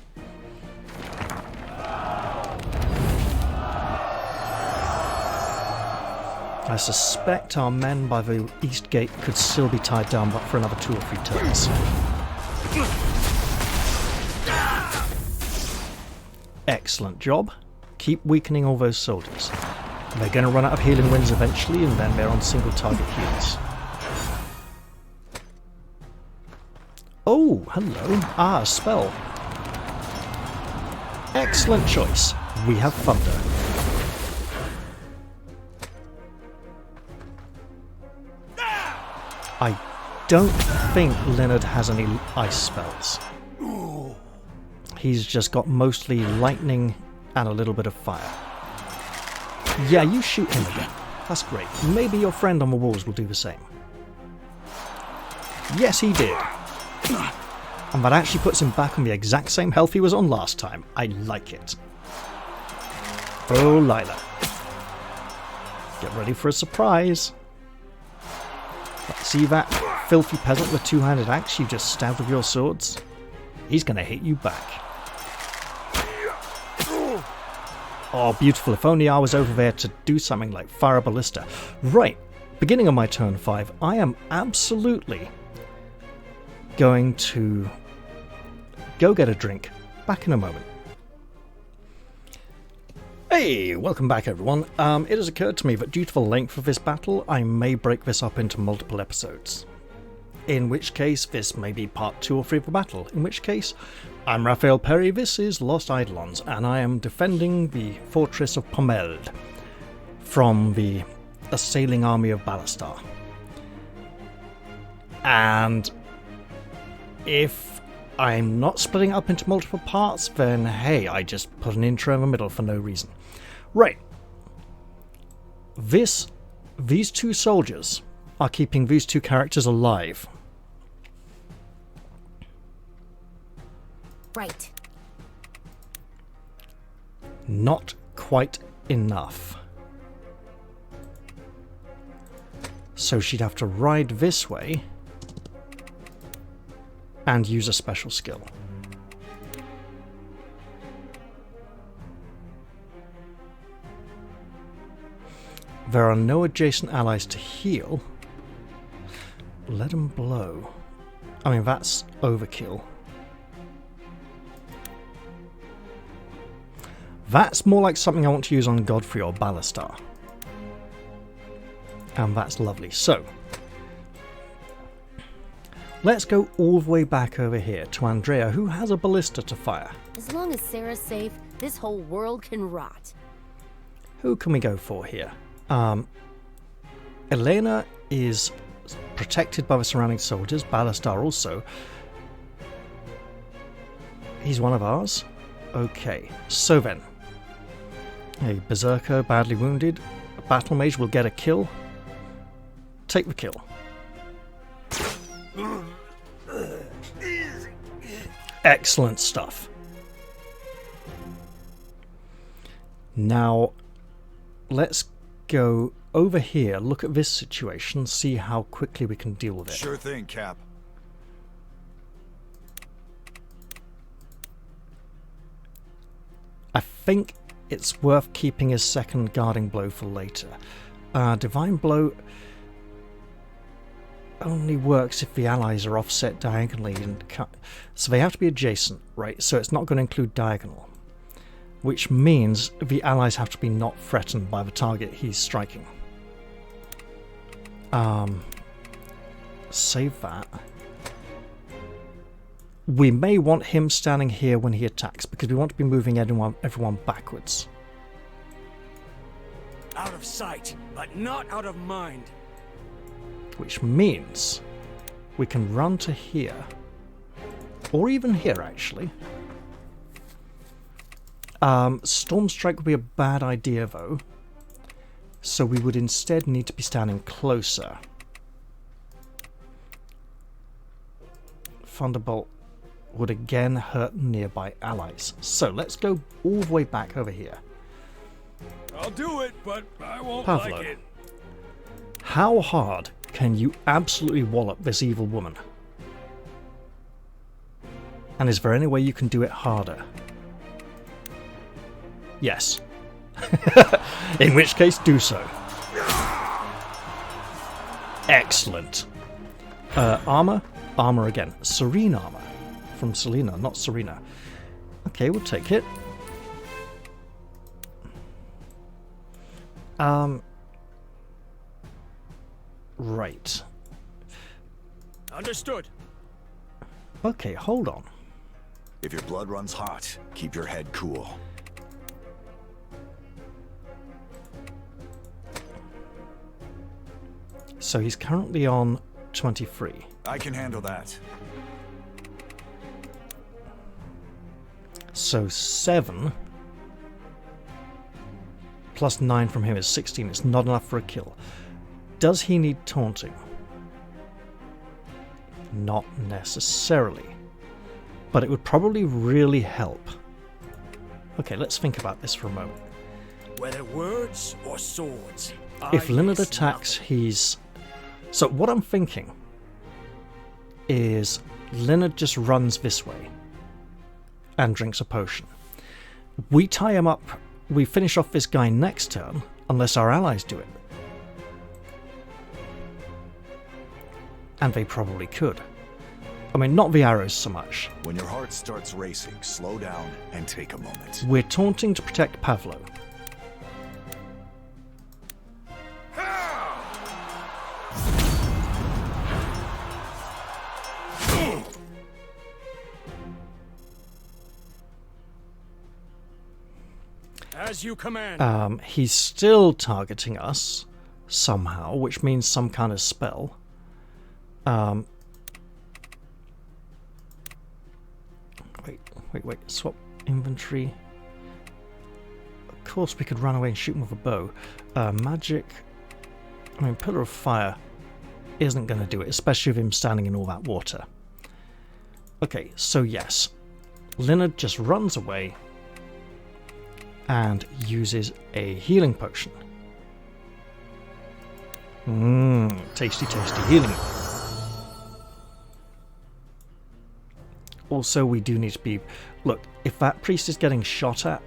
S1: I suspect our men by the east gate could still be tied down but for another 2 or 3 turns. Excellent job. Keep weakening all those soldiers. They're going to run out of healing winds eventually, and then they're on single target heals. Oh, hello. Ah, a spell. Excellent choice. We have Thunder. I don't think Leonard has any ice spells. He's just got mostly lightning and a little bit of fire. Yeah, you shoot him again. That's great. Maybe your friend on the walls will do the same. Yes, he did. And that actually puts him back on the exact same health he was on last time. I like it. Oh, Lila. Get ready for a surprise. See that filthy peasant with 2-handed axe you just stabbed with your swords? He's going to hit you back. Oh, beautiful. If only I was over there to do something like fire a ballista. Right. Beginning of my turn 5, I am absolutely going to go get a drink. Back in a moment. Hey, welcome back everyone. It has occurred to me that due to the length of this battle, I may break this up into multiple episodes. In which case, this may be part 2 or 3 of the battle. In which case, I'm Raphael Perry, this is Lost Eidolons, and I am defending the fortress of Pomelde from the assailing army of Ballastar. And if I'm not splitting it up into multiple parts, then hey, I just put an intro in the middle for no reason. Right. These 2 soldiers are keeping these 2 characters alive.
S9: Right.
S1: Not quite enough. So she'd have to ride this way and use a special skill. There are no adjacent allies to heal. Let them blow. I mean, that's overkill. That's more like something I want to use on Godfrey or Ballastar. And that's lovely. So, let's go all the way back over here to Andrea, who has a ballista to fire.
S9: As long as Sarah's safe, this whole world can rot.
S1: Who can we go for here? Elena is protected by the surrounding soldiers. Ballastar also. He's one of ours. Okay, so then. A berserker badly wounded. A battle mage will get a kill. Take the kill. Excellent stuff. Now, let's go over here, look at this situation, see how quickly we can deal with it.
S5: Sure thing, Cap.
S1: I think it's worth keeping his second guarding blow for later. Divine blow... only works if the allies are offset diagonally, and so they have to be adjacent, right? So it's not going to include diagonal, which means the allies have to be not threatened by the target he's striking. Save that. We may want him standing here when he attacks, because we want to be moving everyone backwards.
S14: Out of sight, but not out of mind.
S1: Which means we can run to here, or even here actually. Storm Strike would be a bad idea though, so we would instead need to be standing closer. Thunderbolt would again hurt nearby allies, so let's go all the way back over here.
S14: I'll do it, but I won't
S1: Pavlo,
S14: like it.
S1: How hard can you absolutely wallop this evil woman? And is there any way you can do it harder? Yes. In which case, do so. Excellent. Armor? Armor again. Serene armor. From Selena, not Serena. Okay, we'll take it. Right.
S14: Understood.
S1: Okay, hold on.
S5: If your blood runs hot, keep your head cool.
S1: So he's currently on 23.
S5: I can handle that.
S1: So 7 plus 9 from him is 16. It's not enough for a kill. Does he need taunting? Not necessarily. But it would probably really help. Okay, let's think about this for a moment.
S14: Whether words or swords.
S1: If Leonard attacks, he's... So what I'm thinking is Leonard just runs this way and drinks a potion. We tie him up, we finish off this guy next turn, unless our allies do it. And they probably could. I mean, not the arrows so much.
S5: When your heart starts racing, slow down and take a moment.
S1: We're taunting to protect Pavlo.
S14: As you command.
S1: He's still targeting us somehow, which means some kind of spell. Wait, swap inventory. Of course we could run away and shoot him with a bow. Magic, I mean, Pillar of Fire isn't going to do it, especially with him standing in all that water. Okay, so yes, Leonard just runs away and uses a healing potion. Tasty, tasty healing. Also, we do need to be... Look, if that priest is getting shot at,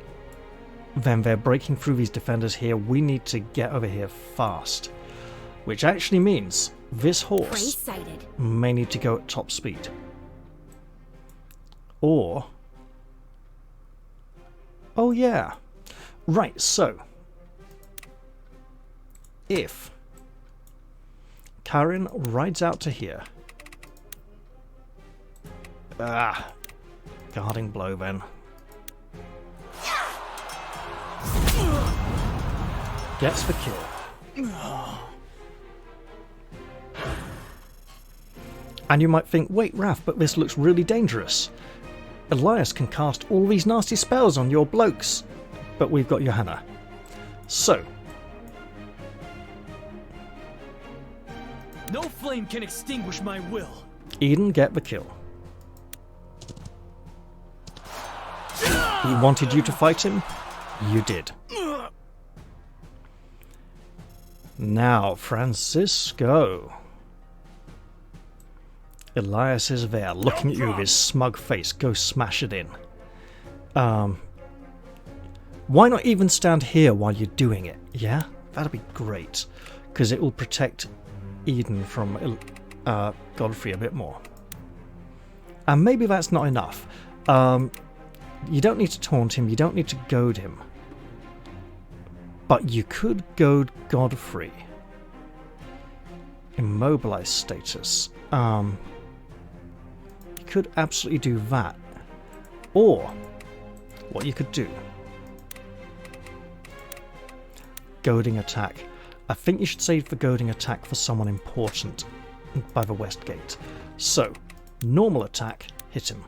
S1: then they're breaking through these defenders here. We need to get over here fast. Which actually means this horse may need to go at top speed. Or... Oh yeah. Right, so... If Karen rides out to here... Guarding blow then. Gets the kill. And you might think, wait Raph, but this looks really dangerous. Elias can cast all these nasty spells on your blokes. But we've got Johanna. So.
S4: No flame can extinguish my will.
S1: Eden, get the kill. He wanted you to fight him? You did. Now, Francisco. Elias is there, looking at you with his smug face. Go smash it in. Why not even stand here while you're doing it? Yeah? That'd be great. Because it will protect Eden from Godfrey a bit more. And maybe that's not enough. You don't need to taunt him, you don't need to goad him. But you could goad Godfrey. Immobilize status. You could absolutely do that. Or, what you could do. Goading attack. I think you should save the goading attack for someone important by the west gate. So, normal attack, hit him.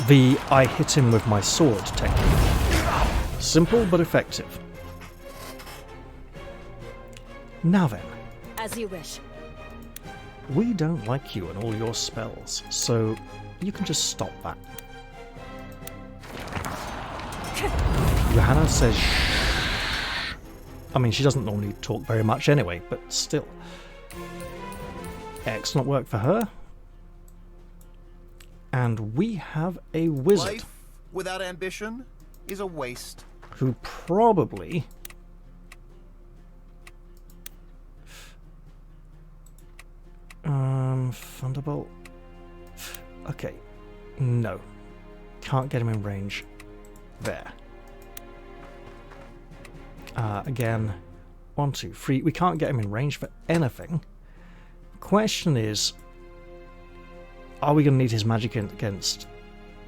S1: The I hit him with my sword technique. Simple but effective. Now then.
S13: As you wish.
S1: We don't like you and all your spells, so you can just stop that. Johanna says shh. I mean, she doesn't normally talk very much anyway, but still. Excellent work for her. And we have a wizard.
S15: Life without ambition is a waste.
S1: Who probably... Thunderbolt. Okay. No. Can't get him in range. There. Again. 1, 2, 3. We can't get him in range for anything. Question is, are we going to need his magic against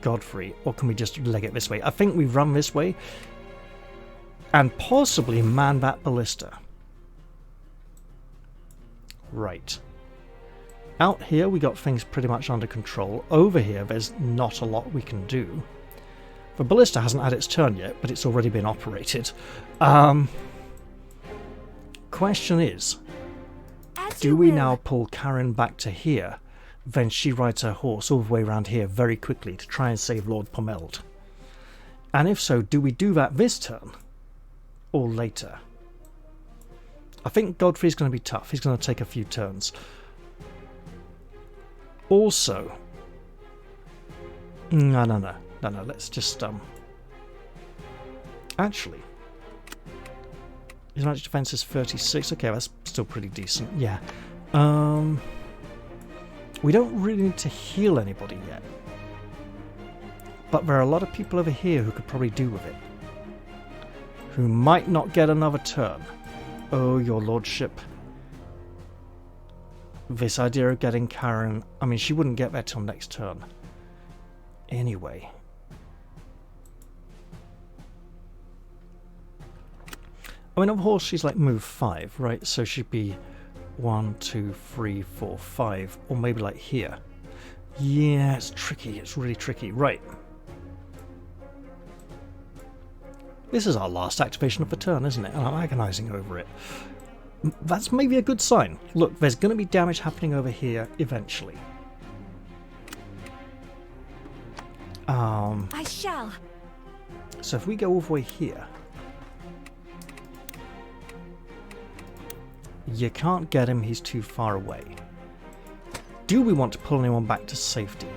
S1: Godfrey, or can we just leg it this way? I think we run this way, and possibly man that ballista. Right. Out here we got things pretty much under control. Over here there's not a lot we can do. The ballista hasn't had its turn yet, but it's already been operated. Question is, do we now pull Karen back to here? Then she rides her horse all the way around here very quickly to try and save Lord Pomelde. And if so, do we do that this turn? Or later? I think Godfrey's going to be tough. He's going to take a few turns. Also... No, let's just... Actually... His magic defense is 36. Okay, that's still pretty decent. Yeah. We don't really need to heal anybody yet. But there are a lot of people over here who could probably do with it. Who might not get another turn. Oh, your lordship. This idea of getting Karen... I mean, she wouldn't get there till next turn. Anyway. I mean, of course, she's like move 5, right? So she'd be 1, 2, 3, 4, 5. Or maybe like here. Yeah, it's tricky. It's really tricky. Right. This is our last activation of the turn, isn't it? And I'm agonizing over it. That's maybe a good sign. Look, there's going to be damage happening over here eventually.
S12: I shall.
S1: So if we go all the way here... You can't get him, he's too far away. Do we want to pull anyone back to safety?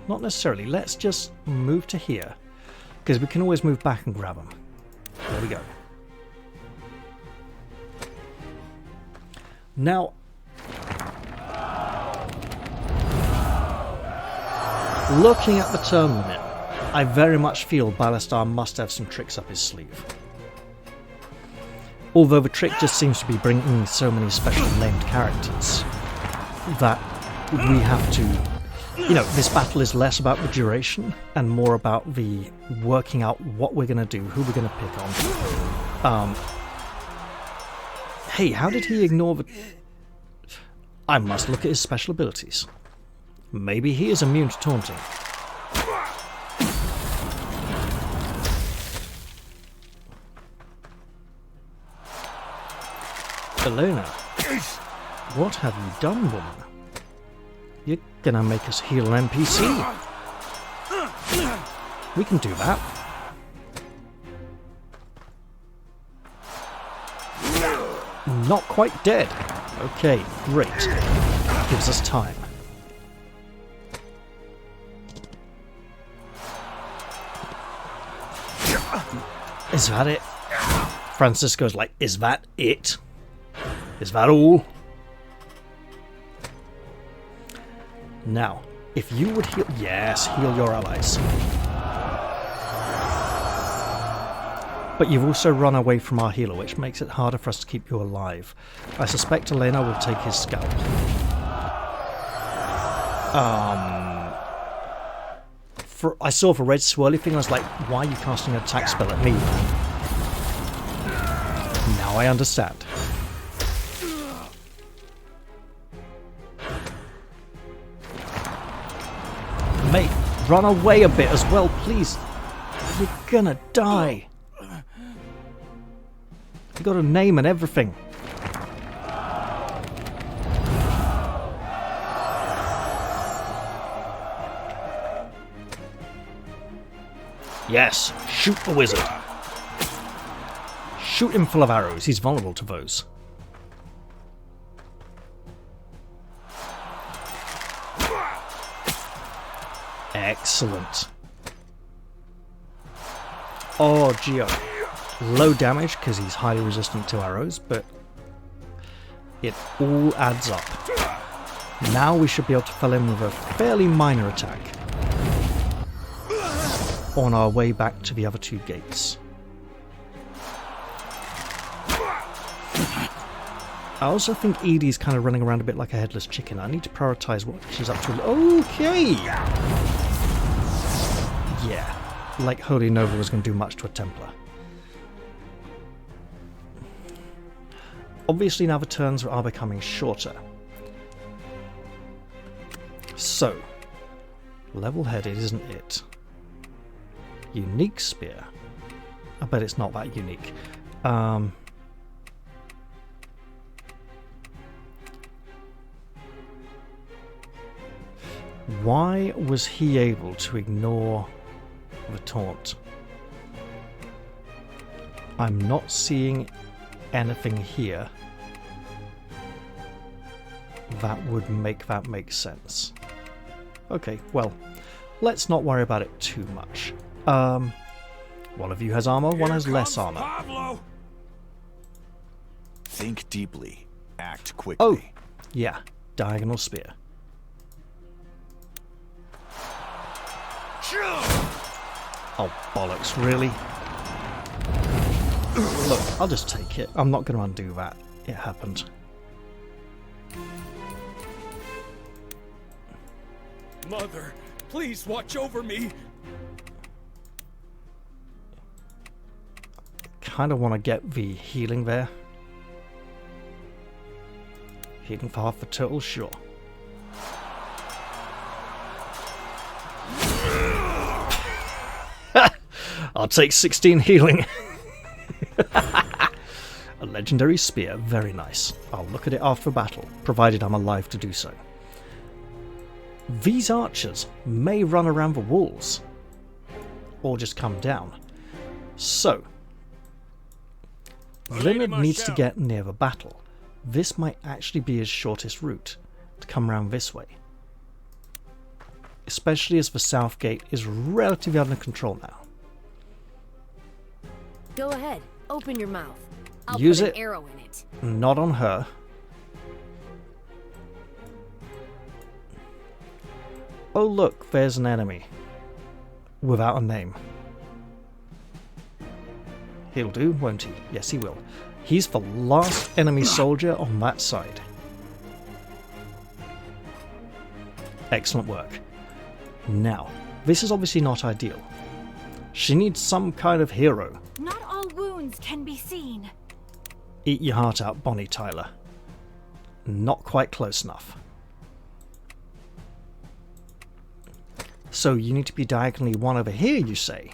S1: Not necessarily. Let's just move to here. Because we can always move back and grab him. There we go. Now... Looking at the turn limit, I very much feel Ballastar must have some tricks up his sleeve. Although the trick just seems to be bringing so many special named characters that we have to... You know, this battle is less about the duration and more about the working out what we're going to do, who we're going to pick on. Hey, how did he ignore the... I must look at his special abilities. Maybe he is immune to taunting. Elena, what have you done, woman? You're gonna make us heal an NPC. We can do that. Not quite dead. Okay, great. Gives us time. Is that it? Francisco's like, is that it? Is that all? Now, if you would heal... Yes, heal your allies. But you've also run away from our healer, which makes it harder for us to keep you alive. I suspect Elena will take his scalp. I saw the red swirly thing, I was like, why are you casting an attack spell at me? Now I understand. Mate, run away a bit as well, please. You're gonna die. You got a name and everything. Yes, shoot the wizard. Shoot him full of arrows. He's vulnerable to those. Excellent. Oh, Geo. Low damage because he's highly resistant to arrows, but it all adds up. Now we should be able to fill in with a fairly minor attack on our way back to the other two gates. I also think Edie's kind of running around a bit like a headless chicken. I need to prioritize what she's up to. Okay! Yeah, like Holy Nova was going to do much to a Templar. Obviously now the turns are becoming shorter. So, level-headed isn't it? Unique spear. I bet it's not that unique. Why was he able to ignore the taunt? I'm not seeing anything here that would make that make sense. Okay, well, let's not worry about it too much. One of you has armor, one has less armor.
S5: Pablo. Think deeply, act quickly.
S1: Oh, yeah, diagonal spear. Oh, bollocks, really? Look, I'll just take it. I'm not going to undo that. It happened.
S14: Mother, please watch over me.
S1: Kind of want to get the healing there. Healing for half the turtle, sure. I'll take 16 healing. A legendary spear, very nice. I'll look at it after battle, provided I'm alive to do so. These archers may run around the walls, or just come down. So, Leonard needs to get near the battle. This might actually be his shortest route, to come round this way. Especially as the south gate is relatively under control now.
S9: Go ahead, open your mouth. I'll
S1: Use
S9: put
S1: it.
S9: an arrow in it.
S1: Not on her. Oh look, there's an enemy. Without a name. He'll do, won't he? Yes, he will. He's the last enemy soldier on that side. Excellent work. Now, this is obviously not ideal. She needs some kind of hero.
S12: Not all wounds can be seen.
S1: Eat your heart out, Bonnie Tyler. Not quite close enough. So you need to be diagonally one over here, you say?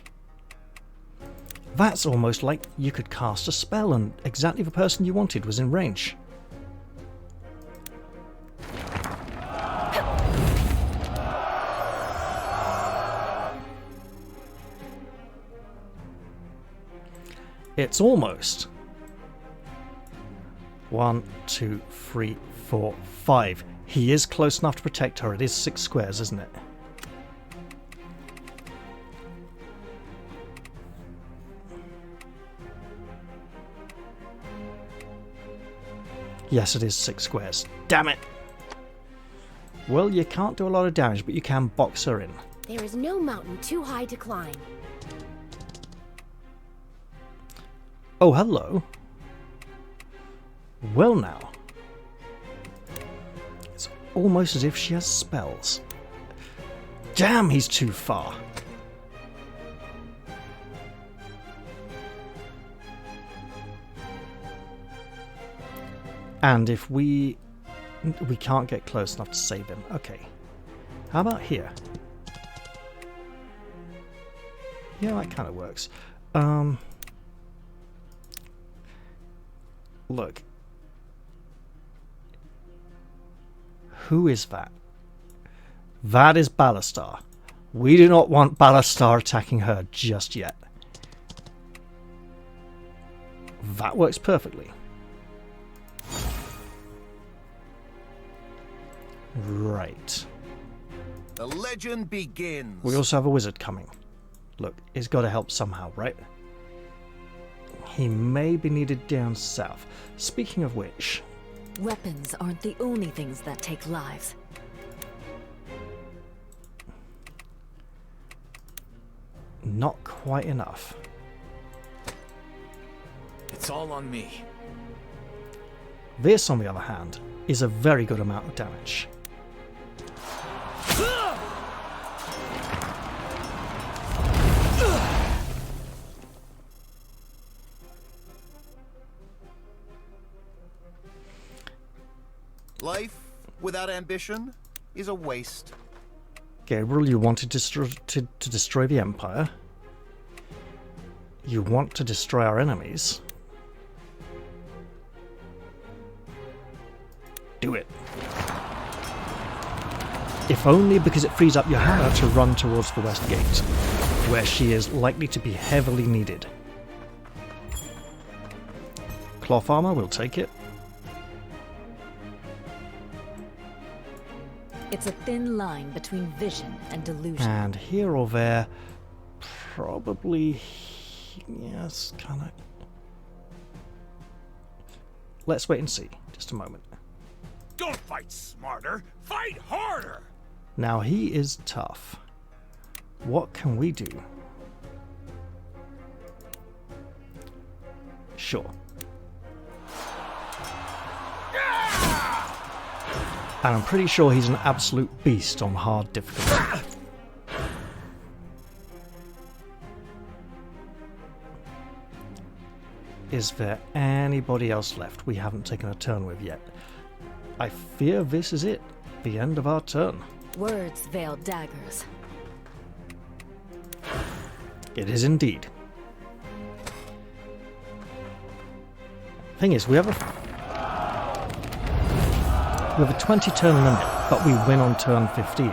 S1: That's almost like you could cast a spell and exactly the person you wanted was in range. It's almost. 1, 2, 3, 4, 5. He is close enough to protect her. It is 6 squares, isn't it? Yes, it is 6 squares. Damn it! Well, you can't do a lot of damage, but you can box her in.
S9: There is no mountain too high to climb.
S1: Oh, hello. Well now. It's almost as if she has spells. Damn, he's too far. And if we can't get close enough to save him. Okay. How about here? Yeah, that kind of works. Look. Who is that? That is Ballastar. We do not want Ballastar attacking her just yet. That works perfectly. Right.
S15: The legend begins.
S1: We also have a wizard coming. Look, he's got to help somehow, right? He may be needed down south. Speaking of which...
S13: Weapons aren't the only things that take lives.
S1: Not quite enough.
S4: It's all on me.
S1: This, on the other hand, is a very good amount of damage.
S15: Life without ambition is a waste.
S1: Gabriel, you wanted to destroy the Empire. You want to destroy our enemies. Do it. If only because it frees up Johanna to run towards the West Gate, where she is likely to be heavily needed. Cloth armor, we'll take it.
S13: It's a thin line between vision and delusion.
S1: And here or there, probably... yes, kind of... Let's wait and see. Just a moment.
S11: Don't fight smarter, fight harder!
S1: Now he is tough. What can we do? Sure. And I'm pretty sure he's an absolute beast on hard difficulty. Is there anybody else left we haven't taken a turn with yet? I fear this is it. The end of our turn.
S13: Words veil daggers.
S1: It is indeed. Thing is, we have a 20 turn limit, but we win on turn 15.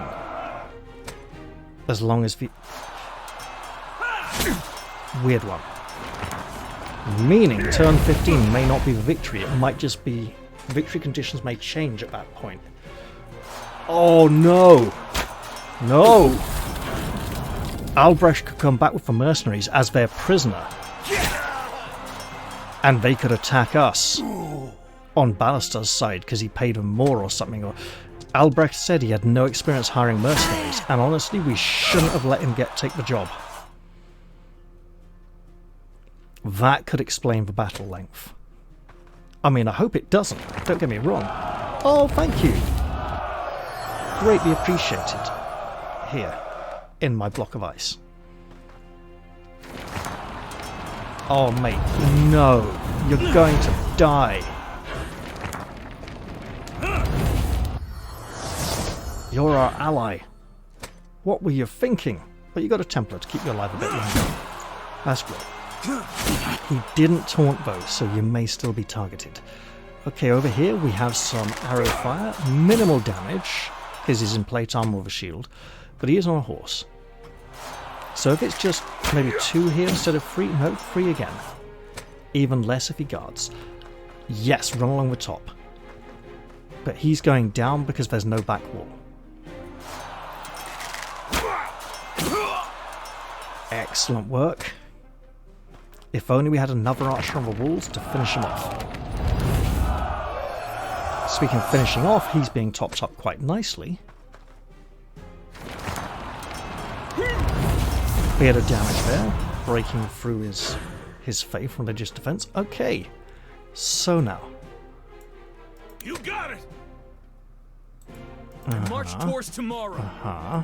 S1: As long as the... Weird one. Meaning turn 15 may not be the victory, it might just be... Victory conditions may change at that point. Oh no! No! Albrecht could come back with the mercenaries as their prisoner. And they could attack us. On Ballastar's side because he paid them more or something. Or Albrecht said he had no experience hiring mercenaries, and honestly we shouldn't have let him take the job. That could explain the battle length. I mean, I hope it doesn't, don't get me wrong. Oh, thank you. Greatly appreciated. Here, in my block of ice. Oh mate, no, you're going to die. You're our ally. What were you thinking? But you got a Templar to keep you alive a bit longer. That's great. He didn't taunt though, so you may still be targeted. Okay, over here we have some arrow fire. Minimal damage, because he's in plate armor with a shield. But he is on a horse. So if it's just maybe 2 here instead of 3, no, 3 again. Even less if he guards. Yes, run along the top. But he's going down because there's no back wall. Excellent work. If only we had another archer on the walls to finish him off. Speaking of finishing off, he's being topped up quite nicely Bit of damage there, breaking through his faith, religious defense. Okay, so now.
S11: You got it!
S14: March towards tomorrow.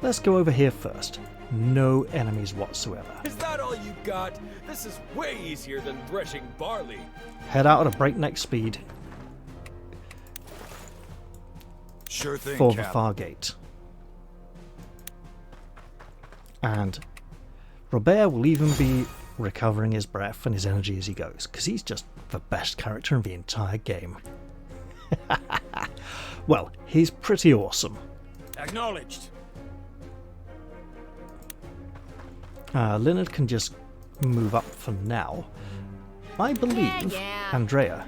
S1: Let's go over here first. No enemies whatsoever.
S14: Is that all you got? This is way easier than threshing barley.
S1: Head out at a breakneck speed.
S5: Sure thing,
S1: for the
S5: Cap.
S1: far gate. And Robert will even be recovering his breath and his energy as he goes, because he's just the best character in the entire game. Well, he's pretty awesome.
S11: Acknowledged.
S1: Leonard can just move up for now. I believe, Andrea,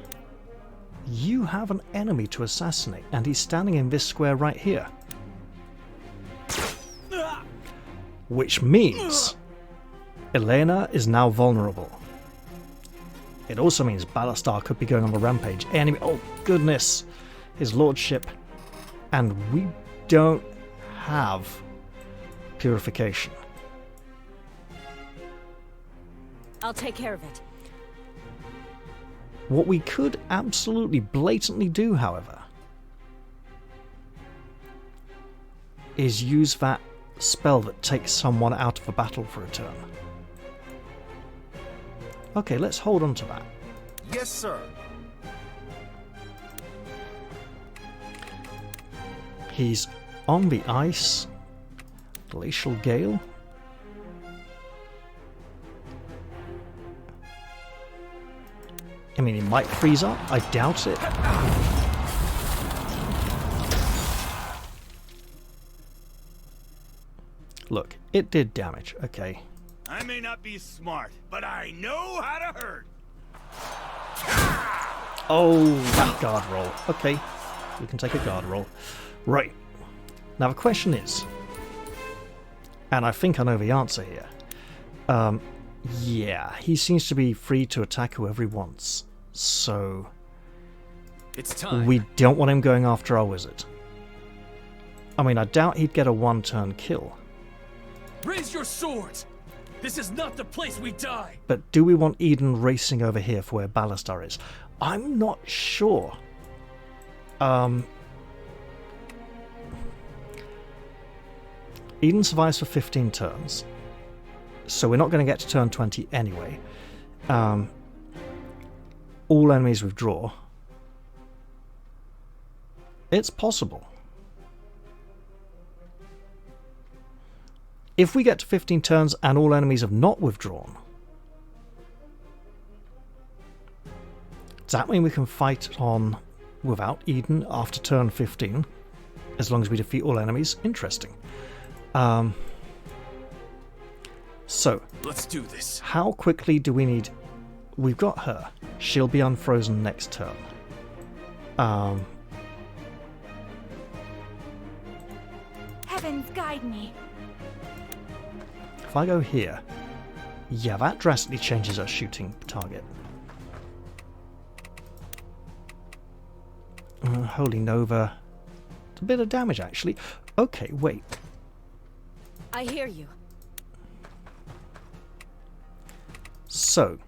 S1: you have an enemy to assassinate, and he's standing in this square right here. Which means Elena is now vulnerable. It also means Ballastar could be going on a rampage. Enemy, oh goodness, his lordship. And we don't have purification.
S9: I'll take care of it.
S1: What we could absolutely blatantly do, however, is use that spell that takes someone out of a battle for a turn. Okay, let's hold on to that.
S15: Yes, sir.
S1: He's on the ice. Glacial Gale. I mean, he might freeze up. I doubt it. Look, it did damage. Okay.
S11: I may not be smart, but I know how to hurt.
S1: Oh, that guard roll. Okay, we can take a guard roll. Right. Now the question is, and I think I know the answer here. Yeah, he seems to be free to attack whoever he wants. So
S4: it's time.
S1: We don't want him going after our wizard. I mean, I doubt he'd get a one-turn kill.
S14: Raise your swords! This is not the place we die!
S1: But do we want Eden racing over here for where Ballastar is? I'm not sure. Eden survives for 15 turns. So we're not going to get to turn 20 anyway. All enemies withdraw. It's possible. If we get to 15 turns and all enemies have not withdrawn, does that mean we can fight on without Eden after turn 15? As long as we defeat all enemies? Interesting. So,
S4: let's do this.
S1: How quickly do we need... We've got her. She'll be unfrozen next turn.
S12: Heavens guide me.
S1: If I go here... Yeah, that drastically changes our shooting target. Holy Nova. It's a bit of damage, actually. Okay, wait.
S9: I hear you.
S1: So,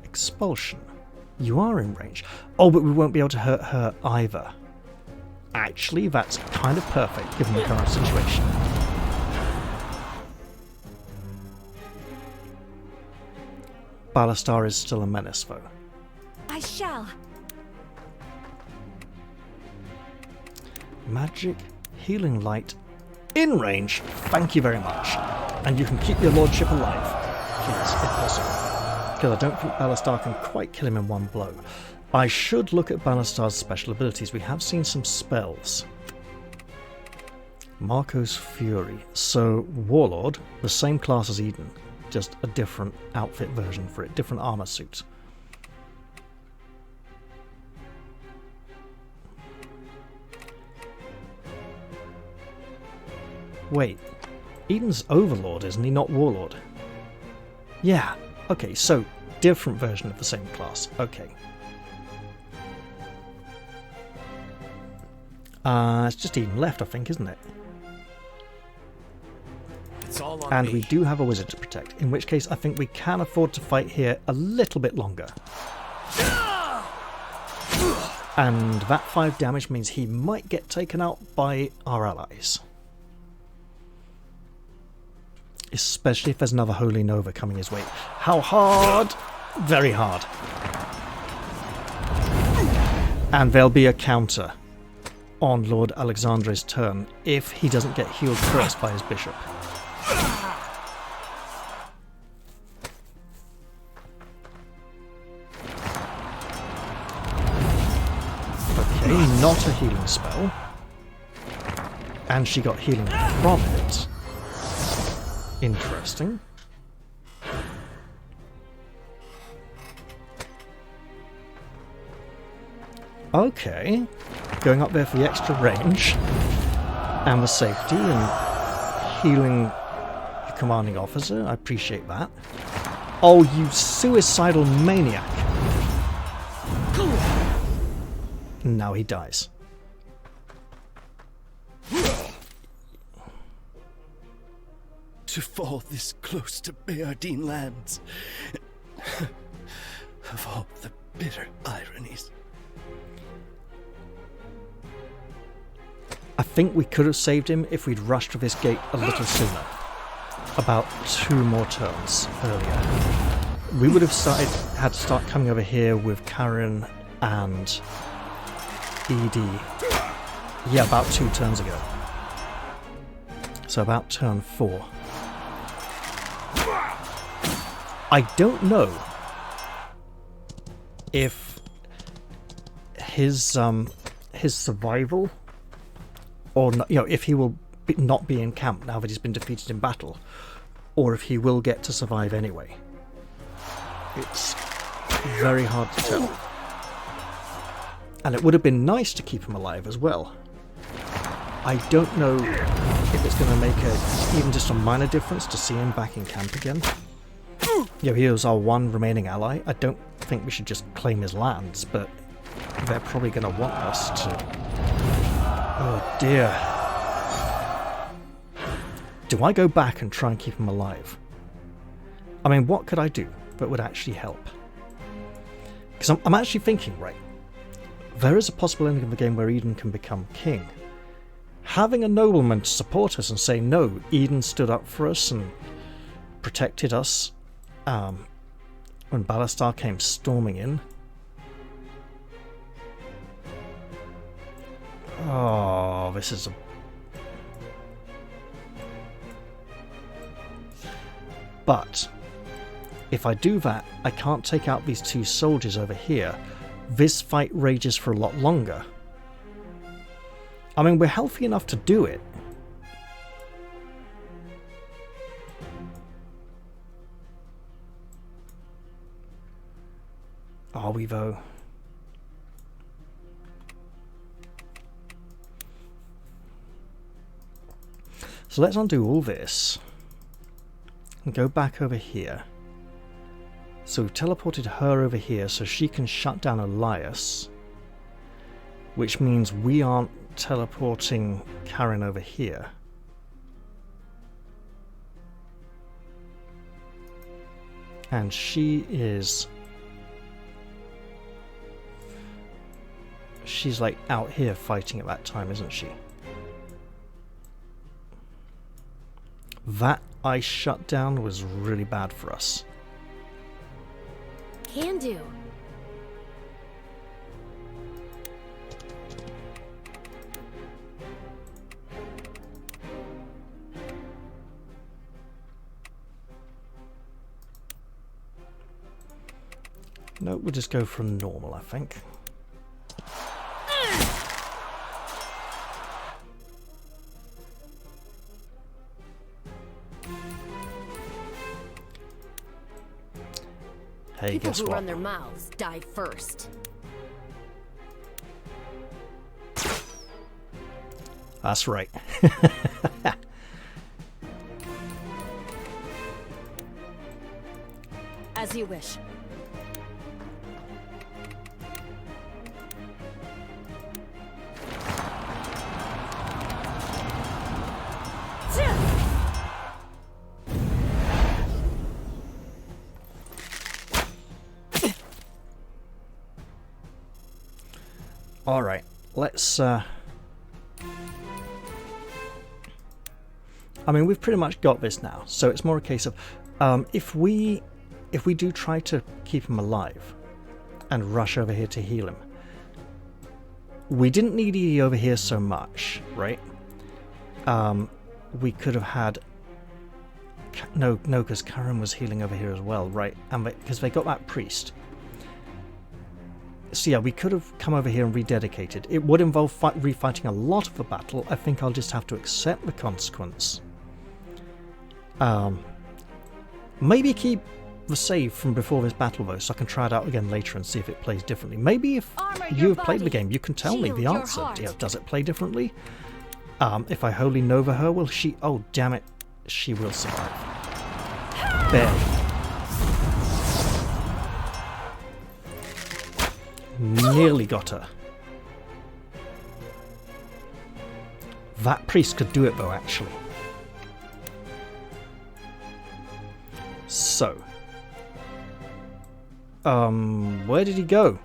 S1: expulsion. You are in range. Oh, but we won't be able to hurt her either. Actually, that's kind of perfect given the current situation. Ballastar is still a menace, though.
S12: I shall.
S1: Magic, healing light, in range. Thank you very much. And you can keep your lordship alive. Please, if possible. Because I don't think Ballastar can quite kill him in one blow. I should look at Ballastar's special abilities. We have seen some spells. Marco's Fury. So, Warlord, the same class as Eden, just a different outfit version for it, different armor suit. Wait, Eden's Overlord, isn't he? Not Warlord. Yeah, okay, so different version of the same class. Okay. It's just Eden left, I think, isn't it?
S6: It's all on
S1: And
S6: me.
S1: we do have a wizard to protect, in which case I think we can afford to fight here a little bit longer. And that 5 damage means he might get taken out by our allies. Especially if there's another Holy Nova coming his way. How hard? Very hard. And there'll be a counter on Lord Alexandre's turn if he doesn't get healed first by his bishop. Okay, not a healing spell. And she got healing from it. Interesting. Okay. Going up there for the extra range. And the safety and healing the commanding officer. I appreciate that. Oh, you suicidal maniac. Now he dies.
S8: To fall this close to Bayardine lands. Of all the bitter ironies.
S1: I think we could have saved him if we'd rushed to this gate a little sooner. About 2 more turns earlier. We would have had to start coming over here with Karen and Edie. Yeah, about 2 turns ago. So about turn 4. I don't know if his survival, or not, if he will not be in camp now that he's been defeated in battle, or if he will get to survive anyway. It's very hard to tell. And it would have been nice to keep him alive as well. I don't know if it's going to make even just a minor difference to see him back in camp again. He was our one remaining ally. I don't think we should just claim his lands, but they're probably going to want us to. Oh dear. Do I go back and try and keep him alive? I mean, what could I do that would actually help? Because I'm actually thinking, right, there is a possible ending of the game where Eden can become king. Having a nobleman to support us and say, no, Eden stood up for us and protected us when Ballastar came storming in. Oh, this is a... But if I do that, I can't take out these 2 soldiers over here. This fight rages for a lot longer. I mean, we're healthy enough to do it. Are we, though? So let's undo all this and go back over here. So we've teleported her over here so she can shut down Elias, which means we aren't teleporting Karen over here. And she is... She's like out here fighting at that time, isn't she? That ice shutdown was really bad for us.
S9: Can do.
S1: No, we'll just go from normal, I think. Hey,
S9: People
S1: guess
S9: who
S1: what?
S9: run their mouths die first.
S1: That's right.
S9: As you wish.
S1: Alright, let's... I mean, we've pretty much got this now, so it's more a case of... if we do try to keep him alive and rush over here to heal him, we didn't need Edie over here so much, right? We could have had... No, because Karen was healing over here as well, right? And because they got that priest. So yeah, we could have come over here and rededicated. It would involve refighting a lot of the battle. I think I'll just have to accept the consequence. Maybe keep the save from before this battle though, so I can try it out again later and see if it plays differently. Maybe if you have played the game, you can tell me the answer. Yeah, does it play differently? If I Holy Nova her, will she... Oh, damn it. She will survive. Barely. Nearly got her. That priest could do it though, actually. So. Where did he go?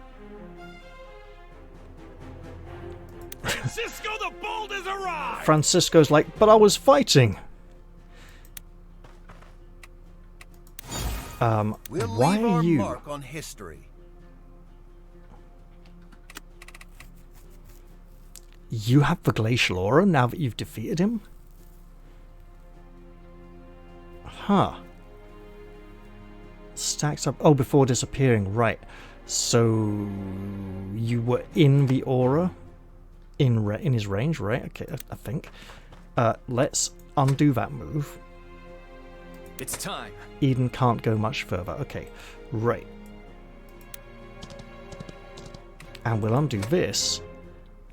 S11: Francisco the Bold has arrived!
S1: Francisco's like, but I was fighting!
S15: We'll
S1: why
S15: leave
S1: are
S15: our
S1: you...
S15: mark on history.
S1: You have the glacial aura now that you've defeated him? Huh. Stacks up... Oh, before disappearing, right. So... You were in the aura? In his range, right? Okay, I think. Let's undo that move.
S4: It's time.
S1: Eden can't go much further. Okay, right. And we'll undo this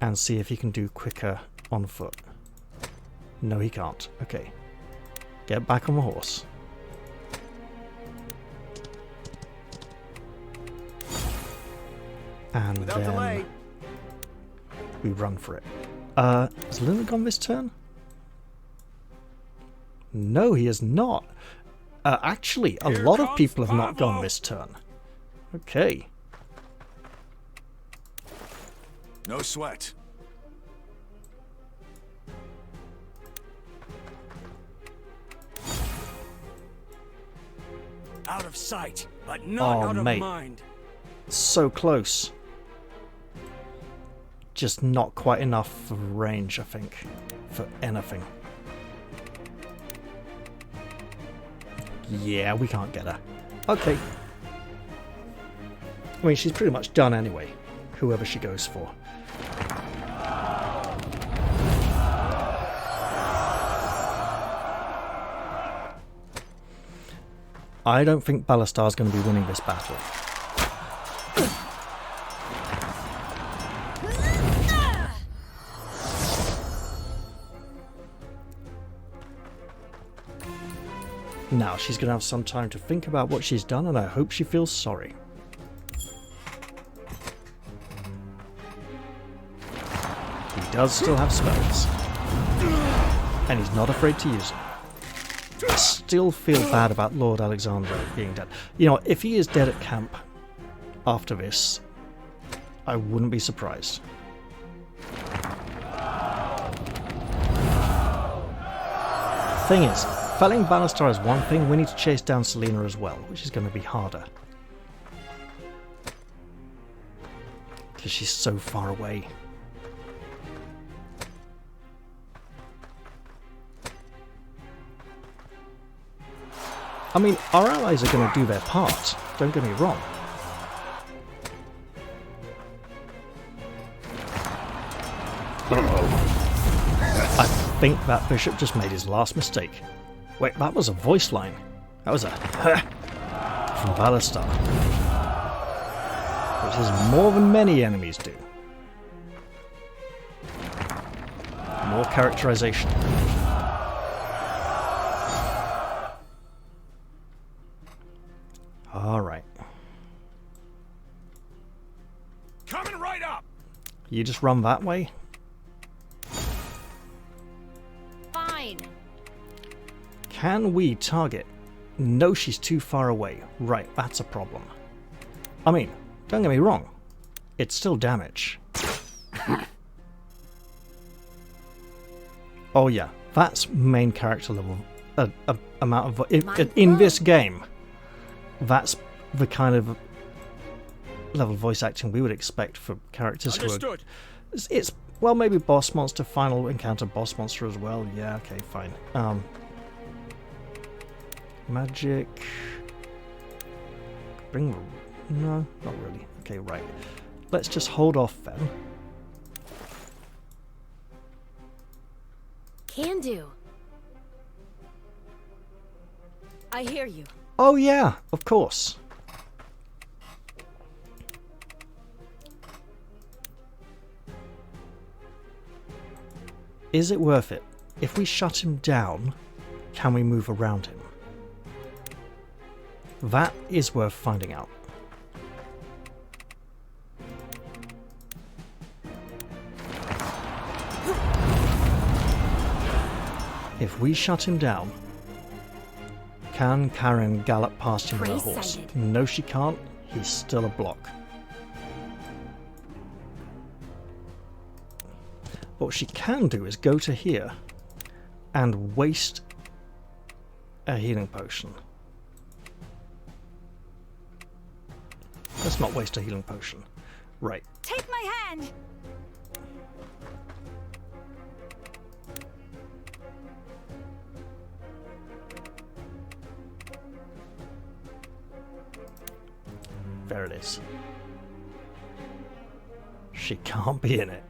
S1: and see if he can do quicker on foot. No, he can't. Okay. Get back on the horse. And
S15: Without
S1: then
S15: delay.
S1: we run for it. Has Luna gone this turn? No, he has not. Actually, a lot of people have not gone this turn. Okay.
S5: No sweat.
S11: Out of sight, but not out of mind.
S1: So close. Just not quite enough for range, I think, for anything. Yeah, we can't get her. Okay. I mean, she's pretty much done anyway, whoever she goes for. I don't think Ballastar's going to be winning this battle. Now she's going to have some time to think about what she's done, and I hope she feels sorry. He does still have spells. And he's not afraid to use them. I still feel bad about Lord Alexander being dead. You know, if he is dead at camp after this, I wouldn't be surprised. Thing is, felling Ballastar is one thing, we need to chase down Selena as well, which is going to be harder. Because she's so far away. I mean, our allies are going to do their part, don't get me wrong. I think that bishop just made his last mistake. Wait, that was a voice line. That was a from Ballastar. Which is more than many enemies do. More characterization. Alright.
S11: Coming right up.
S1: You just run that way?
S9: Fine.
S1: Can we target? No, she's too far away. Right, that's a problem. I mean, don't get me wrong. It's still damage. Oh yeah, that's main character level amount of in this game. That's the kind of level of voice acting we would expect for characters who are. It's well, maybe boss monster, final encounter boss monster as well. Yeah, okay, fine. Magic. No, not really. Okay, right. Let's just hold off then.
S9: Can do. I hear you.
S1: Oh yeah, of course. Is it worth it? If we shut him down, can we move around him? That is worth finding out. If we shut him down, can Karen gallop past him with her horse? No, she can't. He's still a block. What she can do is go to here and waste a healing potion. Let's not waste a healing potion. Right.
S12: Take my hand!
S1: There it is. She can't be in it.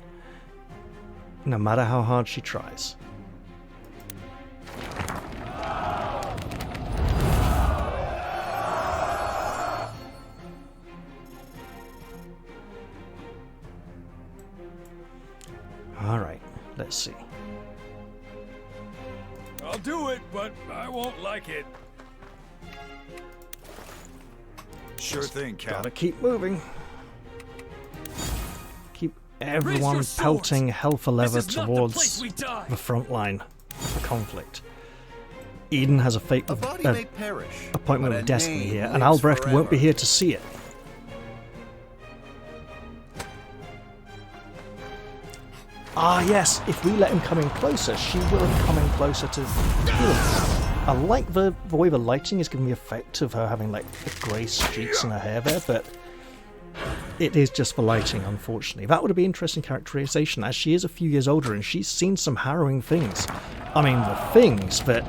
S1: No matter how hard she tries. Alright, let's see.
S11: I'll do it, but I won't like it.
S5: Sure thing, Cap.
S1: Gotta keep moving. Keep everyone pelting hell for leather towards the front line of the conflict. Eden has a fate appointment with Destiny here, and Albrecht won't be here to see it. Ah yes, if we let him come in closer, she will come in closer to him. I like the way the lighting is giving the effect of her having like grey streaks in her hair there, but it is just the lighting, unfortunately. That would be interesting characterization, as she is a few years older and she's seen some harrowing things. I mean, the things that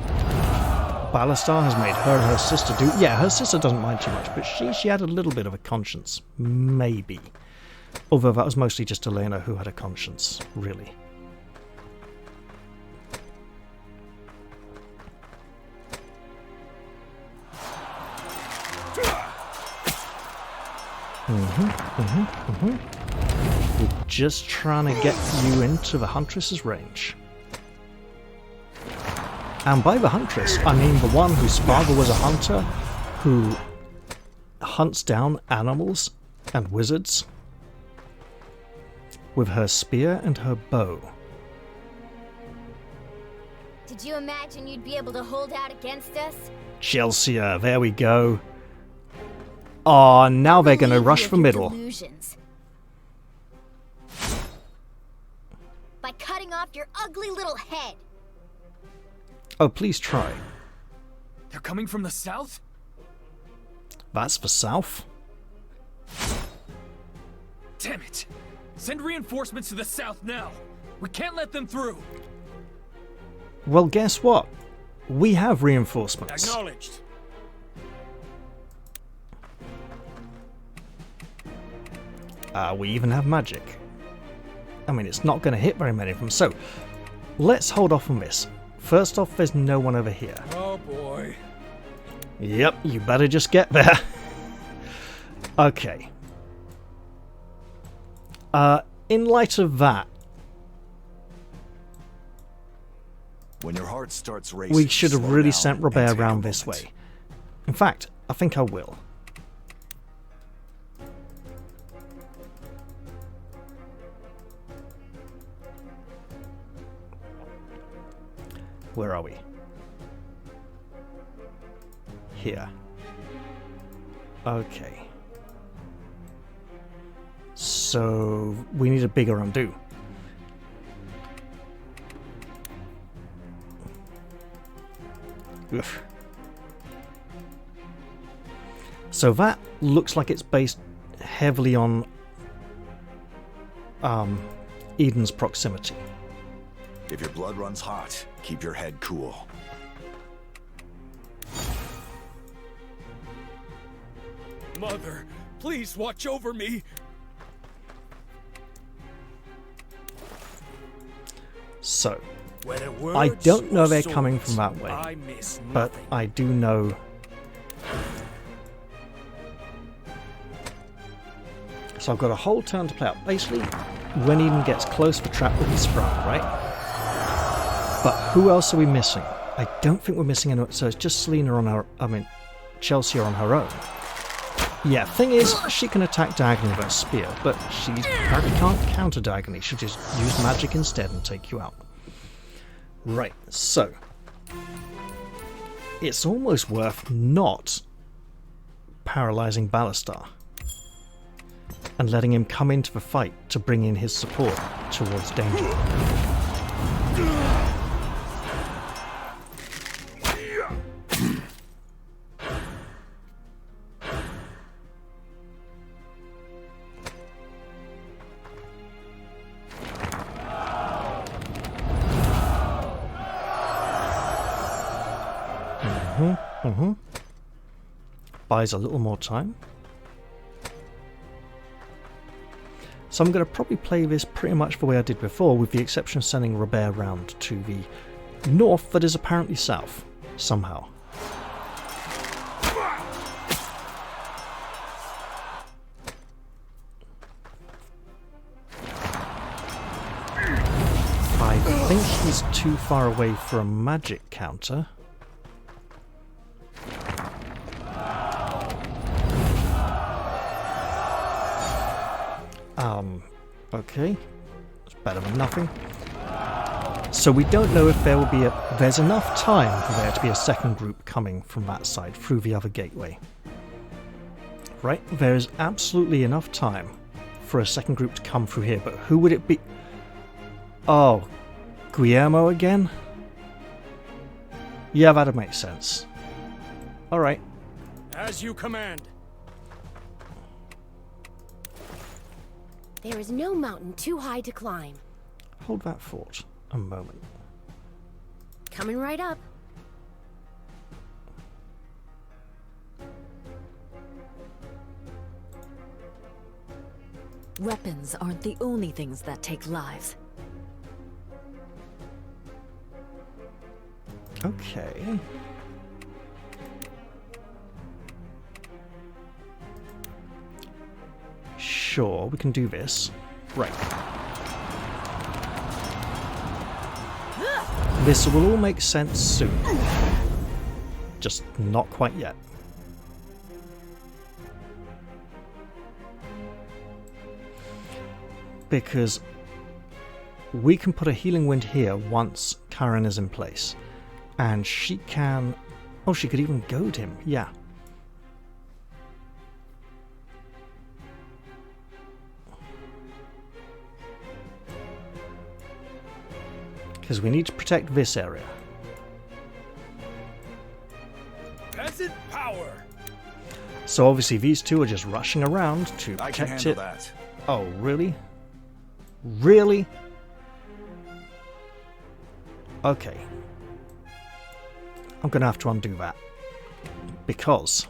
S1: Ballastar has made her and her sister do. Yeah, her sister doesn't mind too much, but she had a little bit of a conscience. Maybe. Although that was mostly just Elena who had a conscience, really. We're just trying to get you into the Huntress's range. And by the Huntress, I mean the one whose father was a hunter, who hunts down animals and wizards with her spear and her bow.
S16: Did you imagine you'd be able to hold out against us?
S1: Chelsea, there we go. Oh, now they're going to rush for middle.
S16: Delusions. By cutting off your ugly little head.
S1: Oh, please try.
S4: They're coming from the south?
S1: That's the south?
S4: Damn it! Send reinforcements to the south now! We can't let them through!
S1: Well, guess what? We have reinforcements.
S11: Acknowledged.
S1: We even have magic. I mean, it's not going to hit very many of them, so let's hold off on this. First off, there's no one over here.
S11: Oh boy.
S1: Yep, you better just get there. Okay. In light of that,
S5: when your heart starts racing,
S1: we should have really sent Robert around this way. In fact, I think I will. Where are we? Here. Okay. So we need a bigger undo. Oof. So that looks like it's based heavily on Eden's proximity.
S5: If your blood runs hot, keep your head cool.
S14: Mother, please watch over me.
S1: So, I don't know they're coming from that way, but I do know so I've got a whole turn to play out. Basically, when Eden gets close, the trap will be sprung, right? But who else are we missing? I don't think we're missing anyone, so it's just Selena on her, Chelsea on her own. Yeah, thing is, she can attack diagonally with her spear, but she apparently can't counter diagonally. She'll just use magic instead and take you out. Right, so it's almost worth not paralyzing Ballastar and letting him come into the fight to bring in his support towards danger. Buys a little more time. So I'm going to probably play this pretty much the way I did before, with the exception of sending Robert round to the north that is apparently south, somehow. I think he's too far away for a magic counter. Okay, it's better than nothing. So we don't know if there will be there's enough time for there to be a second group coming from that side through the other gateway. Right, there is absolutely enough time for a second group to come through here, but who would it be? Oh, Guillermo again? Yeah, that'd make sense. Alright.
S14: As you command.
S9: There is no mountain too high to climb.
S1: Hold that thought a moment.
S9: Coming right up.
S13: Weapons aren't the only things that take lives.
S1: Okay. Sure, we can do this. Right. This will all make sense soon. Just not quite yet. Because we can put a healing wind here once Karen is in place. And she can... Oh, she could even goad him. Yeah. Because we need to protect this area.
S14: Peasant power.
S1: So obviously these two are just rushing around to
S5: I
S1: protect
S5: can handle
S1: it.
S5: that.
S1: Oh, really? Really? Okay. I'm going to have to undo that. Because...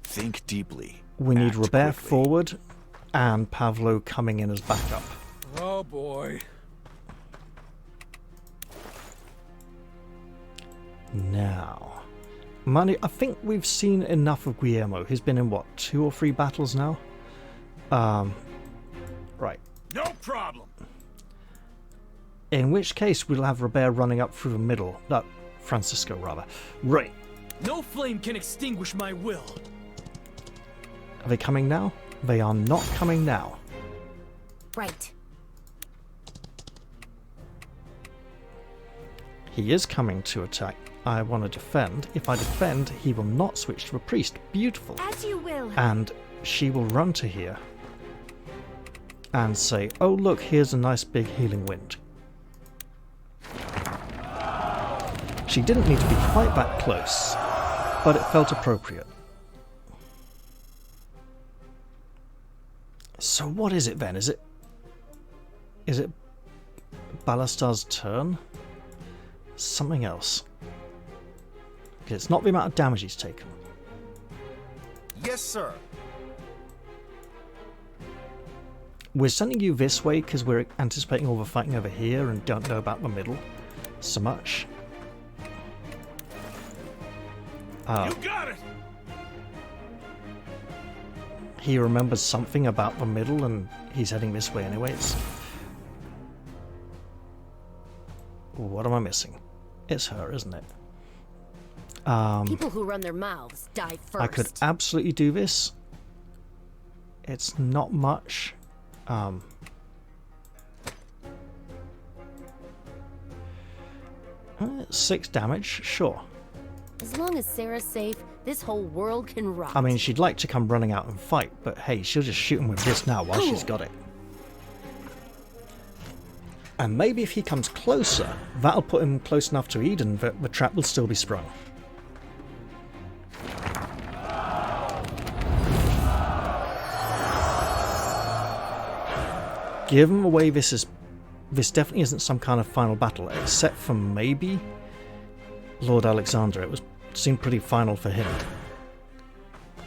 S5: Think deeply.
S1: we need
S5: Act
S1: Robert
S5: quickly.
S1: forward and Pavlo coming in as backup.
S14: Oh boy.
S1: Now, Manu, I think we've seen enough of Guillermo. He's been in, what, 2 or 3 battles now? Right.
S11: No problem.
S1: In which case, we'll have Robert running up through the middle. Francisco, rather. Right.
S14: No flame can extinguish my will.
S1: Are they coming now? They are not coming now.
S9: Right.
S1: He is coming to attack. I want to defend. If I defend, he will not switch to a priest. Beautiful.
S12: As you will.
S1: And she will run to here and say, oh look, here's a nice big healing wind. She didn't need to be quite that close, but it felt appropriate. So what is it then? Is it Ballastar's turn? Something else. Okay, it's not the amount of damage he's taken.
S15: Yes, sir.
S1: We're sending you this way because we're anticipating all the fighting over here and don't know about the middle so much.
S11: You got it.
S1: He remembers something about the middle and he's heading this way anyways. What am I missing? It's her, isn't it?
S9: People who run their mouths die first.
S1: I could absolutely do this. It's not much. 6 damage, sure.
S9: As long as Sarah's safe, this whole world can rot.
S1: I mean, she'd like to come running out and fight, but hey, she'll just shoot him with this now while she's got it. And maybe if he comes closer, that'll put him close enough to Eden that the trap will still be sprung. Given the way this definitely isn't some kind of final battle, except for maybe Lord Alexander. It seemed pretty final for him.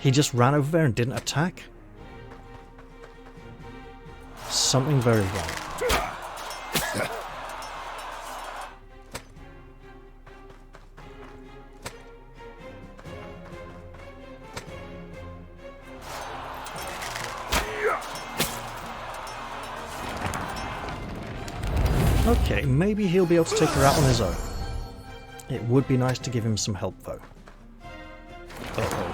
S1: He just ran over there and didn't attack. Something very wrong. Okay, maybe he'll be able to take her out on his own. It would be nice to give him some help, though. Uh-oh.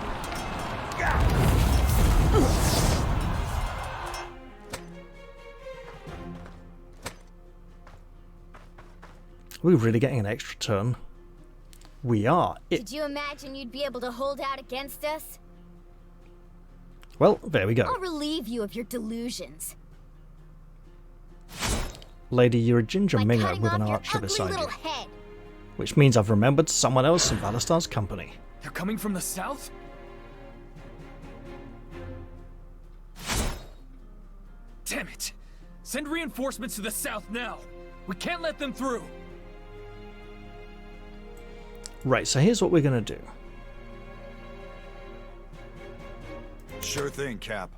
S1: We're really getting an extra turn. We are.
S16: Did you imagine you'd be able to hold out against us?
S1: Well, there we go.
S16: I'll relieve you of your delusions.
S1: Lady, you're a ginger minger with an archer beside you. Which means I've remembered someone else in Ballastar's company.
S4: They're coming from the south? Damn it! Send reinforcements to the south now! We can't let them through!
S1: Right, so here's what we're gonna do.
S5: Sure thing, Cap.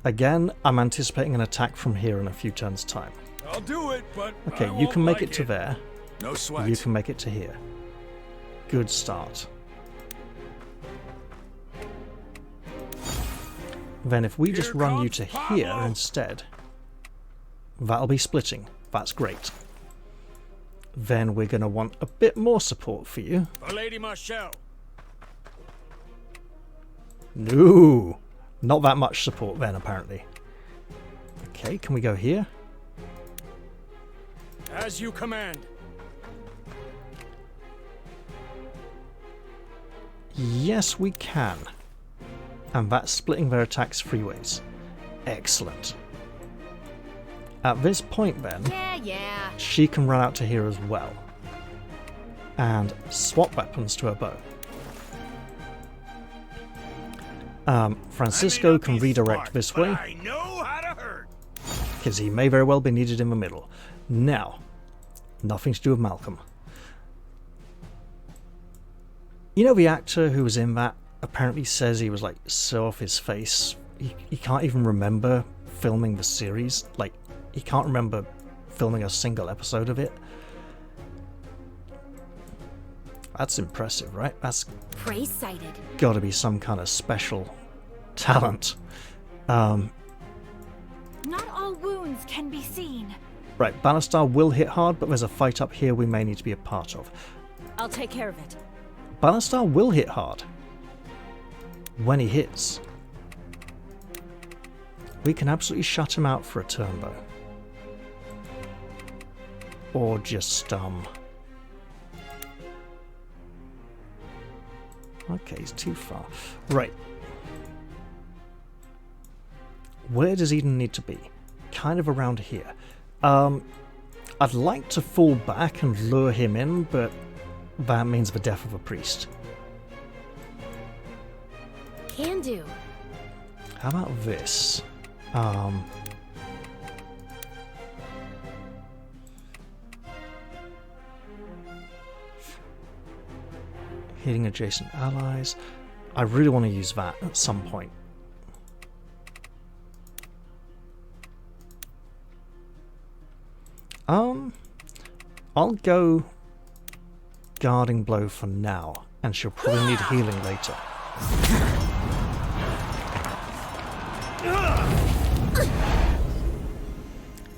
S1: Again, I'm anticipating an attack from here in a few turns' time.
S11: I'll do it, but
S1: okay, you can make it to there.
S5: No sweat.
S1: You can make it to here. Good start. Then if we just run you to here instead, that'll be splitting. That's great. Then we're going to want a bit more support for you.
S11: For Lady Marshall.
S1: No, not that much support then, apparently. Okay, can we go here?
S11: As you command.
S1: Yes, we can. And that's splitting their attacks 3 ways. Excellent. At this point then, she can run out to here as well. And swap weapons to her bow. Francisco can redirect this way.
S11: I know how to hurt.
S1: Because he may very well be needed in the middle. Now, nothing to do with Malcolm. You know the actor who was in that apparently says he was like so off his face. He can't even remember filming the series. Like, he can't remember filming a single episode of it. That's impressive, right? That's gotta be some kind of special talent.
S12: Not all wounds can be seen.
S1: Right, Ballastar will hit hard, but there's a fight up here we may need to be a part of.
S13: I'll take care of it.
S1: Ballastar will hit hard. When he hits. We can absolutely shut him out for a turn, though. or just okay, he's too far. Right. Where does Eden need to be? Kind of around here. I'd like to fall back and lure him in, but that means the death of a priest.
S9: Can do.
S1: How about this? Hitting adjacent allies. I really want to use that at some point. I'll go guarding blow for now, and she'll probably need healing later.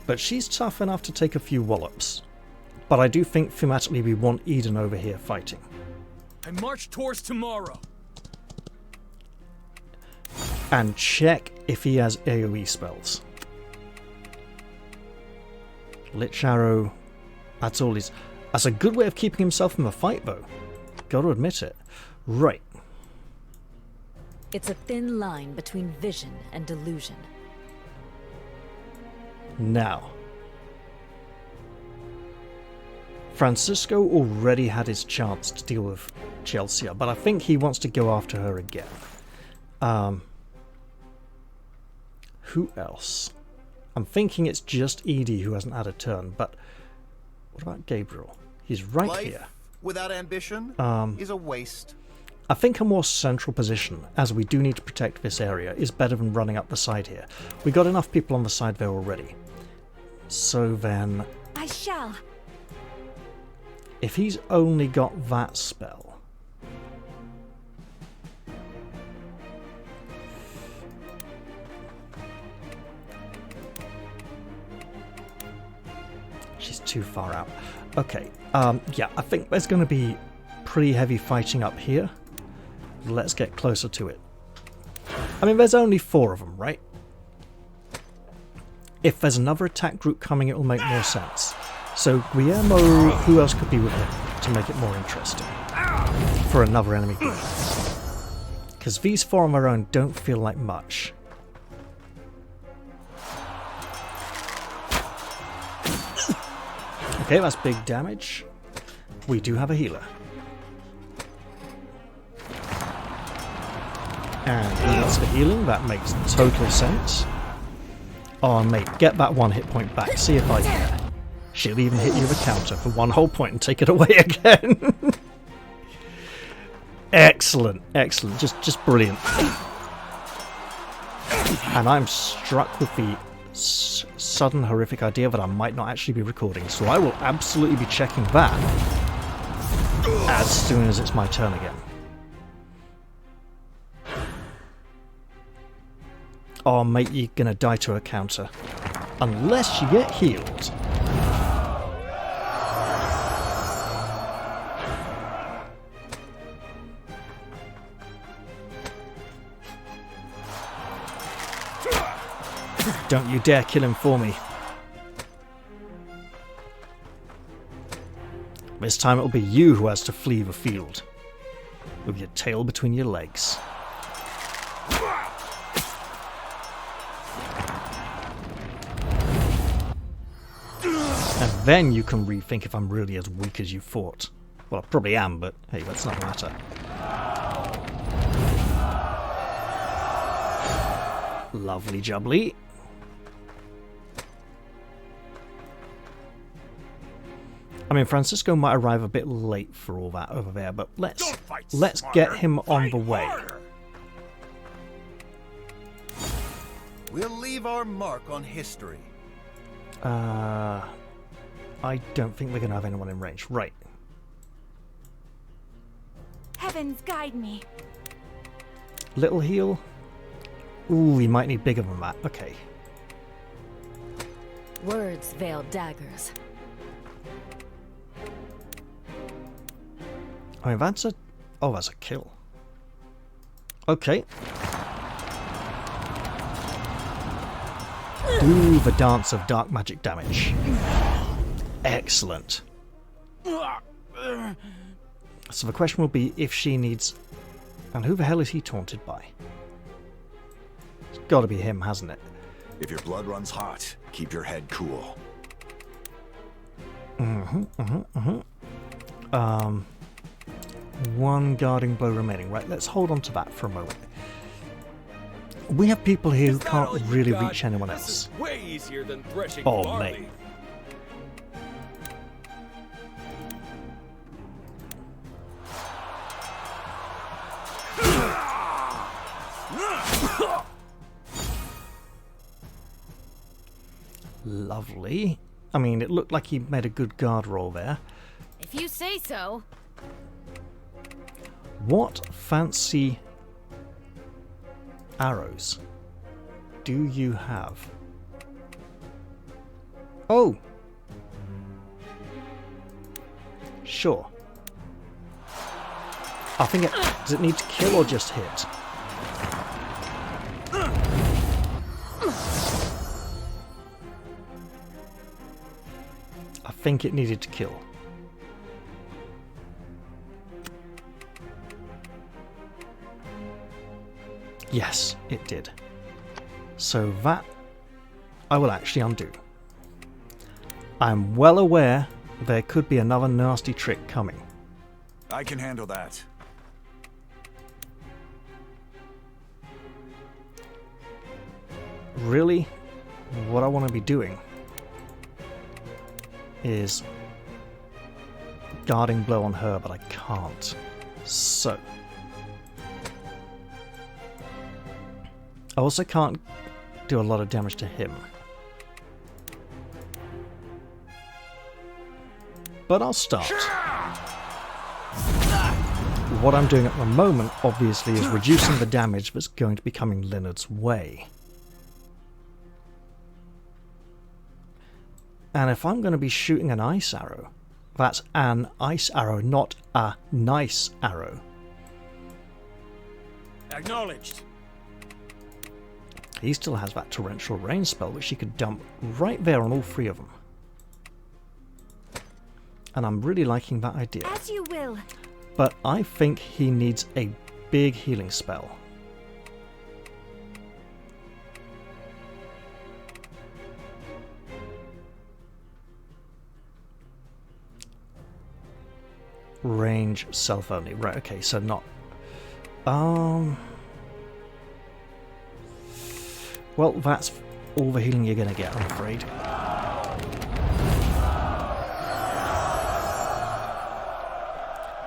S1: But she's tough enough to take a few wallops. But I do think thematically we want Eden over here fighting.
S14: I march towards tomorrow.
S1: And check if he has AoE spells. Lich Arrow, that's all he's... That's a good way of keeping himself in the fight, though. Gotta admit it. Right.
S13: It's a thin line between vision and delusion.
S1: Now. Francisco already had his chance to deal with Chelsea, but I think he wants to go after her again. Who else? I'm thinking it's just Edie who hasn't had a turn, but what about Gabriel? He's right
S15: Life
S1: here.
S15: Without ambition is a waste.
S1: I think a more central position, as we do need to protect this area, is better than running up the side here. We got enough people on the side there already. So then...
S12: I shall.
S1: If he's only got that spell... She's too far out. Okay, yeah, I think there's going to be pretty heavy fighting up here. Let's get closer to it. I mean, there's only 4 of them, right? If there's another attack group coming, it will make more sense. So, Guillermo, who else could be with him to make it more interesting? For another enemy group. Because these 4 on their own don't feel like much. Okay, that's big damage. We do have a healer. And he gets the healing, that makes total sense. Oh mate, get that 1 hit point back, see if I care. She'll even hit you with a counter for 1 whole point and take it away again. Excellent, excellent, just brilliant. And I'm struck with the sudden horrific idea that I might not actually be recording, so I will absolutely be checking that as soon as it's my turn again. Oh mate, you're gonna die to a counter. Unless you get healed. Don't you dare kill him for me. This time it'll be you who has to flee the field. With your tail between your legs. And then you can rethink if I'm really as weak as you thought. Well, I probably am, but hey, that's not matter. Lovely jubbly. I mean, Francisco might arrive a bit late for all that over there, but let's get him on the way.
S15: We'll leave our mark on history.
S1: I don't think we're going to have anyone in range. Right.
S12: Heavens guide me.
S1: Little heal. Ooh, we might need bigger than that. Okay.
S13: Words veil daggers.
S1: I mean, that's a... Oh, that's a kill. Okay. Ooh, the dance of dark magic damage. Excellent. So the question will be if she needs... And who the hell is he taunted by? It's got to be him, hasn't it?
S5: If your blood runs hot, keep your head cool.
S1: One guarding blow remaining. Right, let's hold on to that for a moment. We have people here who can't really reach anyone else.
S14: Way easier than threshing
S1: Oh,
S14: barley.
S1: mate. Lovely. I mean, it looked like he made a good guard roll there.
S9: If you say so.
S1: What fancy arrows do you have? Oh! Sure. I think it... Does it need to kill or just hit? I think it needed to kill. Yes, it did. So that I will actually undo. I'm well aware there could be another nasty trick coming.
S5: I can handle that.
S1: Really, what I want to be doing is guarding blow on her, but I can't. So I also can't do a lot of damage to him. But I'll start. What I'm doing at the moment, obviously, is reducing the damage that's going to be coming Leonard's way. And if I'm going to be shooting an ice arrow, that's an ice arrow, not a nice arrow.
S11: Acknowledged.
S1: He still has that torrential rain spell, which he could dump right there on all three of them. And I'm really liking that idea.
S12: As you will.
S1: But I think he needs a big healing spell. Range self only. Right, okay, so not... Well, that's all the healing you're going to get, I'm afraid.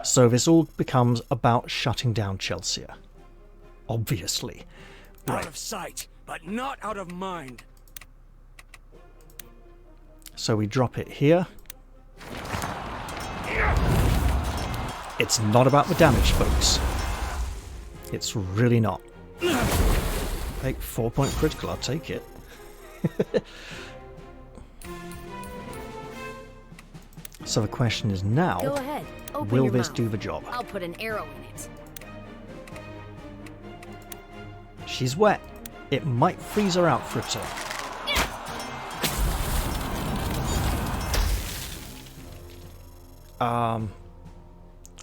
S1: So this all becomes about shutting down Chelsea. Obviously.
S11: Out of sight, but not out of mind.
S1: So we drop it here. It's not about the damage, folks. It's really not. Hey, 4-point critical, I'll take it. So the question is now,
S9: Go ahead. Open
S1: will
S9: your
S1: this
S9: mouth.
S1: do the job?
S9: I'll put an arrow in it.
S1: She's wet. It might freeze her out for a turn.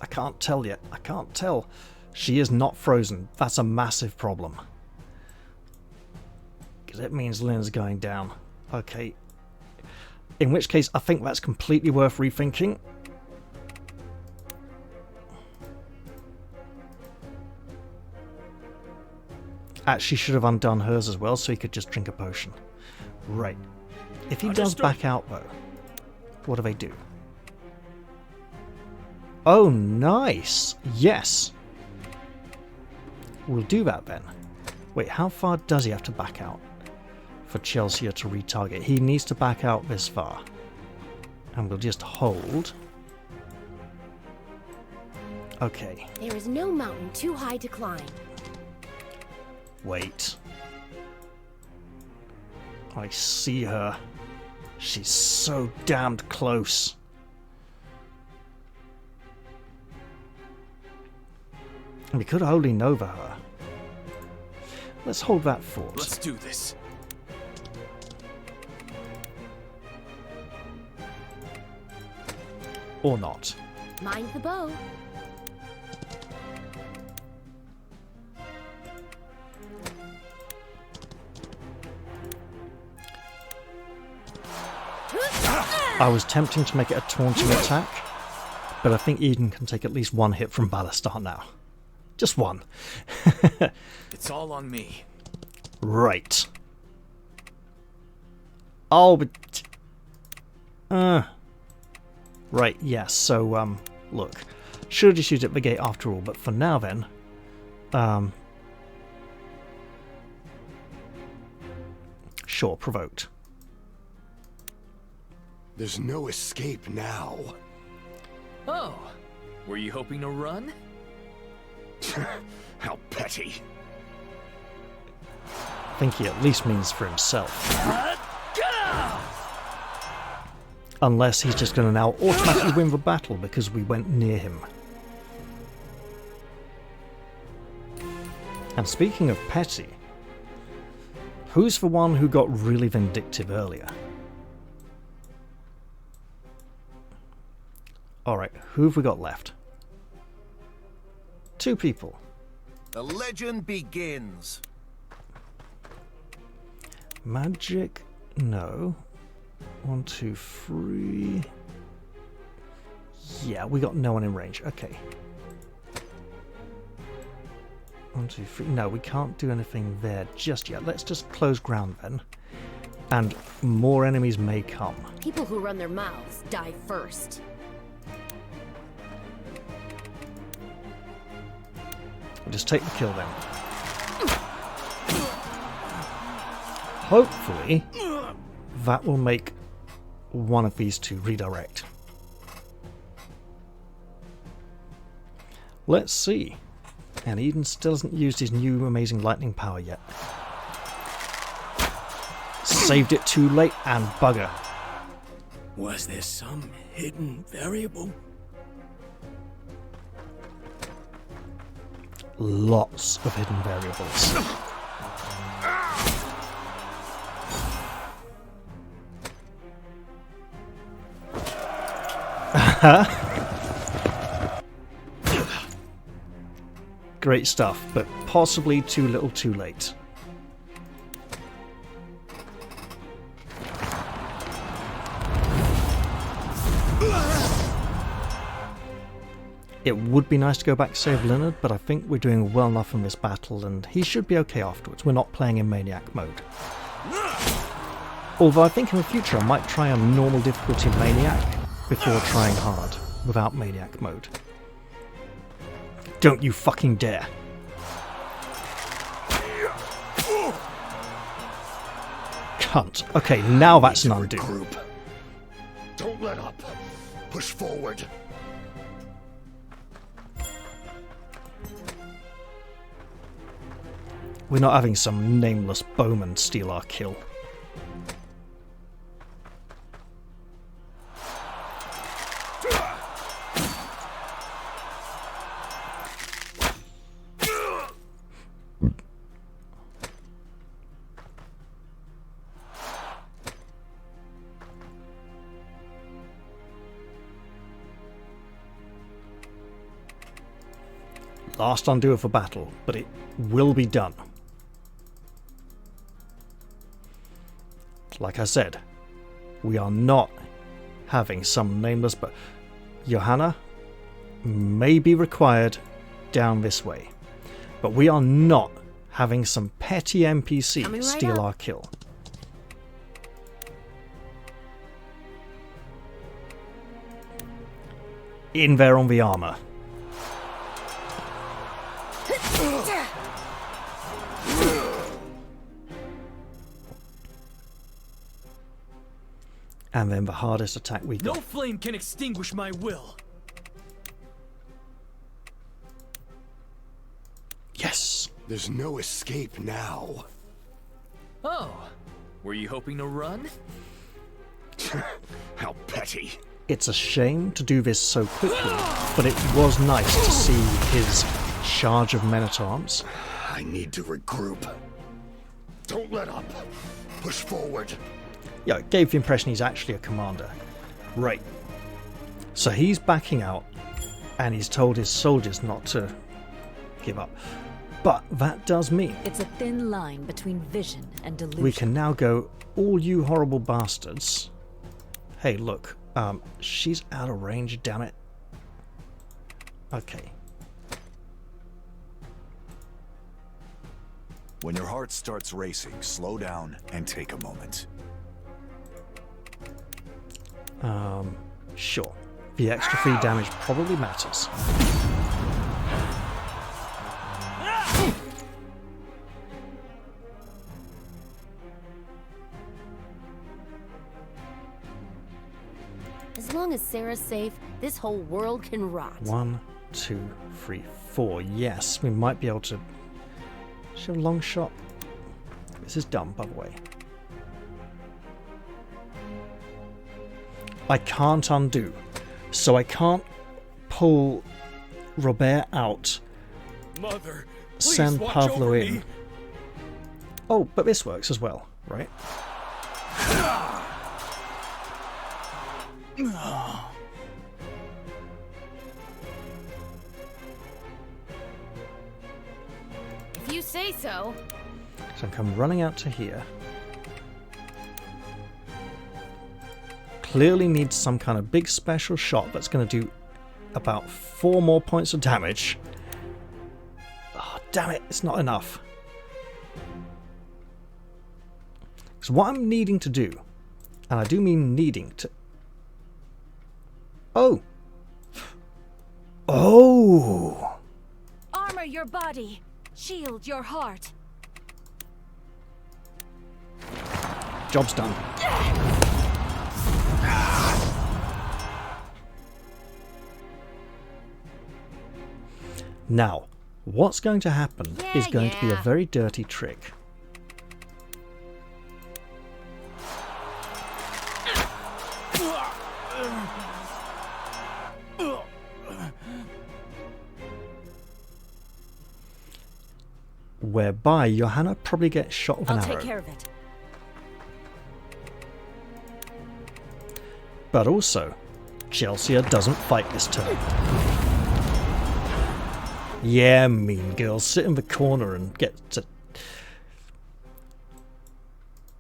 S1: I can't tell yet. I can't tell. She is not frozen. That's a massive problem. Because it means Lynn's going down. Okay. In which case, I think that's completely worth rethinking. Actually, should have undone hers as well, so he could just drink a potion. Right. If he does back out, though, what do they do? Oh, nice! Yes! We'll do that then. Wait, how far does he have to back out for Chelsea to retarget? He needs to back out this far. And we'll just hold. Okay.
S9: There is no mountain too high to climb.
S1: Wait. I see her. She's so damned close. And we could wholly Nova her. Let's hold that thought.
S14: Let's do this.
S1: Or not.
S9: Mind the bow.
S1: I was tempting to make it a taunting attack, but I think Eden can take at least one hit from Ballastar now. Just one.
S4: It's all on me.
S1: Right. Oh, but... Right, yes, so, look. Should have just used it at the gate after all, but for now then... Sure, provoked.
S10: There's no escape now.
S4: Oh, were you hoping to run?
S10: How petty.
S1: I think he at least means for himself. Unless he's just going to now automatically win the battle because we went near him. And speaking of petty, who's the one who got really vindictive earlier? Alright, who have we got left? 2 people.
S15: The legend begins.
S1: Magic? No. 1, 2, 3. Yeah, we got no one in range. Okay. 1, 2, 3. No, we can't do anything there just yet. Let's just close ground then. And more enemies may come.
S9: People who run their mouths die first.
S1: Just take the kill then. Hopefully, that will make one of these 2 redirect. Let's see. And Eden still hasn't used his new amazing lightning power yet. Saved it too late and bugger.
S11: Was there some hidden variable?
S1: Lots of hidden variables. Great stuff, but possibly too little too late. It would be nice to go back to save Leonard, but I think we're doing well enough in this battle and he should be okay afterwards. We're not playing in Maniac mode. Although I think in the future I might try on normal difficulty Maniac before trying hard without Maniac mode. Don't you fucking dare! Cunt. Okay, now that's an undo.
S10: Group. Don't let up. Push forward.
S1: We're not having some nameless bowman steal our kill. Last undo of a battle, but it will be done. Like I said, we are not having some nameless, but Johanna may be required down this way. But we are not having some petty NPC steal our kill. In there on the armor. And then the hardest attack we got.
S14: No flame can extinguish my will.
S1: Yes.
S10: There's no escape now.
S4: Oh, were you hoping to run?
S10: How petty.
S1: It's a shame to do this so quickly, but it was nice to see his charge of men-at-arms.
S10: I need to regroup. Don't let up. Push forward.
S1: Yeah, it gave the impression he's actually a commander. Right. So he's backing out, and he's told his soldiers not to give up. But that does mean
S13: it's a thin line between vision and delusion.
S1: we can now go, all you horrible bastards. Hey, look, she's out of range, damn it. Okay.
S5: When your heart starts racing, slow down and take a moment.
S1: Sure. The extra free damage probably matters.
S9: As long as Sarah's safe, this whole world can rot.
S1: 1, 2, 3, 4. Yes, we might be able to. Should have a long shot. This is dumb, by the way. I can't undo, so I can't pull Robert out.
S14: Mother,
S1: send
S14: watch
S1: Pablo
S14: over
S1: in.
S14: me.
S1: Oh, but this works as well, right?
S9: If you say so.
S1: So I come running out to here. Clearly needs some kind of big special shot that's going to do about 4 more points of damage. Oh, damn it, it's not enough. So what I'm needing to do, and I do mean needing to... Oh! Oh!
S12: Armor your body. Shield your heart.
S1: Job's done. Now, what's going to happen is going to be a very dirty trick. Whereby Johanna probably gets shot with an arrow.
S9: I'll take care of it.
S1: But also, Chelsea doesn't fight this turn. Yeah, mean girl, sit in the corner and get to...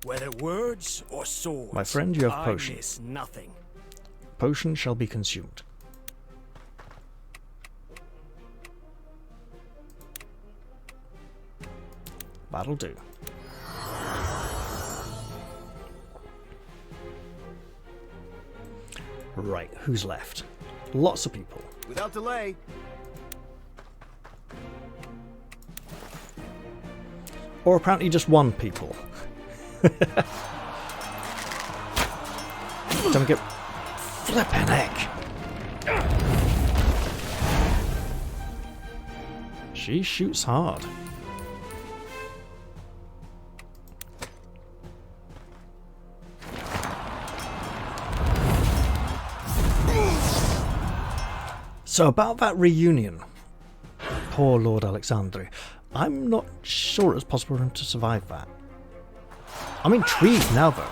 S11: Whether words or swords,
S1: My friend, you have
S11: I
S1: potion.
S11: miss nothing.
S1: Potion shall be consumed. That'll do. Right, who's left? Lots of people.
S15: Without delay.
S1: Or apparently just one people. Don't get flippin' heck. She shoots hard. So about that reunion, poor Lord Alexandre, I'm not sure it's possible for him to survive that. I'm intrigued now though,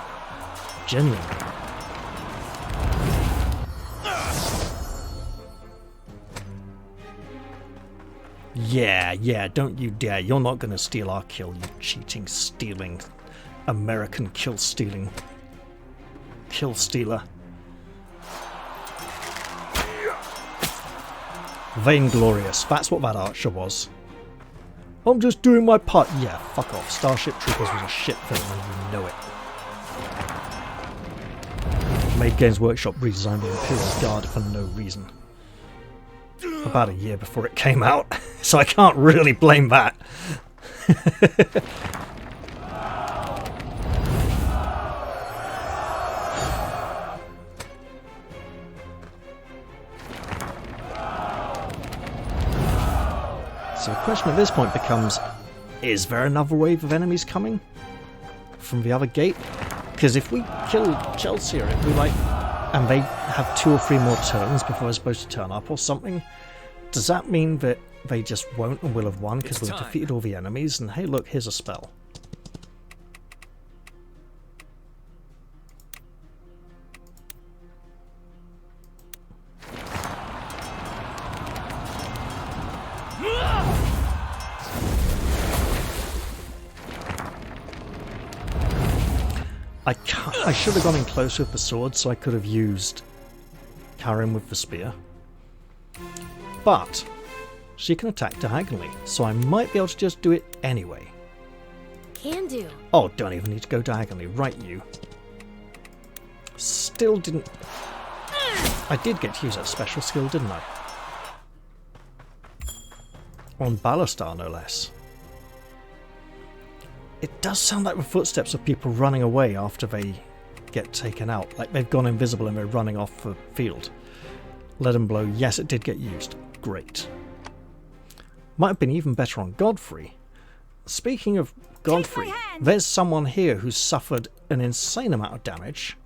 S1: genuinely. Yeah, don't you dare, you're not gonna steal our kill, you cheating, stealing, American kill stealer. Vainglorious, that's what that archer was. I'm just doing my part. Yeah, fuck off. Starship Troopers was a shit film and you know it. Made Games Workshop redesigned the Imperial Guard for no reason. About a year before it came out, so I can't really blame that. So the question at this point becomes, is there another wave of enemies coming from the other gate? Because if we kill Chelsea, if we and they have 2 or 3 more turns before they're supposed to turn up or something, does that mean that they just won't and will have won because we've defeated all the enemies? And hey, look, here's a spell. I should have gone in close with the sword, so I could have used Karin with the spear. But she can attack diagonally, so I might be able to just do it anyway.
S9: Can do.
S1: Oh, don't even need to go diagonally. Right, you. Still didn't... I did get to use that special skill, didn't I? On Ballastar, no less. It does sound like the footsteps of people running away after they get taken out. Like they've gone invisible and they're running off the field. Let them blow. Yes, it did get used. Great. Might have been even better on Godfrey. Speaking of Godfrey, there's someone here who's suffered an insane amount of damage.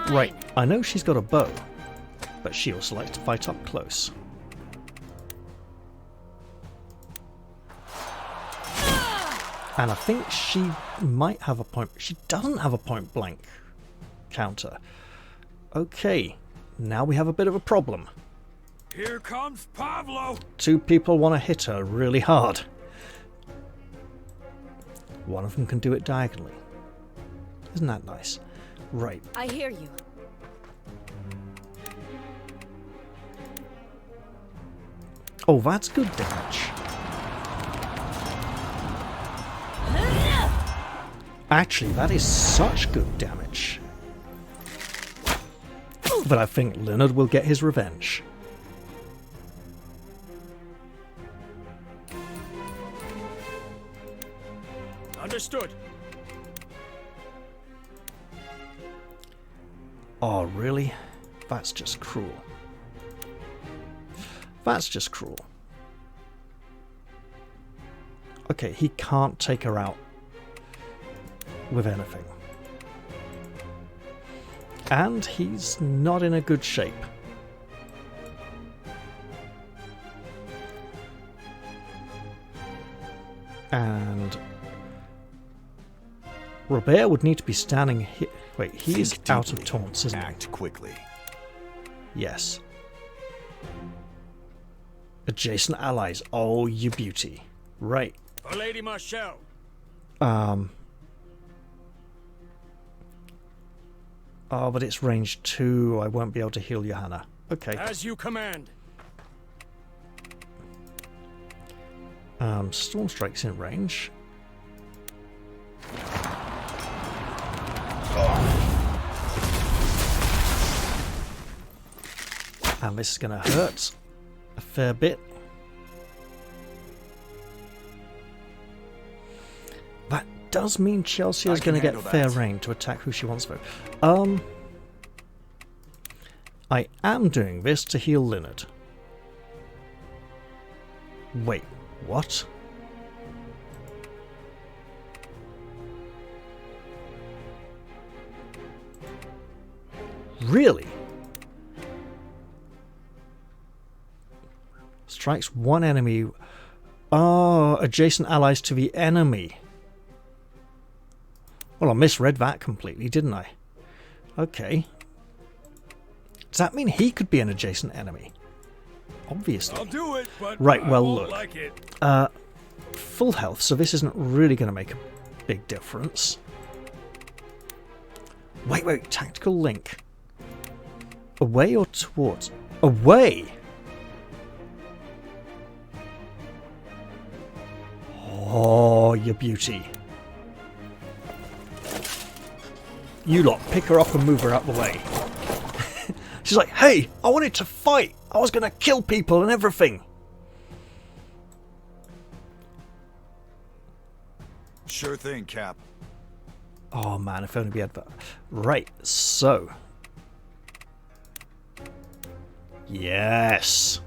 S1: Right, I know she's got a bow, but she also likes to fight up close. And I think she might have a point... She doesn't have a point blank counter. Okay, now we have a bit of a problem.
S11: Here comes Pablo!
S1: Two people want to hit her really hard. One of them can do it diagonally. Isn't that nice? Right.
S9: I hear you.
S1: Oh, that's good damage. Actually, that is such good damage. But I think Leonard will get his revenge.
S11: Understood.
S1: Oh, really? That's just cruel. That's just cruel. Okay, he can't take her out with anything. And he's not in a good shape. And Robert would need to be standing here. Wait, he's out of taunts, isn't he?
S5: Act quickly.
S1: Yes. Adjacent allies. Oh, you beauty. Right.
S11: For Lady Marshall.
S1: Oh, but it's range 2. I won't be able to heal Johanna. Okay.
S11: As you command.
S1: Storm Strike's in range. And this is going to hurt a fair bit. That does mean Chelsea is going to get fair reign to attack who she wants though. I am doing this to heal Leonard. Wait, what? Really? Strikes one enemy. Oh, adjacent allies to the enemy. Well, I misread that completely, didn't I? Okay. Does that mean he could be an adjacent enemy? Obviously.
S11: I'll do it, but
S1: right,
S11: I
S1: well,
S11: won't
S1: look.
S11: like it.
S1: Full health, so this isn't really going to make a big difference. Wait, tactical link. Away or towards? Away! Oh, you beauty. You lot, pick her up and move her out the way. She's like, hey, I wanted to fight. I was going to kill people and everything.
S5: Sure thing, Cap.
S1: Oh man, if only we had that. Right, so. Yes.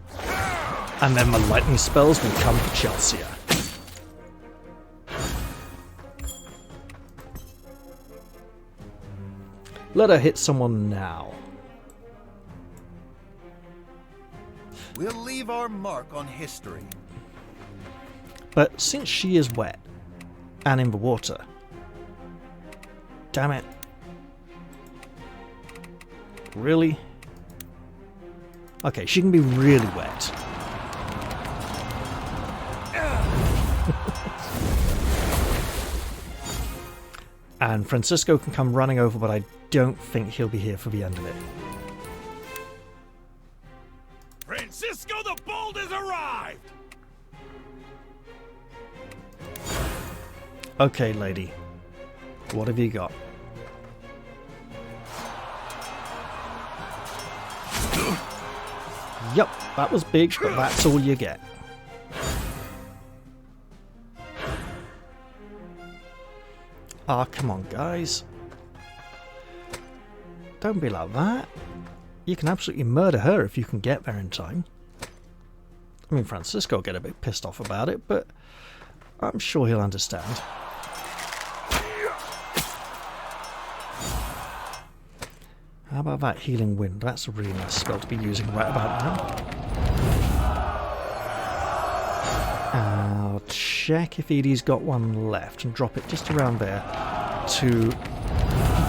S1: And then the lightning spells will come for Chelsea. Let her hit someone now.
S15: We'll leave our mark on history.
S1: But since she is wet and in the water, damn it. Really? Okay, she can be really wet. And Francisco can come running over, but I don't think he'll be here for the end of it.
S11: Francisco the Bold has arrived!
S1: Okay, lady. What have you got? Yup, that was big, but that's all you get. Ah, come on, guys. Don't be like that. You can absolutely murder her if you can get there in time. I mean, Francisco will get a bit pissed off about it, but I'm sure he'll understand. How about that healing wind? That's a really nice spell to be using right about now. I'll check if Edie's got one left and drop it just around there to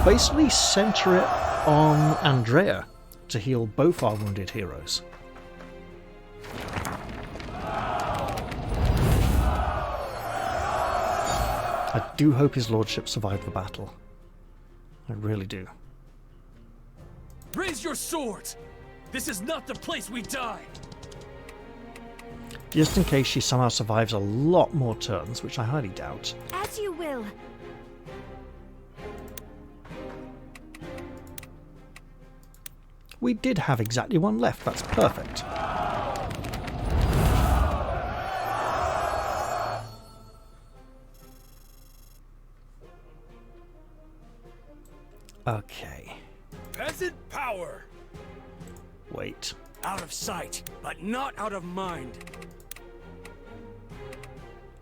S1: basically center it on Andrea to heal both our wounded heroes. I do hope his lordship survived the battle. I really do.
S14: Raise your swords! This is not the place we die!
S1: Just in case she somehow survives a lot more turns, which I highly doubt.
S12: As you will.
S1: We did have exactly one left, that's perfect. Okay.
S11: Peasant power!
S1: Wait.
S11: Out of sight, but not out of mind.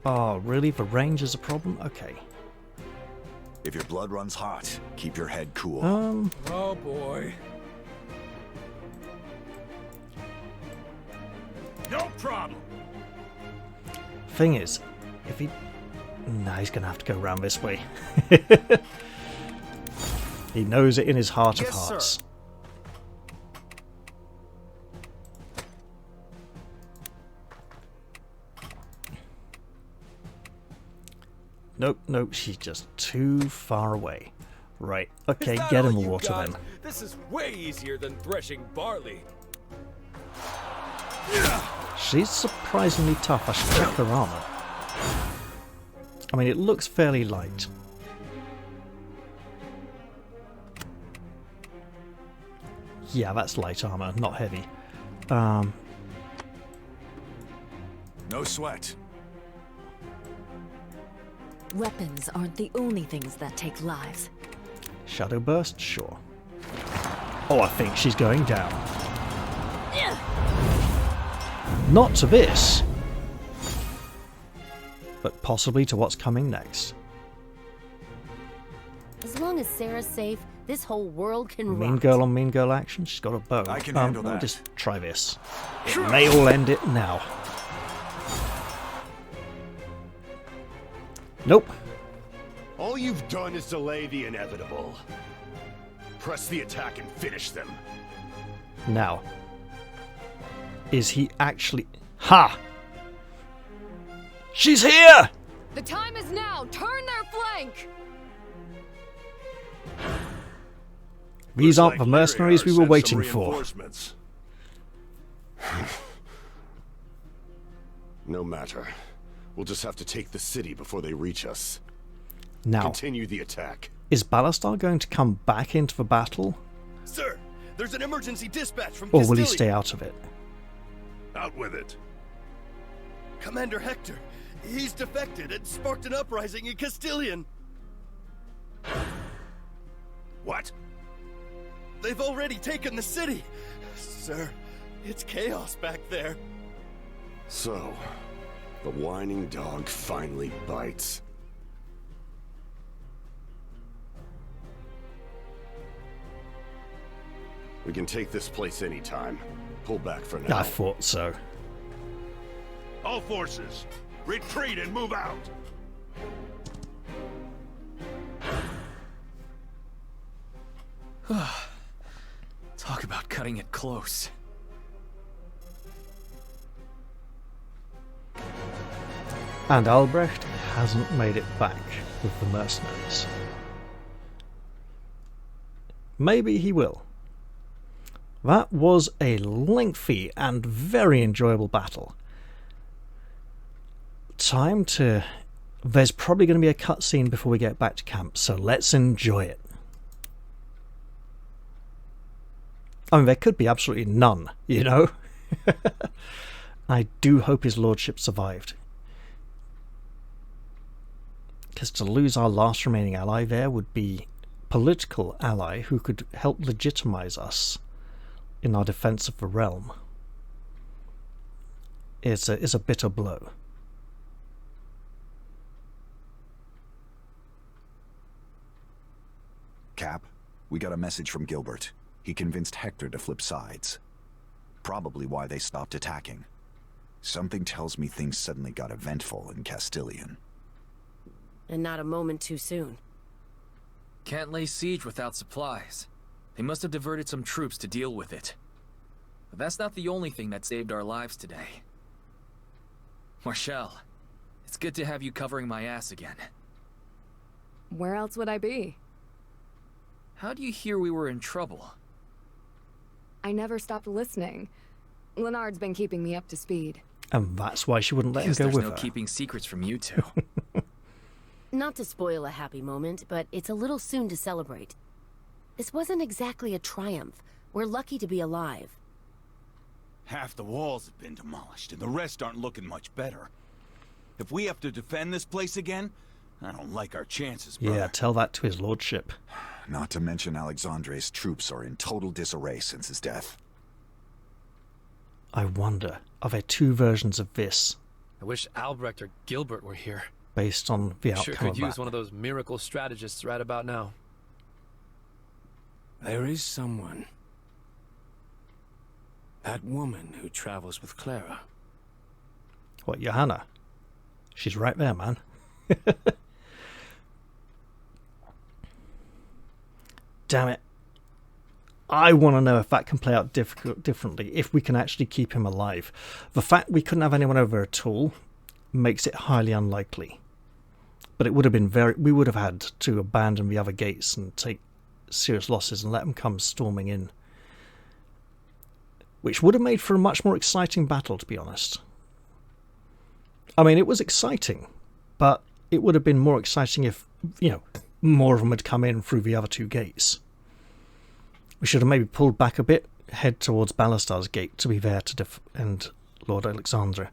S1: Oh, really? The range is a problem? Okay.
S5: If your blood runs hot, keep your head cool.
S14: Oh boy.
S11: No problem.
S1: Thing is, if he... Nah, he's gonna have to go around this way. He knows it in his heart of hearts.
S15: Sir.
S1: Nope, nope, she's just too far away. Right, okay, get in the water then.
S6: This is way easier than threshing barley.
S1: She's surprisingly tough. I should check her armor. I mean, it looks fairly light. Yeah, that's light armor, not heavy.
S5: No sweat.
S13: Weapons aren't the only things that take lives.
S1: Shadow burst? Sure. Oh, I think she's going down. Not to this, but possibly to what's coming next.
S9: As long as Sarah's safe, this whole world can
S1: Mean
S9: rot.
S1: girl on mean girl action. She's got a bow.
S5: I can handle
S1: I'll
S5: that.
S1: just try this. It may all end it now. Nope.
S10: All you've done is delay the inevitable. Press the attack and finish them.
S1: Now. Is he actually... Ha! She's here!
S7: The time is now! Turn their flank!
S1: These aren't the mercenaries we were waiting for.
S10: Reinforcements. No matter. We'll just have to take the city before they reach us.
S1: Now,
S10: Continue the attack.
S1: is Ballastar going to come back into the battle,
S8: Sir, there's an emergency dispatch from
S1: or will he
S8: Castilian.
S1: stay out of it?
S10: Out with it.
S8: Commander Hector, he's defected and sparked an uprising in Castilian.
S10: What?
S8: They've already taken the city. Sir, it's chaos back there.
S10: So, the whining dog finally bites. We can take this place anytime. Pull back for now.
S1: I thought so.
S11: All forces, retreat and move out!
S4: Talk about cutting it close.
S1: And Albrecht hasn't made it back with the mercenaries. Maybe he will. That was a lengthy and very enjoyable battle. Time to... There's probably going to be a cutscene before we get back to camp, so let's enjoy it. I mean, there could be absolutely none, you know? I do hope his lordship survived. Because to lose our last remaining ally there would be political ally who could help legitimize us in our defense of the realm. It's a bitter blow.
S5: Cap, we got a message from Gilbert. He convinced Hector to flip sides. Probably why they stopped attacking. Something tells me things suddenly got eventful in Castilian.
S9: And not a moment too soon.
S4: Can't lay siege without supplies. They must have diverted some troops to deal with it. But that's not the only thing that saved our lives today. Marshall, it's good to have you covering my ass again.
S17: Where else would I be?
S4: How do you hear we were in trouble?
S17: I never stopped listening. Leonard's been keeping me up to speed.
S1: And that's why she wouldn't let him go with her.
S4: There's no keeping secrets from you two.
S9: Not to spoil a happy moment, but it's a little soon to celebrate. This wasn't exactly a triumph. We're lucky to be alive.
S11: Half the walls have been demolished, and the rest aren't looking much better. If we have to defend this place again, I don't like our chances, brother.
S1: Yeah, tell that to his lordship.
S5: Not to mention Alexandre's troops are in total disarray since his death.
S1: I wonder, are there two versions of this?
S6: I wish Albrecht or Gilbert were here.
S1: Based on the outcome
S6: Sure could
S1: of
S6: use
S1: that.
S6: one of those miracle strategists right about now.
S2: There is someone. That woman who travels with Clara.
S1: What, Johanna? She's right there, man. Damn it. I want to know if that can play out differently, if we can actually keep him alive. The fact we couldn't have anyone over at all makes it highly unlikely. But it would have been we would have had to abandon the other gates and take serious losses and let them come storming in. Which would have made for a much more exciting battle, to be honest. I mean, it was exciting, but it would have been more exciting if, you know, more of them had come in through the other two gates. We should have maybe pulled back a bit, head towards Ballastar's gate to be there to defend Lord Alexandre.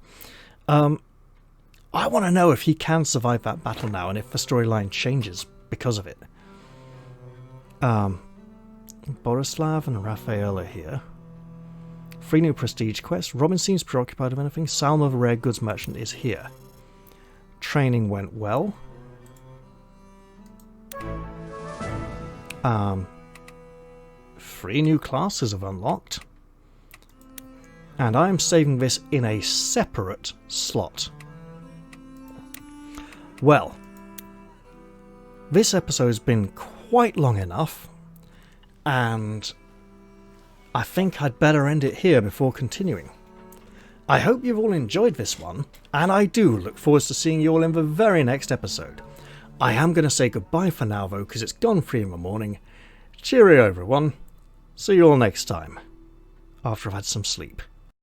S1: I want to know if he can survive that battle now and if the storyline changes because of it. Borislav and Raphael are here. 3 new prestige quests. Robin seems preoccupied with anything. Salma, the rare goods merchant, is here. Training went well. 3 new classes have unlocked. And I'm saving this in a separate slot. Well, this episode's been quite long enough, and I think I'd better end it here before continuing. I hope you've all enjoyed this one, and I do look forward to seeing you all in the very next episode. I am going to say goodbye for now though, because it's gone 3 in the morning. Cheerio everyone. See you all next time, after I've had some sleep.